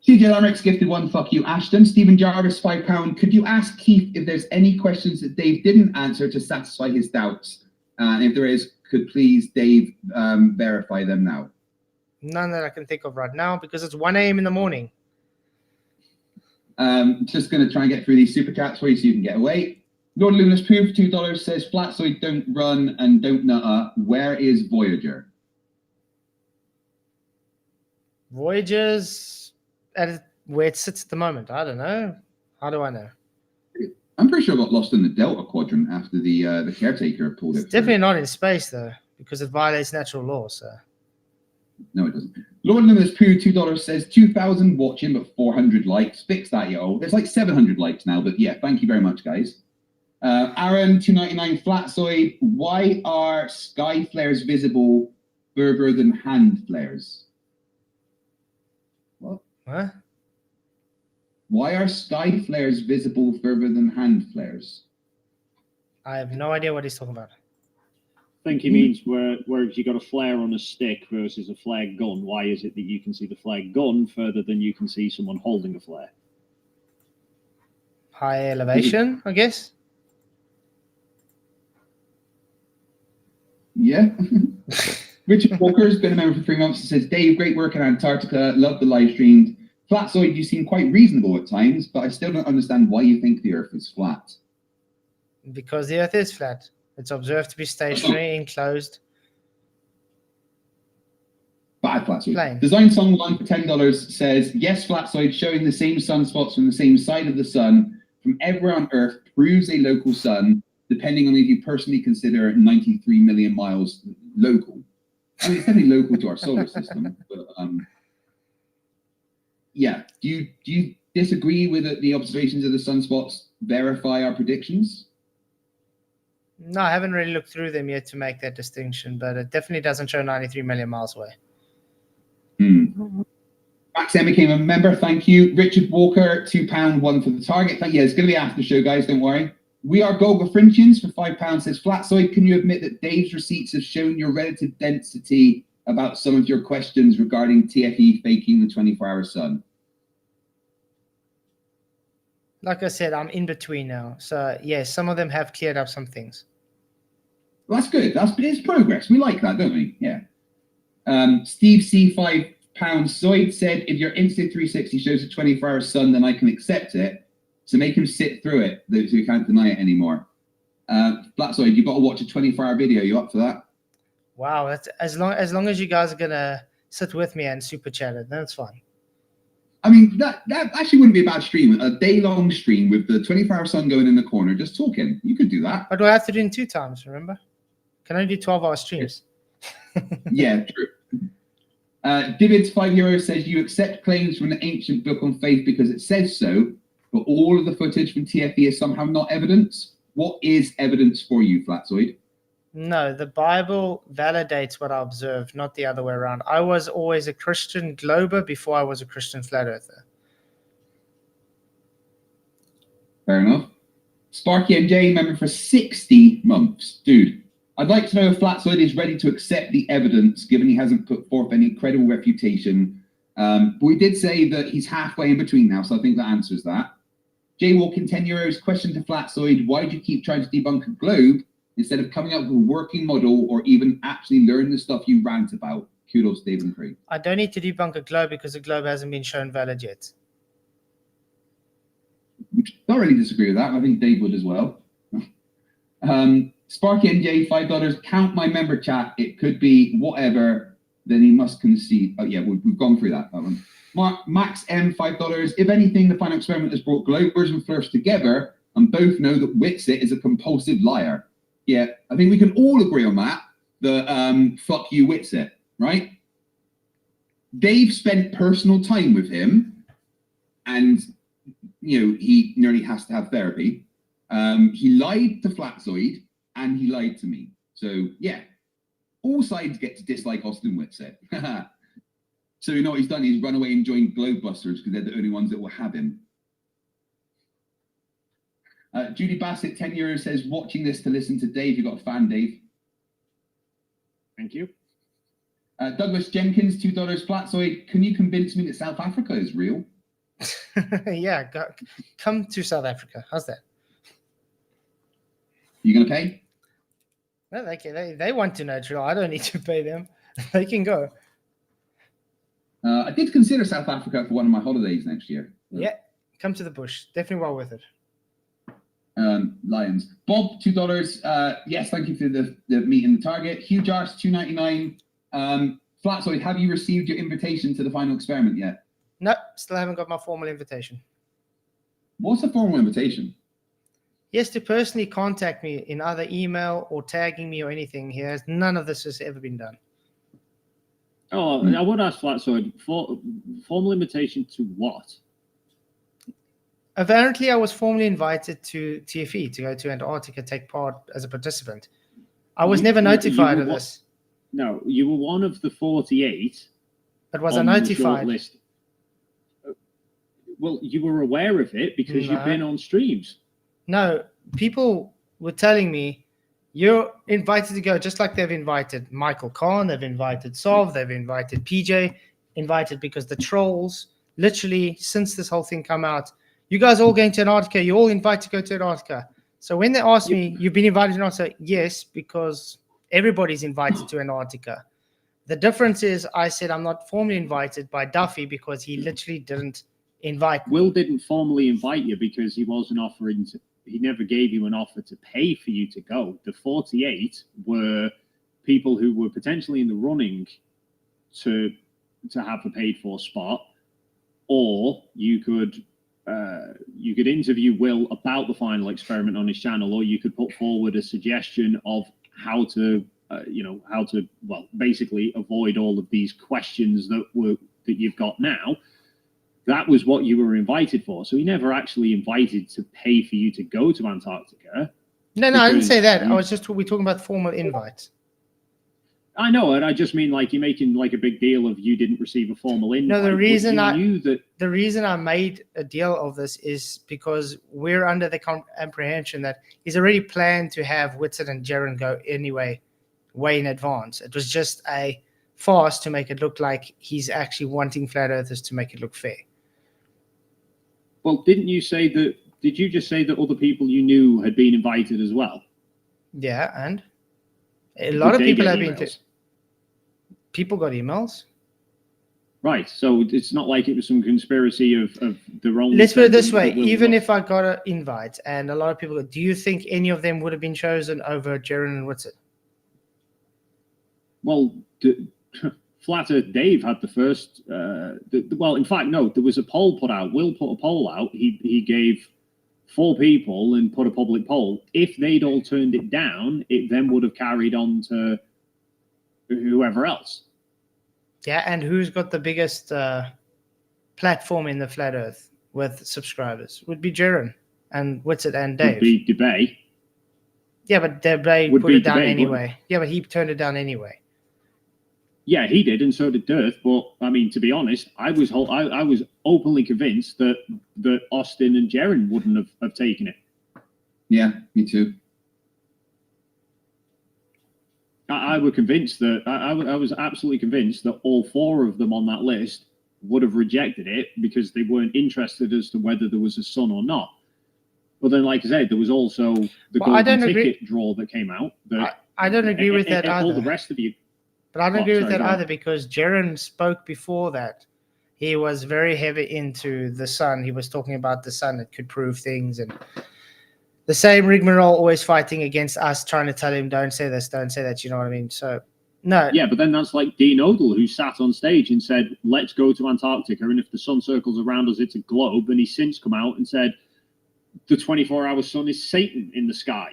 CJ Lamrix gifted one, fuck you, Ashton. Stephen Jarvis, £5. Could you ask Keith if there's any questions that Dave didn't answer to satisfy his doubts? And if there is, could please Dave verify them now? None that I can think of right now, because it's 1 a.m. in the morning. Just going to try and get through these super chats for you so you can get away. Lord Luminous Poo for $2 says, Flatzoid, don't run and don't nutter. Where is Voyager? Voyager's at where it sits at the moment. I don't know. How do I know? I'm pretty sure I got lost in the Delta Quadrant after the caretaker pulled it. It's definitely not in space, though, because it violates natural law, so. No, it doesn't. Lord Luminous Poo, $2 says, 2,000 watching, but 400 likes. Fix that, yo. There's like 700 likes now, but yeah, thank you very much, guys. Aaron, 299 Flatzoid, why are sky flares visible further than hand flares? What? Huh? Why are sky flares visible further than hand flares? I have no idea what he's talking about. I think he means where if you got a flare on a stick versus a flare gun, why is it that you can see the flare gun further than you can see someone holding a flare? High elevation, I guess. Yeah. Richard Walker has been a member for 3 months and says, Dave, great work in Antarctica. Love the live stream. Flatzoid, you seem quite reasonable at times, but I still don't understand why you think the Earth is flat. Because the Earth is flat. It's observed to be stationary, enclosed. Bad Flatzoid. Plain. Design Song 1 for $10 says, yes, Flatzoid showing the same sunspots from the same side of the sun from everywhere on Earth proves a local sun, depending on if you personally consider 93 million miles local. I mean, it's definitely local to our solar system, but yeah. Do you disagree with the observations of the sunspots verify our predictions? No, I haven't really looked through them yet to make that distinction, but it definitely doesn't show 93 million miles away. Max M became a member. Thank you. Richard Walker, £2, one for the target. Yeah, it's going to be after the show, guys. Don't worry. We are Golgafrinchians for £5 says Flatzoid. Can you admit that Dave's receipts have shown your relative density about some of your questions regarding TFE faking the 24-hour sun? Like I said, I'm in between now. So, yes, some of them have cleared up some things. Well, that's good. It's progress. We like that, don't we? Yeah. Steve C, £5 Zoid said, if your Insta360 shows a 24-hour sun, then I can accept it. So make him sit through it so he can't deny it anymore. Flatzoid, you've got to watch a 24-hour video. You up for that? Wow, that's as long as you guys are gonna sit with me and super chat it, then it's fine. I mean, that actually wouldn't be a bad stream. A day-long stream with the 24-hour sun going in the corner, just talking. You could do that. But do I have to do it in 2 times, remember? Can I do 12-hour streams? Yeah, true. Divids 5 euros says, you accept claims from an ancient book on faith because it says so, but all of the footage from TFE is somehow not evidence. What is evidence for you, Flatzoid? No, the Bible validates what I observed, not the other way around. I was always a Christian glober before I was a Christian flat earther. Fair enough. Sparky MJ, member for 60 months. Dude, I'd like to know if Flatzoid is ready to accept the evidence, given he hasn't put forth any credible refutation. But we did say that he's halfway in between now, so I think that answers that. Jaywalking 10 euros, question to Flatzoid, why do you keep trying to debunk a globe instead of coming up with a working model or even actually learn the stuff you rant about? Kudos, Dave Mckeegan. I don't need to debunk a globe because a globe hasn't been shown valid yet. Thoroughly disagree with that. I think Dave would as well. Sparky NJ, $5. Count my member chat. It could be whatever. Then he must concede. Oh yeah, we've gone through that one. Max M, $5. If anything, the final experiment has brought globers and flirts together, and both know that Witsit is a compulsive liar. Yeah, I think we can all agree on that. The fuck you, Witsit, right? Dave spent personal time with him, and he nearly has to have therapy. He lied to Flatzoid, and he lied to me. So yeah, all sides get to dislike Austin Witsit. So you know what he's done? He's run away and joined Globebusters because they're the only ones that will have him. Judy Bassett, 10 euros, says, watching this to listen to Dave. You got a fan, Dave. Thank you. Douglas Jenkins, $2. Flatzoid, can you convince me that South Africa is real? Yeah, come to South Africa. How's that? You going to pay? No, they want to know it's real. I don't need to pay them. They can go. I did consider South Africa for one of my holidays next year. Yeah, come to the bush. Definitely well worth it. Lions. Bob, $2. Yes, thank you for the meet and the target. Hugh Jars, $2.99. Flatzoid, have you received your invitation to the final experiment yet? No, still haven't got my formal invitation. What's a formal invitation? Yes, to personally contact me in either email or tagging me or anything. Here, none of this has ever been done. Oh, I would ask Flatzoid, formal invitation to what? Apparently, I was formally invited to TFE to go to Antarctica, take part as a participant. I was never notified of this. No, you were one of the 48. But was I notified? List. Well, you were aware of it because you've been on streams. No, people were telling me, you're invited to go, just like they've invited Michael Kahn, they've invited Sov, they've invited PJ, invited because the trolls, literally, since this whole thing come out, you guys are all going to Antarctica, you're all invited to go to Antarctica. So when they asked me, you've been invited to Antarctica, yes, because everybody's invited to Antarctica. The difference is I said I'm not formally invited by Duffy because he literally didn't invite me. Will didn't formally invite you because he wasn't offering to, he never gave you an offer to pay for you to go. The 48 were people who were potentially in the running to have a paid for spot, or you could interview Will about the final experiment on his channel, or you could put forward a suggestion of how to basically avoid all of these questions that you've got now. That was what you were invited for. So he never actually invited to pay for you to go to Antarctica. No, I didn't say that. We're talking about formal invites. I know, and I just mean like you're making like a big deal of you didn't receive a formal invite. No, the reason I made a deal of this is because we're under the apprehension that he's already planned to have Whitson and Jaren go anyway, way in advance. It was just a farce to make it look like he's actually wanting flat earthers to make it look fair. Well, didn't you say that? Did you just say that other people you knew had been invited as well? Yeah, and a lot of people have been. People got emails. Right, so it's not like it was some conspiracy of their own. Let's put it this way: even if I got an invite, and a lot of people, do you think any of them would have been chosen over Jaren and Whitson? Well, Flat Earth Dave had the first. In fact, no. There was a poll put out. Will put a poll out. He gave 4 people and put a public poll. If they'd all turned it down, it then would have carried on to whoever else. Yeah, and who's got the biggest platform in the Flat Earth with subscribers? Would be Jaren and Whitson and Dave. Would be Debay. Yeah, but Debay put it down anyway. Yeah, but he turned it down anyway. Yeah, he did, and so did Dirth. But I mean, to be honest, I was openly convinced that Austin and Jaren wouldn't have taken it. Yeah, me too. I was convinced that I was absolutely convinced that all 4 of them on that list would have rejected it because they weren't interested as to whether there was a sun or not. But then, like I said, there was also the golden ticket draw that came out. I don't agree with that either. All the rest of you. But I don't agree with that either because Jaren spoke before that. He was very heavy into the sun. He was talking about the sun that could prove things, and the same rigmarole always fighting against us, trying to tell him, don't say this, don't say that. You know what I mean? So, no. Yeah, but then that's like Dean Odell, who sat on stage and said, let's go to Antarctica, and if the sun circles around us, it's a globe. And he's since come out and said, the 24-hour sun is Satan in the sky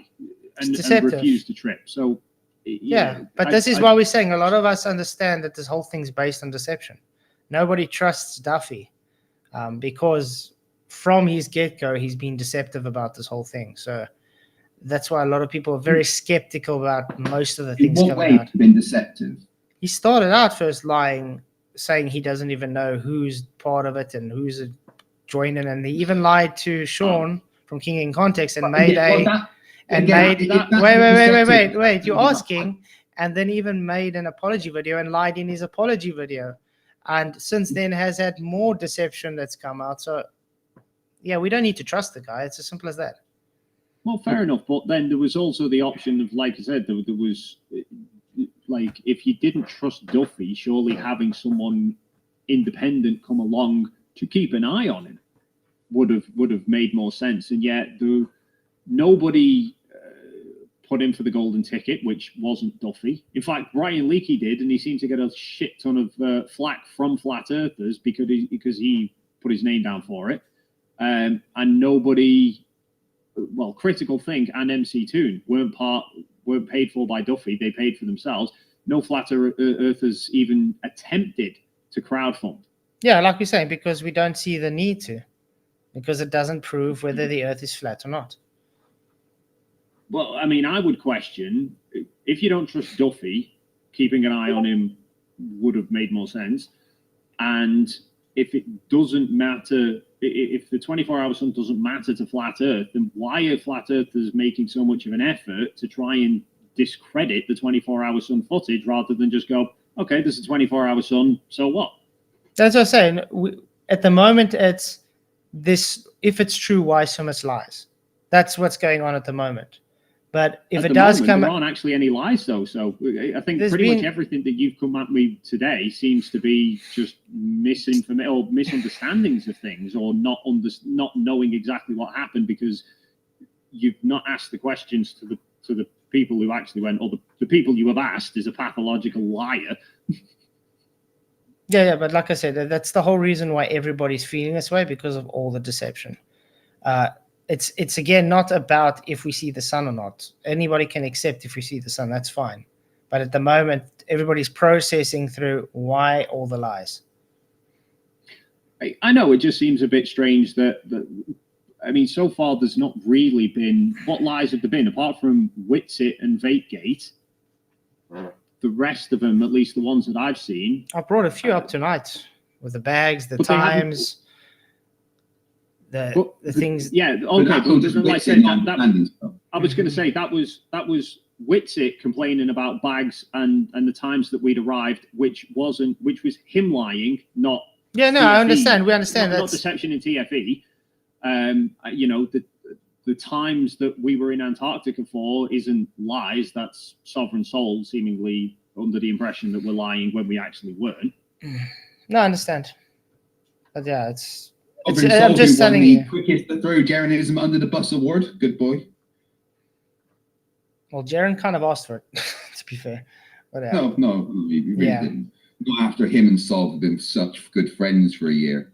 and refused to trip. So, yeah, but this is why we're saying a lot of us understand that this whole thing's based on deception. Nobody trusts Duffy because from his get-go, he's been deceptive about this whole thing. So that's why a lot of people are very skeptical about most of the things coming out. In what way been deceptive? He started out first lying, saying he doesn't even know who's part of it and who's joining, and he even lied to Sean from King in Context and made wait, you're asking, and then even made an apology video and lied in his apology video, and since then has had more deception that's come out. So yeah, we don't need to trust the guy. It's as simple as that. Well, fair enough, but then there was also the option of, like I said, there was like, if you didn't trust Duffy, surely having someone independent come along to keep an eye on him would have made more sense. And yet nobody put in for the golden ticket, which wasn't Duffy. In fact, Brian Leakey did, and he seemed to get a shit ton of flack from flat earthers because he put his name down for it. And nobody, well, Critical Think and MC Toon weren't paid for by Duffy. They paid for themselves. No flat earthers even attempted to crowdfund. Yeah, like we're saying, because we don't see the need to, because it doesn't prove whether the earth is flat or not. Well, I mean, I would question, if you don't trust Duffy, keeping an eye on him would have made more sense. And if it doesn't matter, if the 24-hour sun doesn't matter to flat earth, then why are flat earthers making so much of an effort to try and discredit the 24-hour sun footage rather than just go, okay, there's a 24-hour sun, so what? That's what I'm saying. At the moment, it's this, if it's true, why so much lies? That's what's going on at the moment. But if it does come, there aren't actually any lies, though. So I think pretty much everything that you've come at me today seems to be just misinformation or misunderstandings of things, or not knowing exactly what happened because you've not asked the questions to the people who actually went, or the people you have asked is a pathological liar. Yeah, but like I said, that's the whole reason why everybody's feeling this way, because of all the deception. It's again not about if we see the sun or not. Anybody can accept if we see the sun, that's fine. But at the moment, everybody's processing through why all the lies. I know it just seems a bit strange that I mean, so far there's not really been, what lies have there been apart from Witsit and Vapegate? The rest of them, at least the ones that I've seen. I brought a few up tonight with the bags, the But they haven't- times, the things. Yeah, But okay. that's all But just like I Witsit said, not understanding stuff. I was going to say that was Witsit complaining about bags and the times that we'd arrived, which was him lying, not. Yeah, no, TFE, I understand. We understand not that's deception in TFE. You know, the times that we were in Antarctica for isn't lies. That's Sovereign Soul seemingly under the impression that we're lying when we actually weren't. no, I understand. But yeah, I'm Sovereign just Soul, who won telling the you. quickest to throw Jeranism under the bus award. Good boy. Well, Jaren kind of asked for it, to be fair. But yeah. No, we really Yeah. didn't. Not after him and Sol have been such good friends for a year.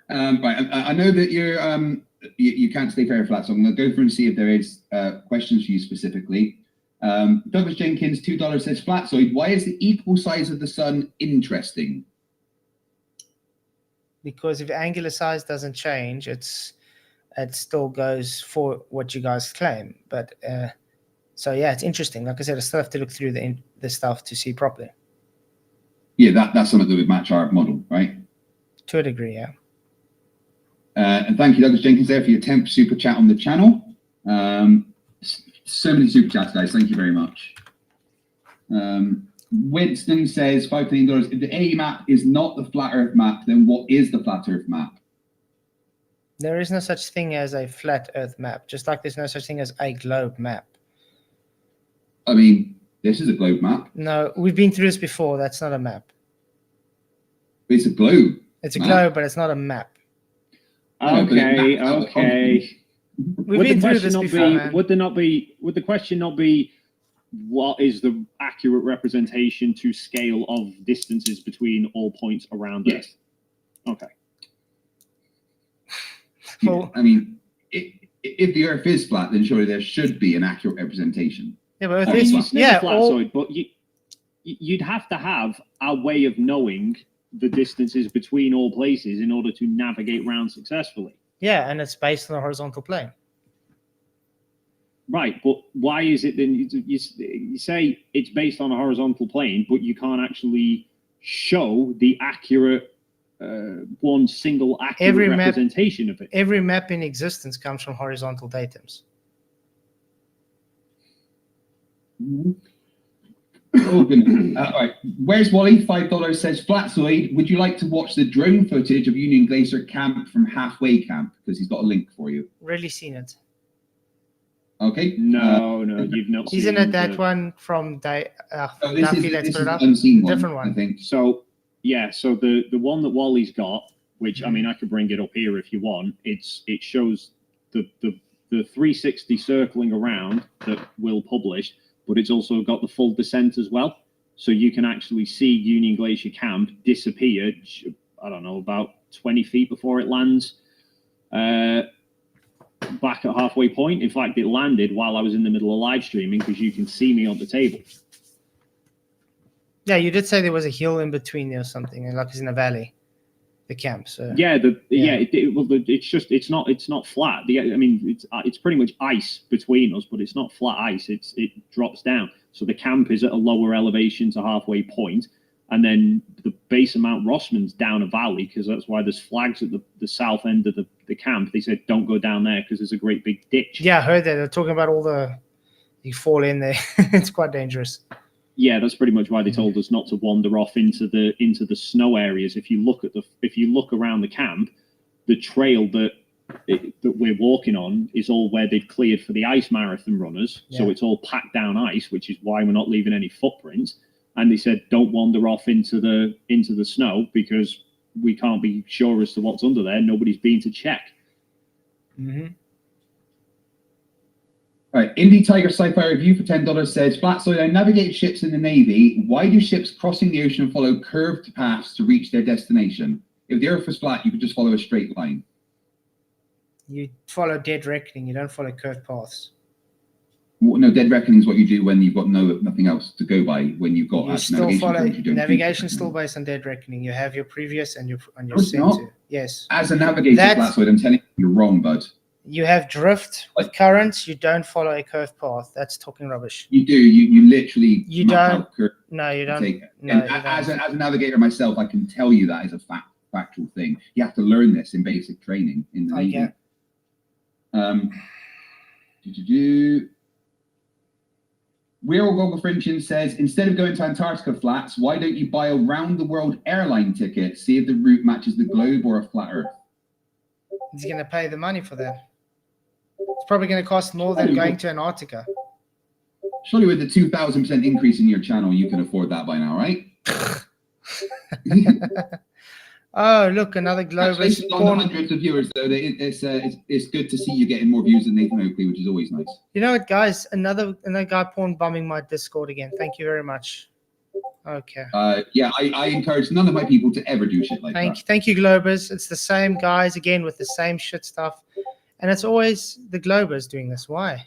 Right, I know that you can't stay fair flat, so I'm going to go through and see if there is questions for you specifically. Douglas Jenkins, $2 says, Flatzoid, why is the equal size of the sun interesting? Because if angular size doesn't change, it still goes for what you guys claim. But so yeah, it's interesting. Like I said, I still have to look through the stuff to see properly. Yeah, that's something that would match our model, right? To a degree, yeah. And thank you, Douglas Jenkins, there for your 10th super chat on the channel. So many super chats, guys. Thank you very much. Winston says $5 million. If the A map is not the flat Earth map, then what is the flat Earth map? There is no such thing as a flat Earth map, just like there's no such thing as a globe map. I mean, this is a globe map. No, we've been through this before. That's not a map. It's a globe. It's a map. globe, but it's not a map. No, but Okay, it maps out the okay. We've Would been the through question this not before, be? man. Would the question not be? What is the accurate representation to scale of distances between all points around Yes. Earth? Okay. Well, I mean, if the Earth is flat, then surely there should be an accurate representation. yeah, but I this, mean, It's yeah, never Flatzoid, but you'd have to have a way of knowing the distances between all places in order to navigate round successfully. yeah, and it's based on a horizontal plane. Right, but why is it then you say it's based on a horizontal plane, but you can't actually show the accurate one single accurate Every map- representation of it? Every map in existence comes from horizontal datums. Oh, goodness. All right. Where's Wally? $5 says, Flatzoid, would you like to watch the drone footage of Union Glacier Camp from Halfway Camp? Because he's got a link for you. Really seen it. Okay. No, you've not Isn't seen it that the- one from So this Duffy is, that's this put is it up? the unseen one, Different one. I think. So yeah, so the one that Wally's got, which I mean I could bring it up here if you want, it shows the 360 circling around that we'll publish, but it's also got the full descent as well. So you can actually see Union Glacier Camp disappear, I don't know, about 20 feet before it lands back at halfway point. In fact, it landed while I was in the middle of live streaming because you can see me on the table. Yeah, you did say there was a hill in between there or something, and like it's in a valley, the camp. So Yeah, Yeah. it's not flat. I mean, it's pretty much ice between us, but it's not flat ice. It drops down. So the camp is at a lower elevation to halfway point, and then the base of Mount Rossman's down a valley because that's why there's flags at the south end of the camp. They said don't go down there because there's a great big ditch. yeah, I heard that they're talking about you fall in there. It's quite dangerous. Yeah, that's pretty much why they told us not to wander off into the snow areas. If you look around the camp, the trail that we're walking on is all where they've cleared for the ice marathon runners. Yeah. So it's all packed down ice, which is why we're not leaving any footprints. And they said don't wander off into the snow because we can't be sure as to what's under there. Nobody's been to check. Mm-hmm. All right, Indie Tiger Sci-Fi Review for $10 says, Flatzoid, I navigated ships in the Navy. Why do ships crossing the ocean follow curved paths to reach their destination? If the Earth was flat, you could just follow a straight line. You follow dead reckoning. You don't follow curved paths. No, dead reckoning is what you do when you've got nothing else to go by. When you've got You still navigation follow terms, you don't do navigation. dead Still reckoning. based on dead reckoning. You have your previous and your No, it's set not. to. Yes. As a navigator, Flatzoid, I'm telling you, you're wrong, bud. You have drift with currents. You don't follow a curved path. That's talking rubbish. You do. You literally. You map don't. out curves No, you to don't. take- No, and you as don't. a navigator myself, I can tell you that is a factual thing. You have to learn this in basic training in the Navy. Real Goggle Frinchin says, instead of going to Antarctica flats, why don't you buy a round-the-world airline ticket, see if the route matches the globe or a flat Earth? He's going to pay the money for that. It's probably going to cost more than going to Antarctica. Surely with the 2,000% increase in your channel, you can afford that by now, right? Oh, look, another Globus. Congratulations on the hundreds of viewers, though. It's good to see you getting more views than Nathan Oakley, which is always nice. You know what, guys? Another guy porn bombing my Discord again. Thank you very much. Okay. Yeah, I encourage none of my people to ever do shit like that. Thank you, Globers. It's the same guys again with the same shit stuff, and it's always the Globers doing this. Why?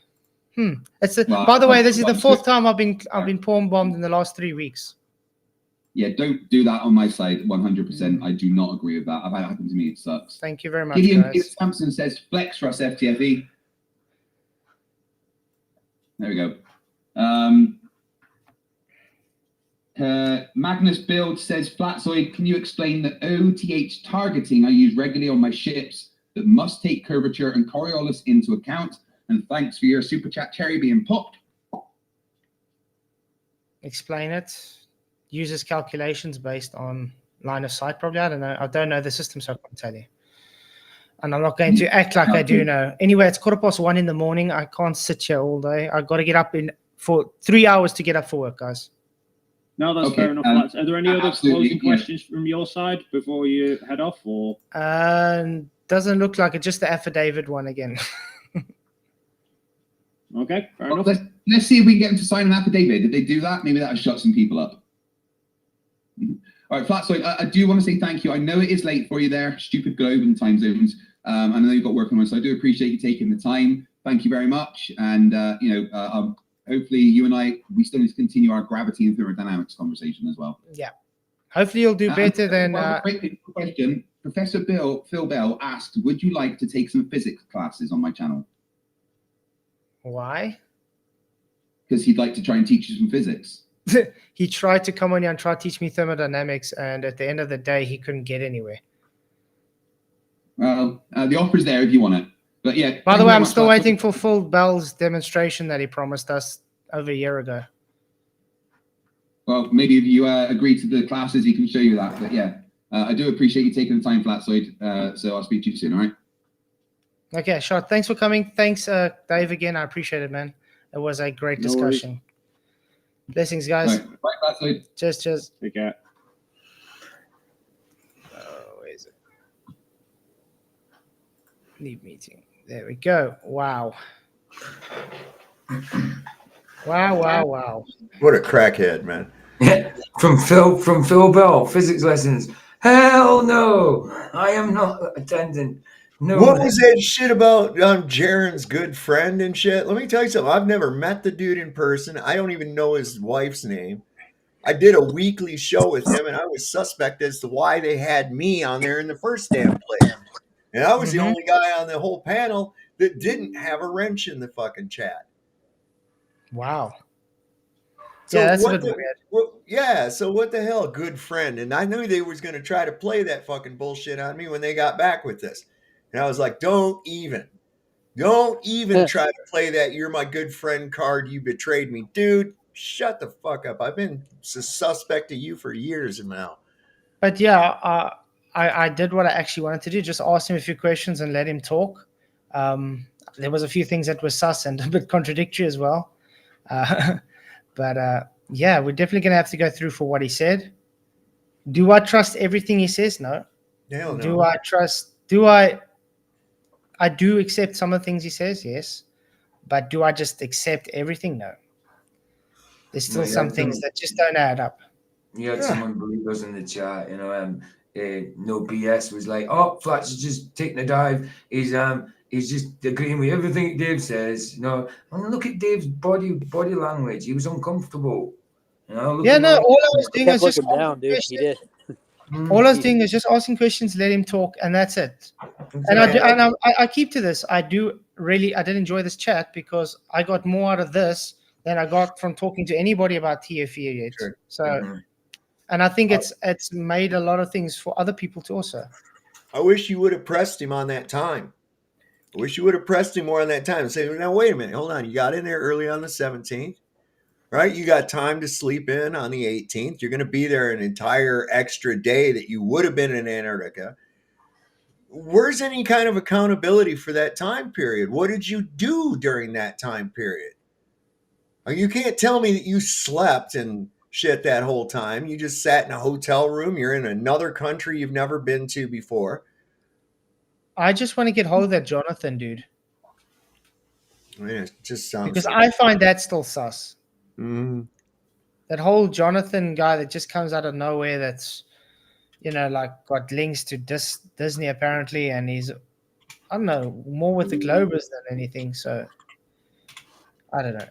It's the, Well, by the way, this is the fourth time I've been porn bombed in the last 3 weeks. Yeah, don't do that on my side. 100%. I do not agree with that. I've had it happen to me. It sucks. Thank you very much, Gideon guys. Sampson says, flex for us, FTFE. There we go. Magnus Build says, Flatzoid, can you explain the OTH targeting I use regularly on my ships that must take curvature and Coriolis into account? And thanks for your super chat cherry being popped. Explain it. Uses calculations based on line of sight, probably. I don't know. I don't know the system, so I can't tell you. And I'm not going to act like I do know. Anyway, it's 1:15 in the morning. I can't sit here all day. I've got to get up for 3 hours to get up for work, guys. No, that's fair enough. Lads. Are there any other closing questions from your side before you head off? Or doesn't look like it. Just the affidavit one again. Okay, fair enough. Let's see if we can get them to sign an affidavit. Did they do that? Maybe that'll shut some people up. All right, Flatzoid, I do want to say thank you. I know it is late for you there, stupid globe and time zones. I know you've got work on, so I do appreciate you taking the time. Thank you very much. And, hopefully you and we still need to continue our gravity and thermodynamics conversation as well. Yeah. Hopefully you'll do better than... Great question. Professor Phil Bell asked, would you like to take some physics classes on my channel? Why? Because he'd like to try and teach you some physics. He tried to come on here and try to teach me thermodynamics, and at the end of the day, he couldn't get anywhere. Well, the offer's there if you want it. But yeah. By the way, I'm still waiting for Phil Bell's demonstration that he promised us over a year ago. Well, maybe if you agree to the classes, he can show you that. But yeah, I do appreciate you taking the time, Flatzoid. So I'll speak to you soon, all right? Okay, sure. Thanks for coming. Thanks, Dave, again. I appreciate it, man. It was a great discussion. Blessings, guys. Right. Bye, Flatzoid. Cheers. Take care. Where is it? Leave meeting. There we go. Wow. Wow. What a crackhead, man. From Phil Bell, physics lessons. Hell no, I am not attending. No. What was that shit about Jaren's good friend and shit? Let me tell you something. I've never met the dude in person. I don't even know his wife's name. I did a weekly show with him, and I was suspect as to why they had me on there in the first damn place. And I was the only guy on the whole panel that didn't have a wrench in the fucking chat. Wow. So yeah, that's a bit weird. So what the hell, good friend? And I knew they was going to try to play that fucking bullshit on me when they got back with this. And I was like, don't even try to play that you're my good friend card. You betrayed me. Dude, shut the fuck up. I've been suspect of you for years now. But yeah, I did what I actually wanted to do. Just ask him a few questions and let him talk. There was a few things that were sus and a bit contradictory as well. But yeah, we're definitely going to have to go through for what he said. Do I trust everything he says? No. Hell no. Do I do accept some of the things he says? Yes. But do I just accept everything? No. There's still No, you some had things some, that just don't add up. you had Ugh. some unbelievers in the chat, no BS was like, oh, Flats is just taking a dive. He's just agreeing with everything Dave says. And look at Dave's body language. He was uncomfortable. Look Yeah, at no, him. all I was doing Kept was just looking asking down, dude. He questions. did. All I was doing is just asking questions, let him talk, and that's it. And I keep to this. I did enjoy this chat because I got more out of this than I got from talking to anybody about TFE yet. Sure. So, and I think it's made a lot of things for other people to also. I wish you would have pressed him on that time. I wish you would have pressed him more on that time and say, now, wait a minute, hold on. You got in there early on the 17th, right? You got time to sleep in on the 18th. You're going to be there an entire extra day that you would have been in Antarctica. Where's any kind of accountability for that time period? What did you do during that time period? You can't tell me that you slept and shit that whole time. You just sat in a hotel room. You're in another country you've never been to before. I just want to get hold of that Jonathan dude. I mean, it just sounds Because like I find that still sus. Mhm. That whole Jonathan guy that just comes out of nowhere that's, got links to Disney apparently, and he's, I don't know, more with the Globers than anything. So, I don't know.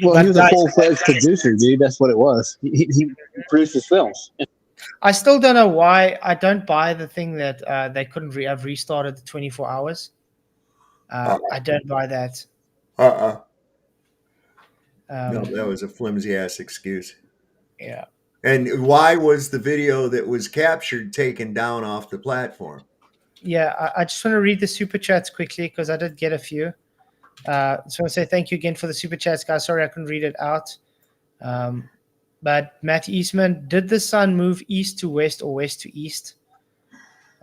Well, But he was a guys- full-fledged producer, dude. That's what it was. He produced his films. I still don't know why I don't buy the thing that they couldn't have restarted the 24 hours. I don't buy that. No, that was a flimsy ass excuse. Yeah. And why was the video that was captured taken down off the platform? Yeah, I just want to read the super chats quickly because I did get a few. So I want to say thank you again for the super chats, guys. Sorry I couldn't read it out. But Matt Eastman, did the sun move east to west or west to east?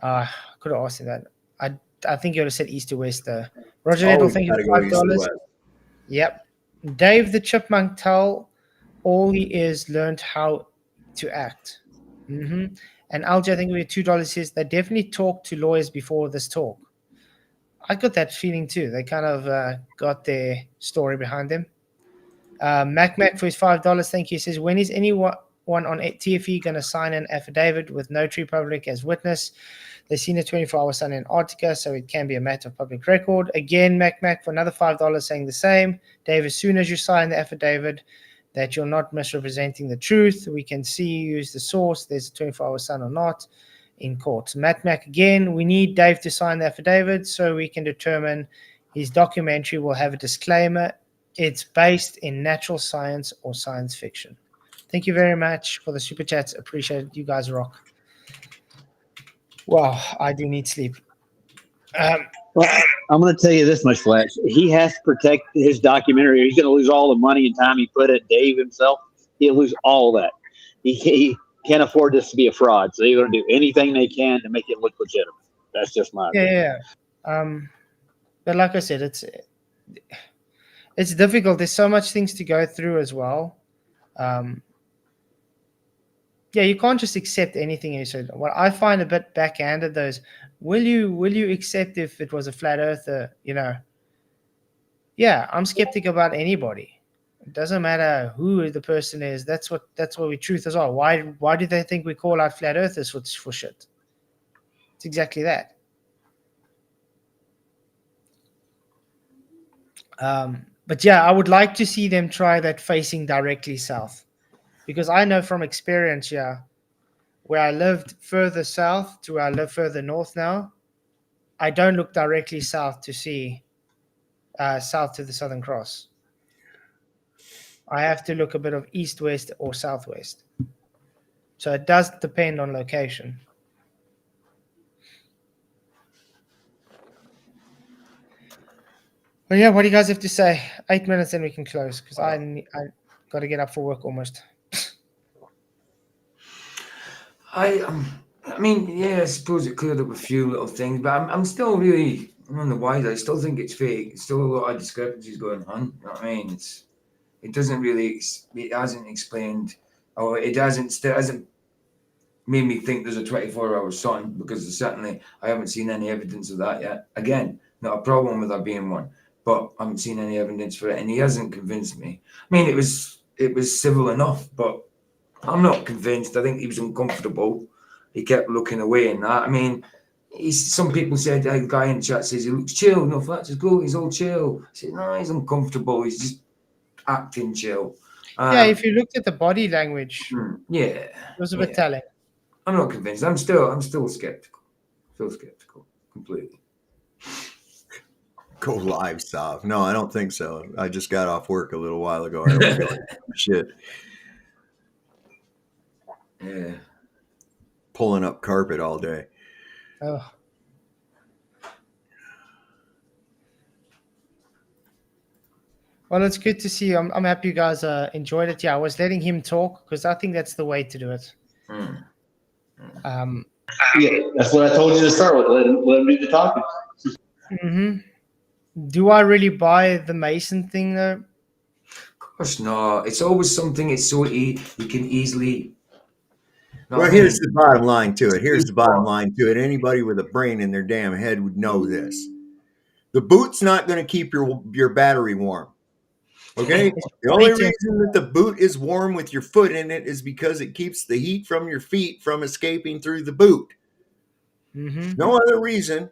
I could have asked you that. I think you would have said east to west though. Roger Little, thank you for $5. Yep. Dave the Chipmunk tell all he is learned how to act. And LJ, I think we had $2 says they definitely talked to lawyers before this talk. I got that feeling too. They kind of got their story behind them. Mac for his $5, thank you. He says, when is anyone on TFE going to sign an affidavit with Notary Public as witness? They've seen a 24-hour sun in Antarctica, so it can be a matter of public record. Again, Mac for another $5 saying the same. Dave, as soon as you sign the affidavit that you're not misrepresenting the truth, we can see you use the source, there's a 24-hour sun or not, in court. Mac again, we need Dave to sign the affidavit so we can determine his documentary will have a disclaimer. It's based in natural science or science fiction. Thank you very much for the super chats. Appreciate it. You guys rock. Wow, I do need sleep. Well, I'm going to tell you this much, Flash. He has to protect his documentary. He's going to lose all the money and time he put at Dave himself. He'll lose all that. He can't afford this to be a fraud, so they're going to do anything they can to make it look legitimate. That's just my opinion. Yeah. But like I said, it's difficult. There's so much things to go through as well. Yeah, you can't just accept anything you said. What I find a bit backhanded though is, will you accept if it was a flat earther? Yeah, I'm skeptic about anybody. It doesn't matter who the person is. That's what we truth as well. Why do they think we call out flat earthers for shit? It's exactly that. But yeah, I would like to see them try that facing directly south, because I know from experience, where I lived further south to where I live further north now, I don't look directly south to see south to the Southern Cross. I have to look a bit of east-west or southwest. So it does depend on location. But yeah, what do you guys have to say? 8 minutes, then we can close, because I got to get up for work almost. I mean, yeah, I suppose it cleared up a few little things, but I'm still really on the wise. I still think it's fake. It's still a lot of discrepancies going on. You know what I mean? It hasn't explained, or it hasn't made me think there's a 24-hour sun, because certainly I haven't seen any evidence of that yet. Again, Not a problem with there being one, but I haven't seen any evidence for it, and he hasn't convinced me. I mean, it was civil enough, but I'm not convinced. I think he was uncomfortable. He kept looking away and that. I mean, some people said, the guy in the chat says he looks chill. No, Flatz is good. He's all chill. I said, no, he's uncomfortable. He's just acting chill. Yeah, if you looked at the body language, yeah, it was a bit telling. I'm not convinced. I'm still skeptical. Still skeptical, completely. Go live, Sav. No, I don't think so. I just got off work a little while ago. I don't feel like shit. Yeah. Pulling up carpet all day. Oh. Well, it's good to see you. I'm happy you guys enjoyed it. Yeah, I was letting him talk because I think that's the way to do it. Yeah, that's what I told you to start with. Let him do the talking. Do I really buy the Mason thing though? Of course not. It's always something. It's so you can easily. Well, here's the bottom line to it. Anybody with a brain in their damn head would know this. The boot's not going to keep your battery warm. Okay? The only reason that the boot is warm with your foot in it is because it keeps the heat from your feet from escaping through the boot. No other reason.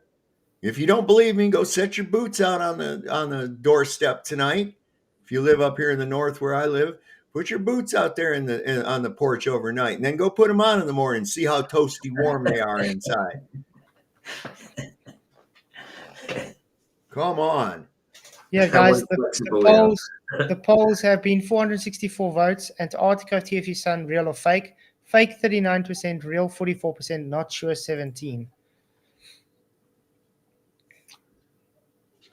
If you don't believe me, go set your boots out on the doorstep tonight. If you live up here in the north where I live, put your boots out there on the porch overnight, and then go put them on in the morning. See how toasty warm they are inside. Come on. Yeah, guys, the polls have been 464 votes. Antarctica, TFU Sun, real or fake? Fake 39%, real 44%, not sure 17%.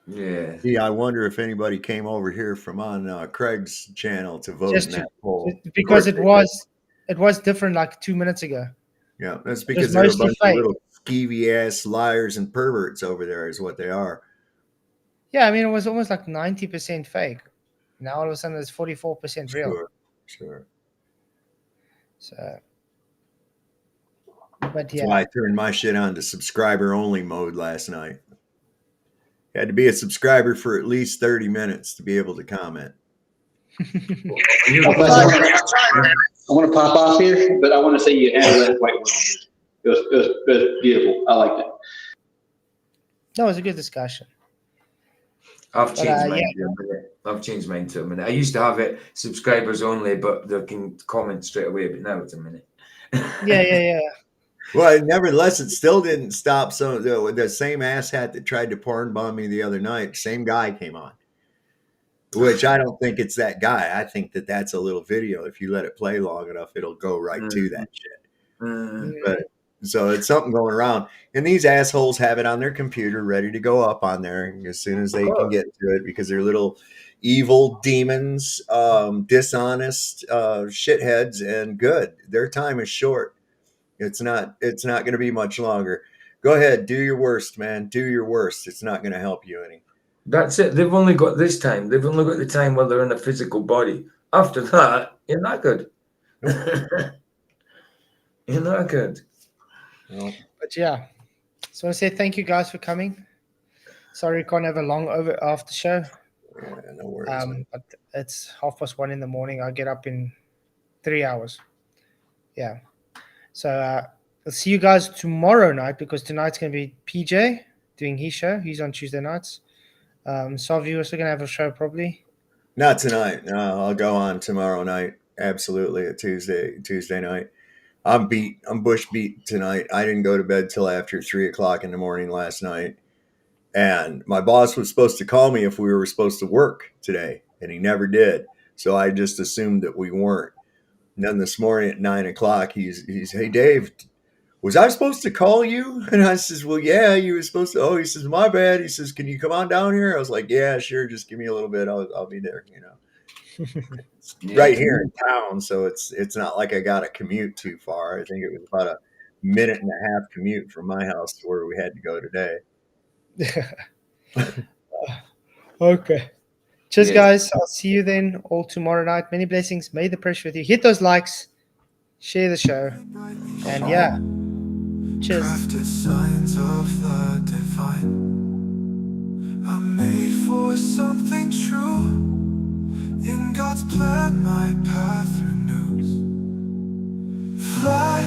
Yeah. Yeah, I wonder if anybody came over here from on Craig's channel to vote in that poll. Because it was different like 2 minutes ago. Yeah, that's because they're a bunch of little skeevy ass liars and perverts over there is what they are. Yeah, I mean, it was almost like 90% fake. Now all of a sudden it's 44% real. Sure. So, but yeah. That's why I turned my shit on to subscriber only mode last night. You had to be a subscriber for at least 30 minutes to be able to comment. I want to pop off here, but I want to say you handled it quite well. It was beautiful. I liked it. That was a good discussion. I've changed mine to a minute. I've changed mine to a minute. I used to have it subscribers only, but they can comment straight away. But now it's a minute. Yeah. Well, nevertheless, it still didn't stop. So the same asshat that tried to porn bomb me the other night, same guy came on. Which I don't think it's that guy. I think that's a little video. If you let it play long enough, it'll go right to that shit. But so it's something going around, and these assholes have it on their computer ready to go up on there as soon as they can get to it because they're little evil demons, dishonest shitheads, and good. Their time is short. It's not going to be much longer. Go ahead, do your worst, man. Do your worst. It's not going to help you any. That's it. They've only got this time. They've only got the time while they're in a physical body. After that, you're not good. You're not good. No. But yeah, so I say thank you guys for coming. Sorry we can't have a long after show. Yeah, no worries. But it's 1:30 in the morning. I'll get up in 3 hours. Yeah. So I'll see you guys tomorrow night because tonight's going to be PJ doing his show. He's on Tuesday nights. Sav, you're also going to have a show probably? Not tonight. No, I'll go on tomorrow night. Absolutely, a Tuesday night. I'm beat. I'm bush beat tonight. I didn't go to bed till after 3 o'clock in the morning last night. And my boss was supposed to call me if we were supposed to work today, and he never did. So I just assumed that we weren't. And then this morning at 9 o'clock, he's hey, Dave, was I supposed to call you? And I says, well, yeah, you were supposed to. Oh, he says, my bad. He says, can you come on down here? I was like, yeah, sure. Just give me a little bit. I'll be there, right here in town. So it's not like I got to commute too far. I think it was about a minute and a half commute from my house to where we had to go today. Okay. Cheers, guys. I'll see you then all tomorrow night. Many blessings. May the pressure with you. Hit those likes. Share the show. And yeah. Cheers. I'm made for something true. In God's plan, my path renews. Fly